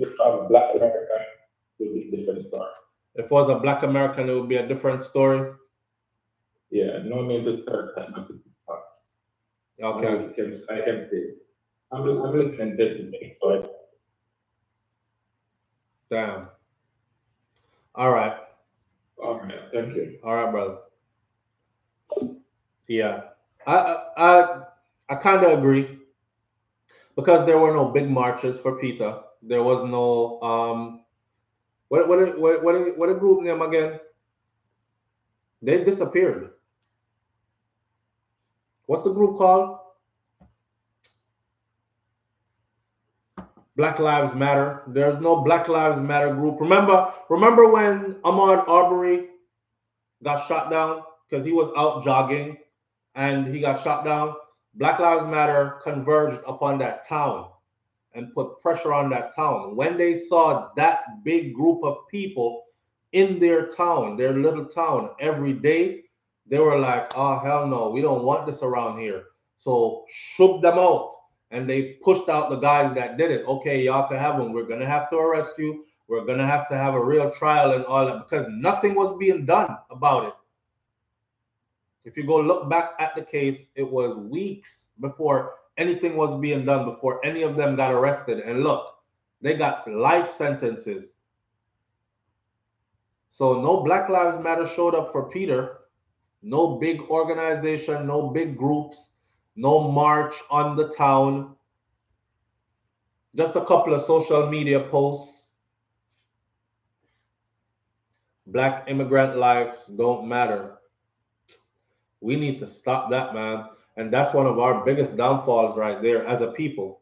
just have a black American, it would be a different story. If it was a black American, it would be a different story. Yeah, no need to start that. Okay. I can say. I'm listening to this, so Damn. All right. All right, thank you. All right, brother. Yeah. I kind of agree because there were no big marches for Peter. There was no what group name again? They disappeared. What's the group called? Black Lives Matter. There's no Black Lives Matter group. Remember when Ahmaud Arbery got shot down because he was out jogging and he got shot down? Black Lives Matter converged upon that town and put pressure on that town. When they saw that big group of people in their town, their little town, every day, they were like, oh, hell no, we don't want this around here. So shook them out. And they pushed out the guys that did it. Okay, y'all can have them. We're going to have to arrest you. We're going to have a real trial and all that because nothing was being done about it. If you go look back at the case, it was weeks before anything was being done, before any of them got arrested. And look, they got life sentences. So no Black Lives Matter showed up for Peter. No big organization, no big groups. No march on the town. Just a couple of social media posts. Black immigrant lives don't matter. We need to stop that, man. And that's one of our biggest downfalls right there as a people.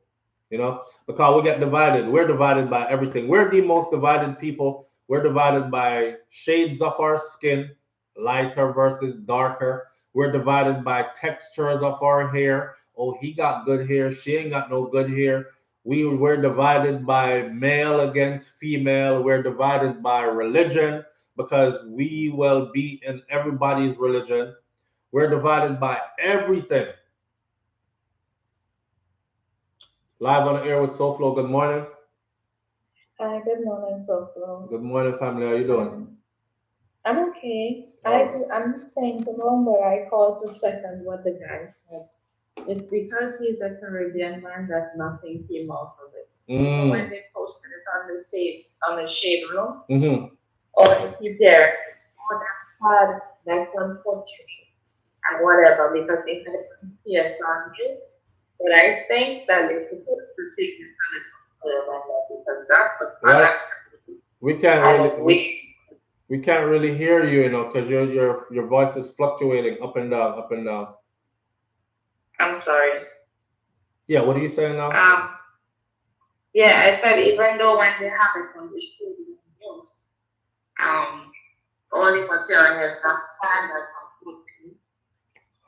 Because we get divided. We're divided by everything. We're the most divided people. We're divided by shades of our skin, lighter versus darker. We're divided by textures of our hair. Oh, he got good hair. She ain't got no good hair. We're divided by male against female. We're divided by religion because we will be in everybody's religion. We're divided by everything. Live on the air with SouFLo. Good morning. Hi, good morning, SouFLo. Good morning, family. How you doing? I'm okay. I'm saying to remember I called the second what the guy said. It's because he's a Caribbean man that nothing came out of it. So when they posted it on the shade room, or if you there, oh that's sad, that's unfortunate, and whatever, because they had see us on news. But I think that they could take this a little further than that because that was unacceptable. We can't really hear you, because your voice is fluctuating up and down, up and down. I'm sorry. Yeah, what are you saying now? Yeah, I said even though when they have it on the show, the news, all he was hearing is that standards of food.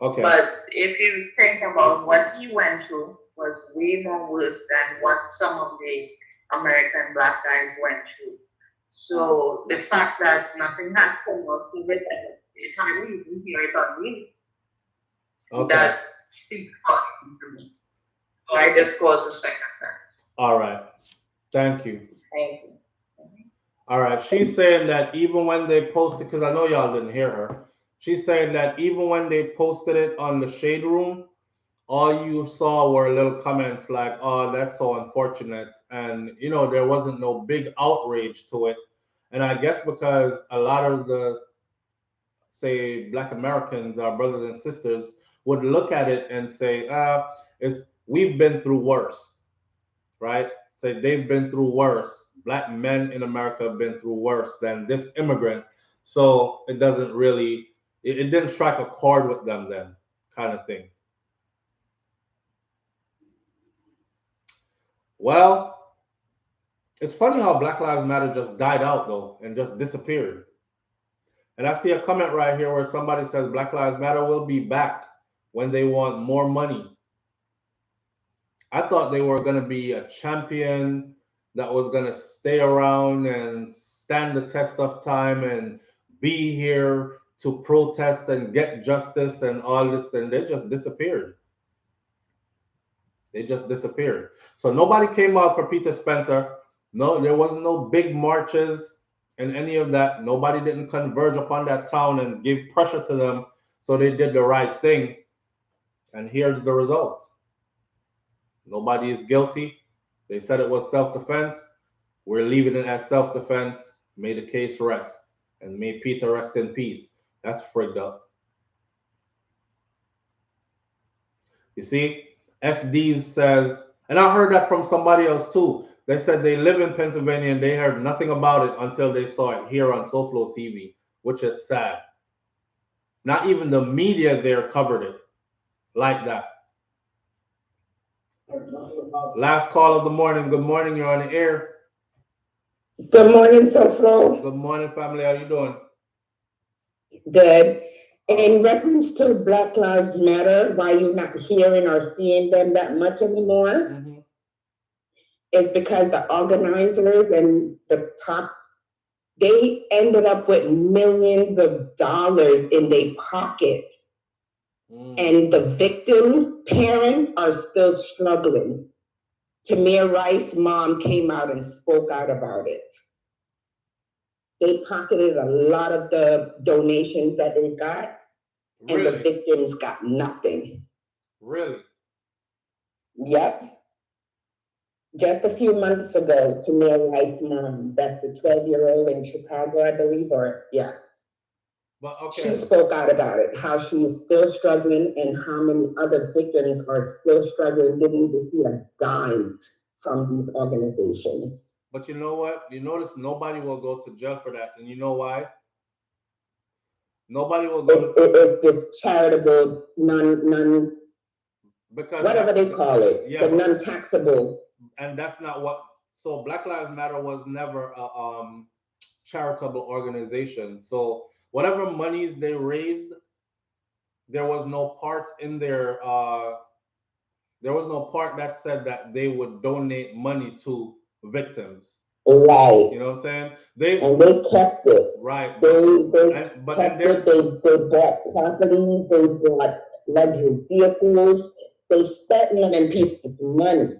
Okay. But if you think about what he went through was way more worse than what some of the American black guys went through. So the fact that nothing has come out of it, it hardly even hear it on me. Okay. That speaks to me. I just called to second that. All right. Thank you. Thank you. All right. She's saying that even when they posted, because I know y'all didn't hear her, she's saying that even when they posted it on the Shade Room, all you saw were little comments like, oh, that's so unfortunate. And, you know, there wasn't no big outrage to it. And I guess because a lot of the, say, Black Americans, our brothers and sisters, would look at it and say, we've been through worse, right? Say they've been through worse. Black men in America have been through worse than this immigrant. So it doesn't really, it didn't strike a chord with them then, kind of thing. Well, it's funny how Black Lives Matter just died out though and just disappeared. And I see a comment right here where somebody says Black Lives Matter will be back when they want more money. I thought they were going to be a champion that was going to stay around and stand the test of time and be here to protest and get justice and all this, and they just disappeared. They just disappeared. So nobody came out for Peter Spencer. No, there wasn't no big marches and any of that. Nobody didn't converge upon that town and give pressure to them. So they did the right thing. And here's the result. Nobody is guilty. They said it was self-defense. We're leaving it as self-defense. May the case rest. And may Peter rest in peace. That's frigged up. You see, SDs says, and I heard that from somebody else too. They said they live in Pennsylvania and they heard nothing about it until they saw it here on SouFLoTV, which is sad. Not even the media there covered it like that. Last call of the morning. Good morning. You're on the air. Good morning, SouFLo. Good morning, family. How you doing? Good. In reference to Black Lives Matter, why you're not hearing or seeing them that much anymore, is because the organizers and the top, they ended up with millions of dollars in their pockets. And the victims' parents are still struggling. Tamir Rice's mom came out and spoke out about it. They pocketed a lot of the donations that they got, and the victims got nothing. Really? Yep. Just a few months ago, Tamir Rice's mom, that's the 12-year-old in Chicago, I believe, or yeah. But okay. She spoke out about it, how she is still struggling and how many other victims are still struggling, didn't even see a dime from these organizations. But you know what? You notice nobody will go to jail for that. And you know why? Nobody will go it's this charitable, because whatever they call it, yeah, the non-taxable. And that's not what, so Black Lives Matter was never a charitable organization. So whatever monies they raised, there was no part in there was no part that said that they would donate money to victims. Right. You know what I'm saying? And they kept it. Right. They kept it. They bought properties. They bought luxury vehicles. They spent on people's money.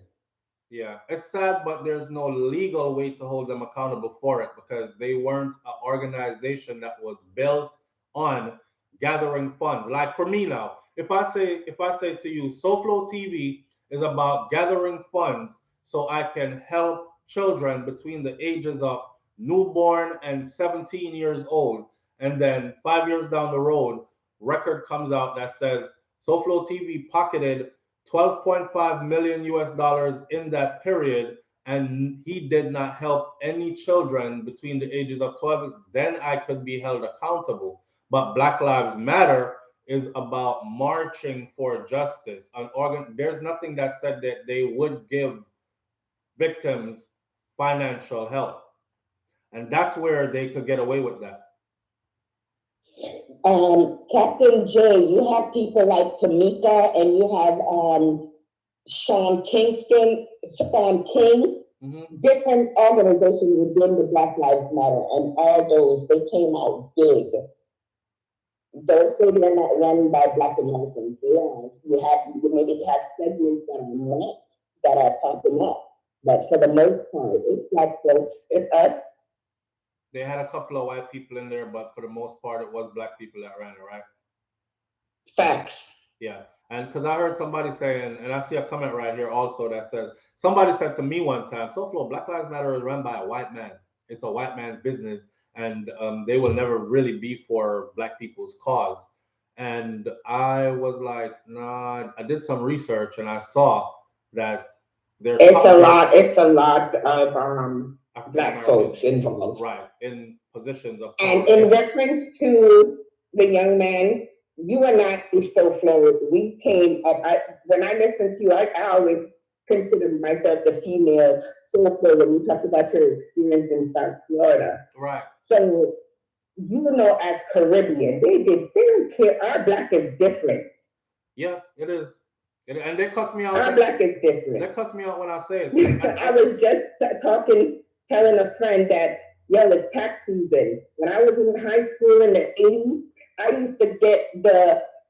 Yeah, it's sad, but there's no legal way to hold them accountable for it because they weren't an organization that was built on gathering funds. Like for me now, if I say to you, SouFLoTV is about gathering funds so I can help children between the ages of newborn and 17 years old, and then 5 years down the road, record comes out that says SouFLoTV pocketed 12.5 million US dollars in that period, and he did not help any children between the ages of 12, then I could be held accountable. But Black Lives Matter is about marching for justice. There's nothing that said that they would give victims financial help, and that's where they could get away with that. Captain J, you have people like Tamika, and you have Sean King, different organizations within the Black Lives Matter, and all those, they came out big. Don't say they're not run by Black Americans. They are. You maybe have segments that are not, that are popping up, but for the most part, it's Black folks, it's us. They had a couple of white people in there, but for the most part, it was Black people that ran it, right? Facts. Yeah. And because I heard somebody saying, and I see a comment right here also that says, somebody said to me one time, SouFlo, Black Lives Matter is run by a white man. It's a white man's business, and they will never really be for Black people's cause. And I was like, nah, I did some research and I saw that it's a lot of Black folks involved. Right, in positions of power. And in reference to the young man, you are not SouFlo. We came up, when I listen to you, I always consider myself the female SouFlo when you talk about your experience in South Florida. Right. So, you know, as Caribbean, they don't care. Our Black is different. Yeah, it is. And they cuss me out. Our Black is different. They cuss me out when I say it. I was just telling a friend that, yo, it's tax season. When I was in high school in the 80s, I used to get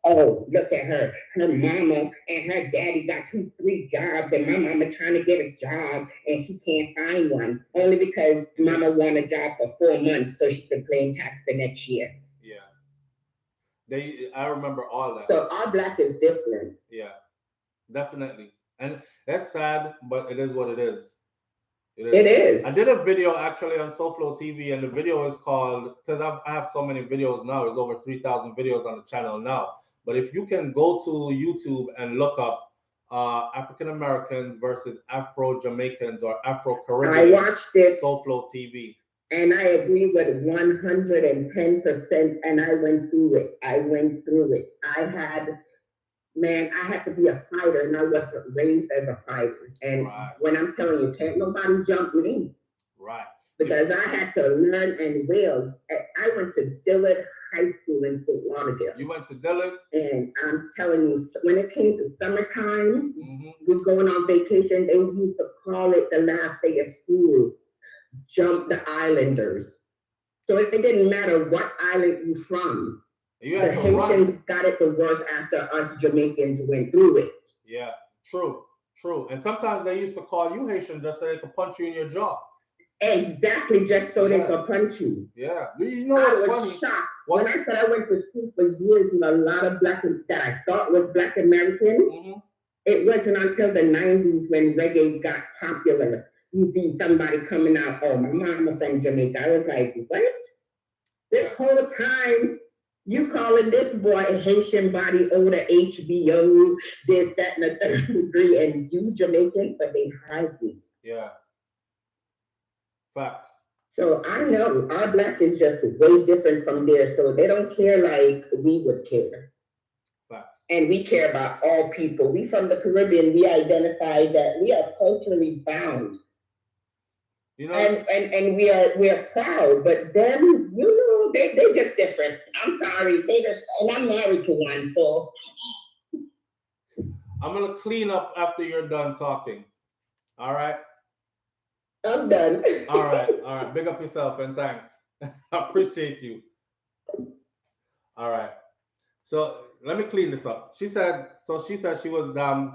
oh, look at her. Her mama and her daddy got 2-3 jobs, and my mama trying to get a job, and she can't find one, only because mama won a job for 4 months so she could claim tax the next year. Yeah. I remember all that. So our Black is different. Yeah, definitely. And that's sad, but it is what it is. It is. I did a video actually on SouFLoTV, and the video is called, because I have so many videos now, there's over 3,000 videos on the channel now. But if you can go to YouTube and look up African Americans versus Afro Jamaicans or Afro Caribbean, I watched it. SouFLoTV. And I agree with 110%. And I went through it. I had to be a fighter, and I wasn't raised as a fighter. And when I'm telling you, can't nobody jump me. Right. Because I had to learn and will. I went to Dillard High School in Fort Lauderdale. You went to Dillard? And I'm telling you, when it came to summertime, we're going on vacation, they used to call it the last day of school, Jump the Islanders. So it didn't matter what island you're from. The Haitians got it the worst after us Jamaicans went through it. Yeah, true. And sometimes they used to call you Haitian just so they could punch you in your jaw. Exactly, just so they could punch you. Yeah. You know, I was shocked. When I said I went to school for years with a lot of Black that I thought was Black American, it wasn't until the 90s when reggae got popular. You see somebody coming out, oh, my mama from Jamaica. I was like, what? This whole time, you calling this boy a Haitian body odor, HBO, this, that, and the third degree, and you Jamaican, but they hide you. Yeah. Facts. So I know our Black is just way different from theirs, so they don't care like we would care. Facts. And we care about all people. We from the Caribbean, we identify that we are culturally bound. You know, and we are proud, but them, you know, they just different. I'm sorry, and I'm married to one, so I'm gonna clean up after you're done talking. All right. I'm done. All right. Big up yourself and thanks. I appreciate you. All right. So let me clean this up. She said she was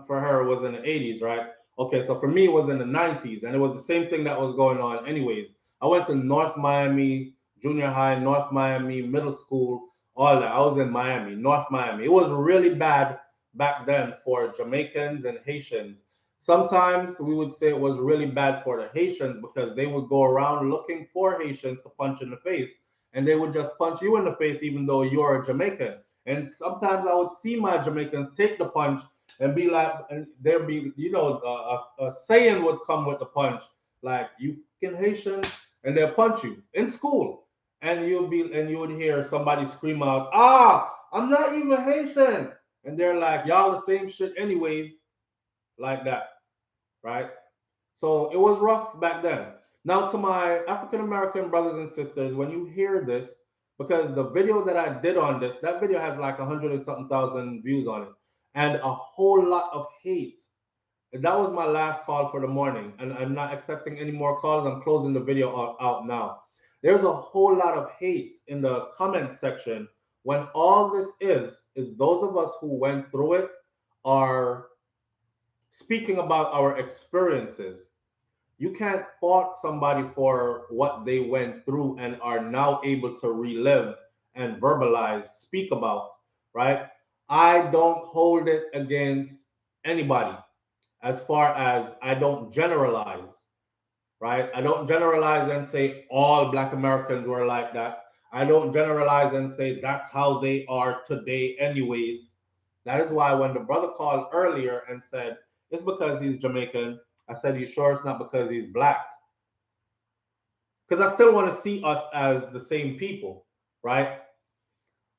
for her was in the 80s, right? Okay, so for me, it was in the 90s, and it was the same thing that was going on anyways. I went to North Miami, junior high, North Miami, middle school, all that. I was in Miami, North Miami. It was really bad back then for Jamaicans and Haitians. Sometimes we would say it was really bad for the Haitians because they would go around looking for Haitians to punch in the face, and they would just punch you in the face even though you're a Jamaican. And sometimes I would see my Jamaicans take the punch and be like, and there'd be, you know, a saying would come with the punch, like, you fucking Haitian, and they'll punch you in school. And you would hear somebody scream out, I'm not even Haitian. And they're like, y'all the same shit anyways, like that, right? So it was rough back then. Now, to my African American brothers and sisters, when you hear this, because the video that I did on this, that video has like 100 and something thousand views on it, and a whole lot of hate. That was my last call for the morning, and I'm not accepting any more calls. I'm closing the video out now. There's a whole lot of hate in the comment section when all this is those of us who went through it are speaking about our experiences. You can't fault somebody for what they went through and are now able to relive and verbalize, speak about, right? I don't hold it against anybody as far as I don't generalize, right? I don't generalize and say all Black Americans were like that. I don't generalize and say that's how they are today, anyways. That is why when the brother called earlier and said it's because he's Jamaican, I said, you sure it's not because he's Black? Because I still want to see us as the same people, right?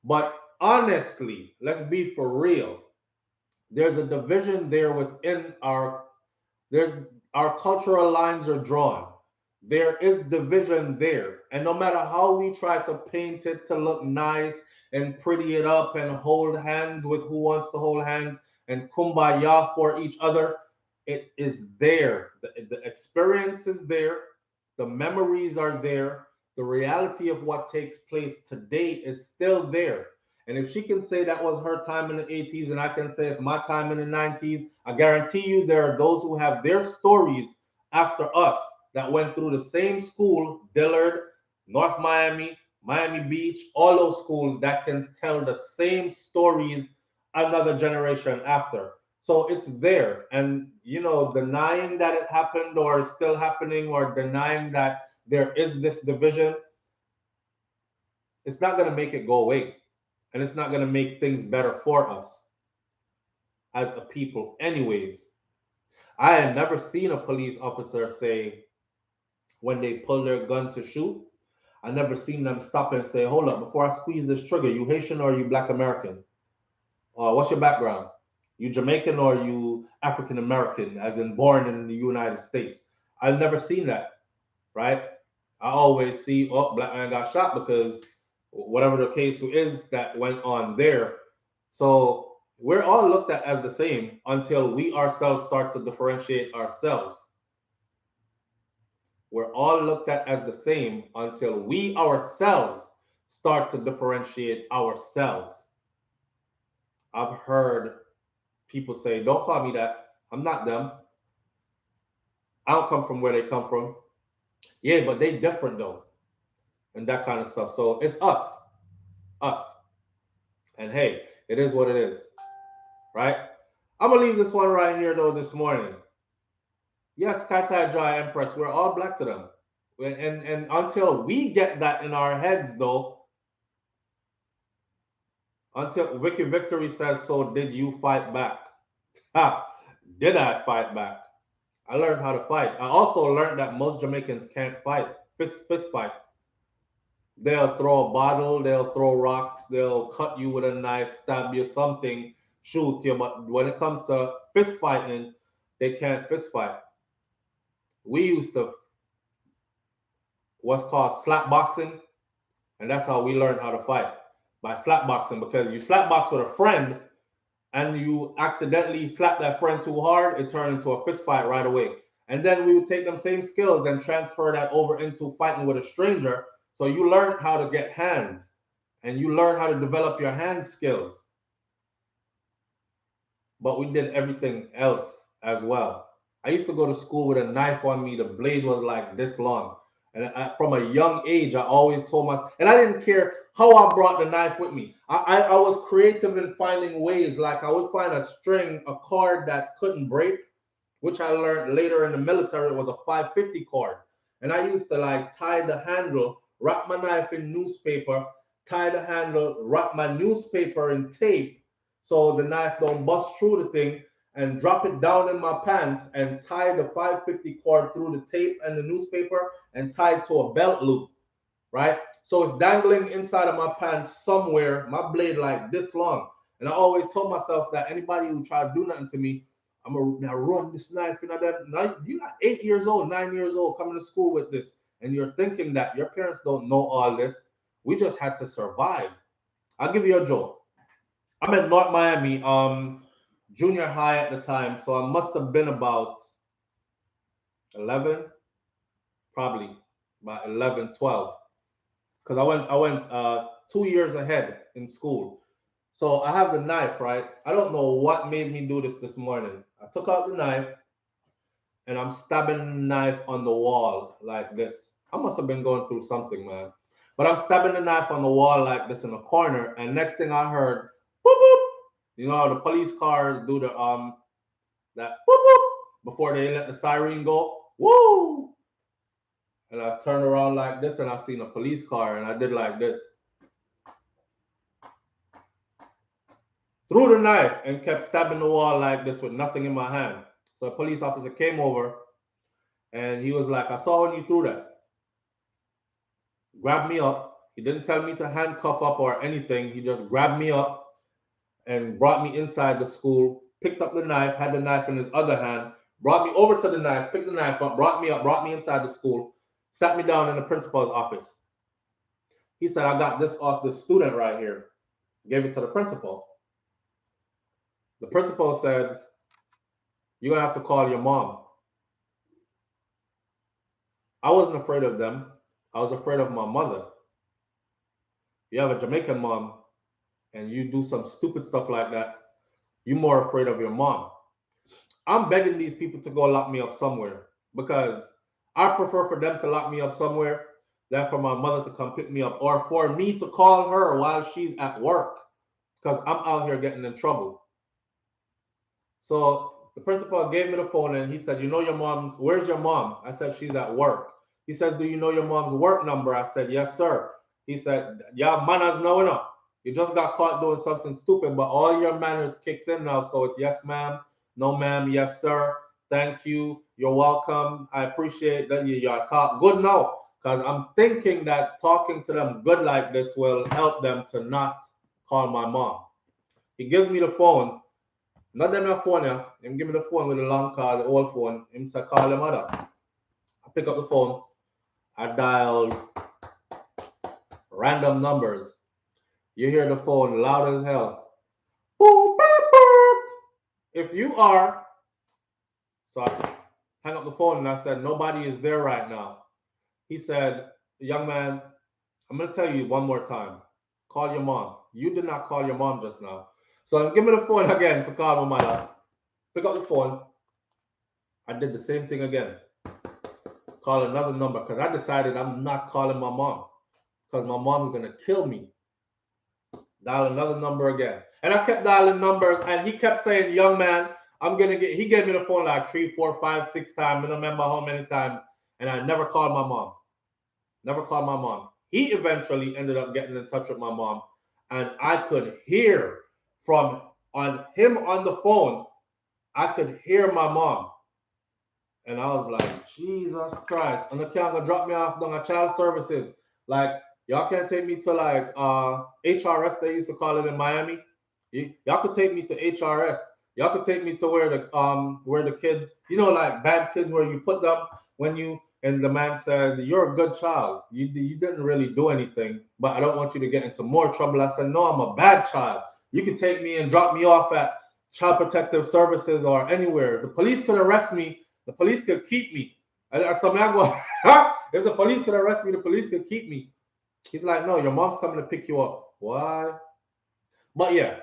But honestly, let's be for real. There's a division there within there. Our cultural lines are drawn. There is division there, and no matter how we try to paint it to look nice and pretty it up and hold hands with who wants to hold hands and kumbaya for each other, it is there. The experience is there. The memories are there. The reality of what takes place today is still there. And if she can say that was her time in the 80s and I can say it's my time in the 90s, I guarantee you there are those who have their stories after us that went through the same school, Dillard, North Miami, Miami Beach, all those schools that can tell the same stories another generation after. So it's there. And, denying that it happened or still happening or denying that there is this division, it's not going to make it go away. And it's not going to make things better for us as a people, anyways. I had never seen a police officer say, when they pull their gun to shoot, I never seen them stop and say, hold up, before I squeeze this trigger, you Haitian or you Black American? What's your background? You Jamaican or you African American, as in born in the United States? I've never seen that, right? I always see, oh, Black man got shot because whatever the case is that went on there. So we're all looked at as the same until we ourselves start to differentiate ourselves. We're all looked at as the same until we ourselves start to differentiate ourselves. I've heard people say, don't call me that. I'm not them. I don't come from where they come from. Yeah, but they different though. And that kind of stuff. So it's us. Us. And hey, it is what it is. Right? I'm gonna leave this one right here though this morning. Yes, Katai Jai Empress, we're all Black to them. And until we get that in our heads though, until Vicky Victory says, so did you fight back? Ha! Did I fight back? I learned how to fight. I also learned that most Jamaicans can't fight. Fist fights. They'll throw a bottle, they'll throw rocks, they'll cut you with a knife, stab you, something, shoot you. But when it comes to fist fighting, they can't fist fight. We used to what's called slap boxing, and that's how we learned how to fight, by slap boxing, because you slap box with a friend and you accidentally slap that friend too hard, it turned into a fist fight right away. And then we would take them same skills and transfer that over into fighting with a stranger. So you learn how to get hands and you learn how to develop your hand skills. But we did everything else as well. I used to go to school with a knife on me. The blade was like this long. And from a young age, I always told myself, and I didn't care how I brought the knife with me. I was creative in finding ways. Like I would find a string, a cord that couldn't break, which I learned later in the military. It was a 550 cord. And I used to like tie the handle, wrap my knife in newspaper, tie the handle, wrap my newspaper in tape so the knife don't bust through the thing, and drop it down in my pants and tie the 550 cord through the tape and the newspaper and tie it to a belt loop, right? So it's dangling inside of my pants somewhere, my blade like this long. And I always told myself that anybody who try to do nothing to me, I'm gonna now run this knife. You know that now you're not 8 years old, 9 years old, coming to school with this, and you're thinking that your parents don't know all this. We just had to survive. I'll give you a joke. I'm in North Miami, junior high at the time, so I must have been about 11, probably about 11, 12, because I went 2 years ahead in school. So I have the knife, right? I don't know what made me do this morning. I took out the knife and I'm stabbing the knife on the wall like this. I must have been going through something, man. But I'm stabbing the knife on the wall like this in the corner, and next thing I heard, whoop whoop. You know how the police cars do the that whoop whoop before they let the siren go. Woo! And I turned around like this and I seen a police car and I did like this. Threw the knife and kept stabbing the wall like this with nothing in my hand. So a police officer came over and he was like, I saw when you threw that. Grabbed me up. He didn't tell me to handcuff up or anything. He just grabbed me up and brought me inside the school, picked up the knife, had the knife in his other hand, brought me over to the knife, picked the knife up, brought me up, brought me inside the school, sat me down in the principal's office. He said, I got this off this student right here. Gave it to the principal. The principal said, you're going to have to call your mom. I wasn't afraid of them. I was afraid of my mother. You have a Jamaican mom and you do some stupid stuff like that, you're more afraid of your mom. I'm begging these people to go lock me up somewhere because I prefer for them to lock me up somewhere than for my mother to come pick me up or for me to call her while she's at work because I'm out here getting in trouble. So the principal gave me the phone and he said, you know your mom's, where's your mom? I said, she's at work. He said, do you know your mom's work number? I said, yes, sir. He said, yeah, manners now enough. You just got caught doing something stupid, but all your manners kicks in now. So it's yes, ma'am, no, ma'am, yes, sir. Thank you. You're welcome. I appreciate that you're taught good now. Because I'm thinking that talking to them good like this will help them to not call my mom. He gives me the phone. Not them your phone, yeah. Him give me the phone with the long card, the old phone. Him say, call your mother. I pick up the phone. I dialed random numbers. You hear the phone loud as hell. Boom, boop, boop. If you are, so I hang up the phone and I said, nobody is there right now. He said, young man, I'm going to tell you one more time. Call your mom. You did not call your mom just now. So give me the phone again for call my mother. Pick up the phone. I did the same thing again. Call another number because I decided I'm not calling my mom because my mom is going to kill me. Dial another number again. And I kept dialing numbers and he kept saying, young man, I'm going to get, he gave me the phone like 3, 4, 5, 6 times. I don't remember how many times. And I never called my mom. Never called my mom. He eventually ended up getting in touch with my mom. And I could hear from on him on the phone, I could hear my mom. And I was like, Jesus Christ. And the kid gonna drop me off down at child services. Like, y'all can't take me to like HRS, they used to call it in Miami. Y'all could take me to HRS. Y'all could take me to where the kids, you know, like bad kids where you put them when you, and the man said, you're a good child. You didn't really do anything, but I don't want you to get into more trouble. I said, no, I'm a bad child. You could take me and drop me off at Child Protective Services or anywhere. The police could arrest me. The police could keep me. If the police could arrest me, the police could keep me. He's like, no, your mom's coming to pick you up. Why? But yeah,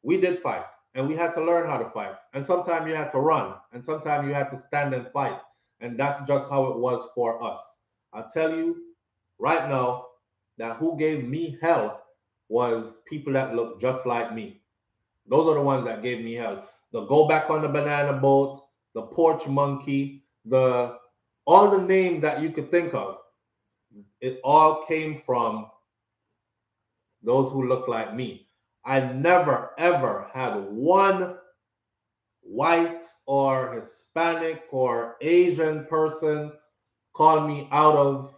we did fight. And we had to learn how to fight. And sometimes you had to run. And sometimes you had to stand and fight. And that's just how it was for us. I tell you right now that who gave me hell was people that look just like me. Those are the ones that gave me hell. The go back on the banana boat, the porch monkey, all the names that you could think of. It all came from those who look like me. I never, ever had one white or Hispanic or Asian person call me out of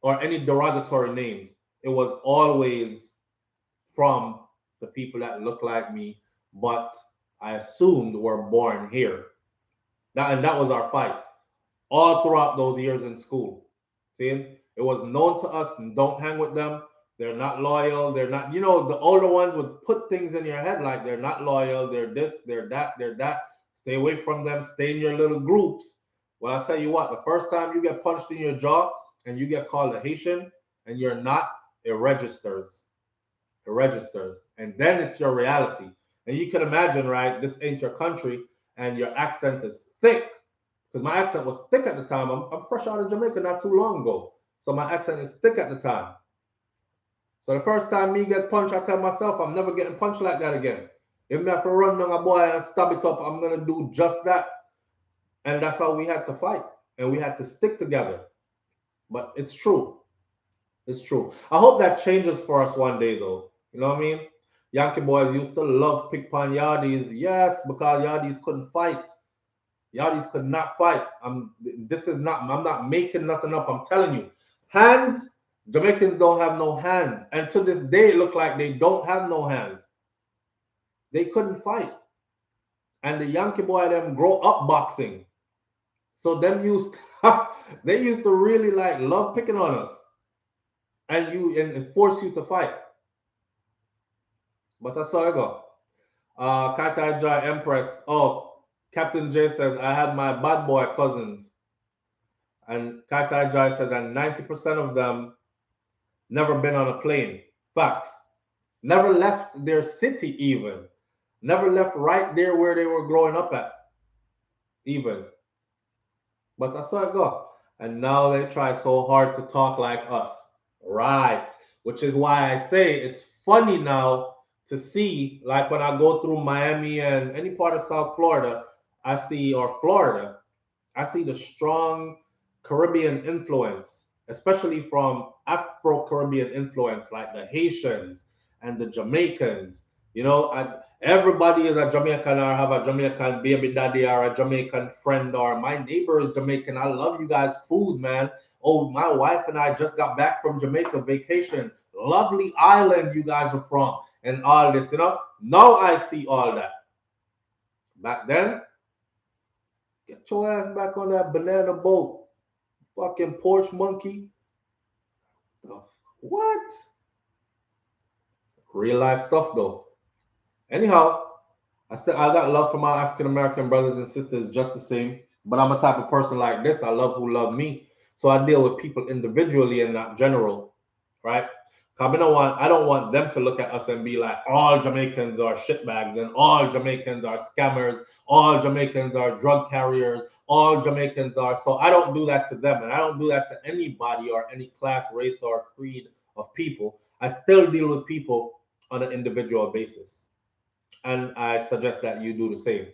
or any derogatory names. It was always from the people that look like me, but I assumed were born here. That was our fight all throughout those years in school. See, it was known to us, and don't hang with them. They're not loyal. They're not, you know, the older ones would put things in your head like they're not loyal, they're this, they're that, they're that. Stay away from them, stay in your little groups. Well, I'll tell you what, the first time you get punched in your jaw and you get called a Haitian and you're not, it registers. It registers. And then it's your reality. And you can imagine, right? This ain't your country and your accent is thick. Because my accent was thick at the time. I'm fresh out of Jamaica not too long ago. So my accent is thick at the time. So the first time me get punched, I tell myself I'm never getting punched like that again. If me have to run down a boy and stab it up, I'm gonna do just that. And that's how we had to fight. And we had to stick together. But it's true. It's true. I hope that changes for us one day though. You know what I mean? Yankee boys used to love pick pan yardies. Yes, because yardies couldn't fight. Yardies could not fight. I'm not making nothing up. I'm telling you. Hands, Jamaicans don't have no hands. And to this day, it look like they don't have no hands. They couldn't fight. And the Yankee boy them grow up boxing. So them used they used to really like love picking on us. And force you to fight. But that's how I go. Kaitai Joy Empress. Oh, Captain J says, I had my bad boy cousins. And Kaitai Joy says, and 90% of them never been on a plane. Facts. Never left their city even. Never left right there where they were growing up at. Even. But that's how it go. And now they try so hard to talk like us. Right. Which is why I say it's funny now to see, like when I go through Miami and any part of South Florida, or Florida, I see the strong Caribbean influence, especially from Afro-Caribbean influence, like the Haitians and the Jamaicans. You know, everybody is a Jamaican or have a Jamaican baby daddy or a Jamaican friend, or my neighbor is Jamaican. I love you guys' food, man. Oh, my wife and I just got back from Jamaica vacation. Lovely island you guys are from. And all this, you know. Now I see all that. Back then, get your ass back on that banana boat. Fucking porch monkey. What? Real life stuff though. Anyhow, I got love for my African American brothers and sisters just the same. But I'm a type of person like this. I love who love me. So I deal with people individually and not general, right? I don't want them to look at us and be like, all Jamaicans are shitbags and all Jamaicans are scammers, all Jamaicans are drug carriers, all Jamaicans are. So I don't do that to them, and I don't do that to anybody or any class, race, or creed of people. I still deal with people on an individual basis, and I suggest that you do the same,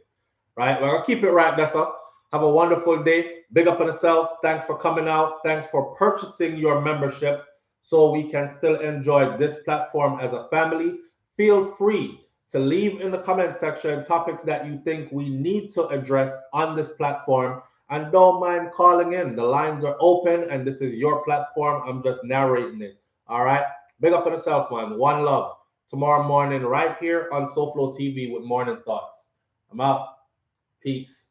right? Well, I'll keep it right. That's all. Have a wonderful day. Big up on yourself. Thanks for coming out. Thanks for purchasing your membership so we can still enjoy this platform as a family. Feel free to leave in the comment section topics that you think we need to address on this platform. And don't mind calling in. The lines are open and this is your platform. I'm just narrating it. All right. Big up on yourself, man. One love. Tomorrow morning, right here on SouFLoTV with Morning Thoughts. I'm out. Peace.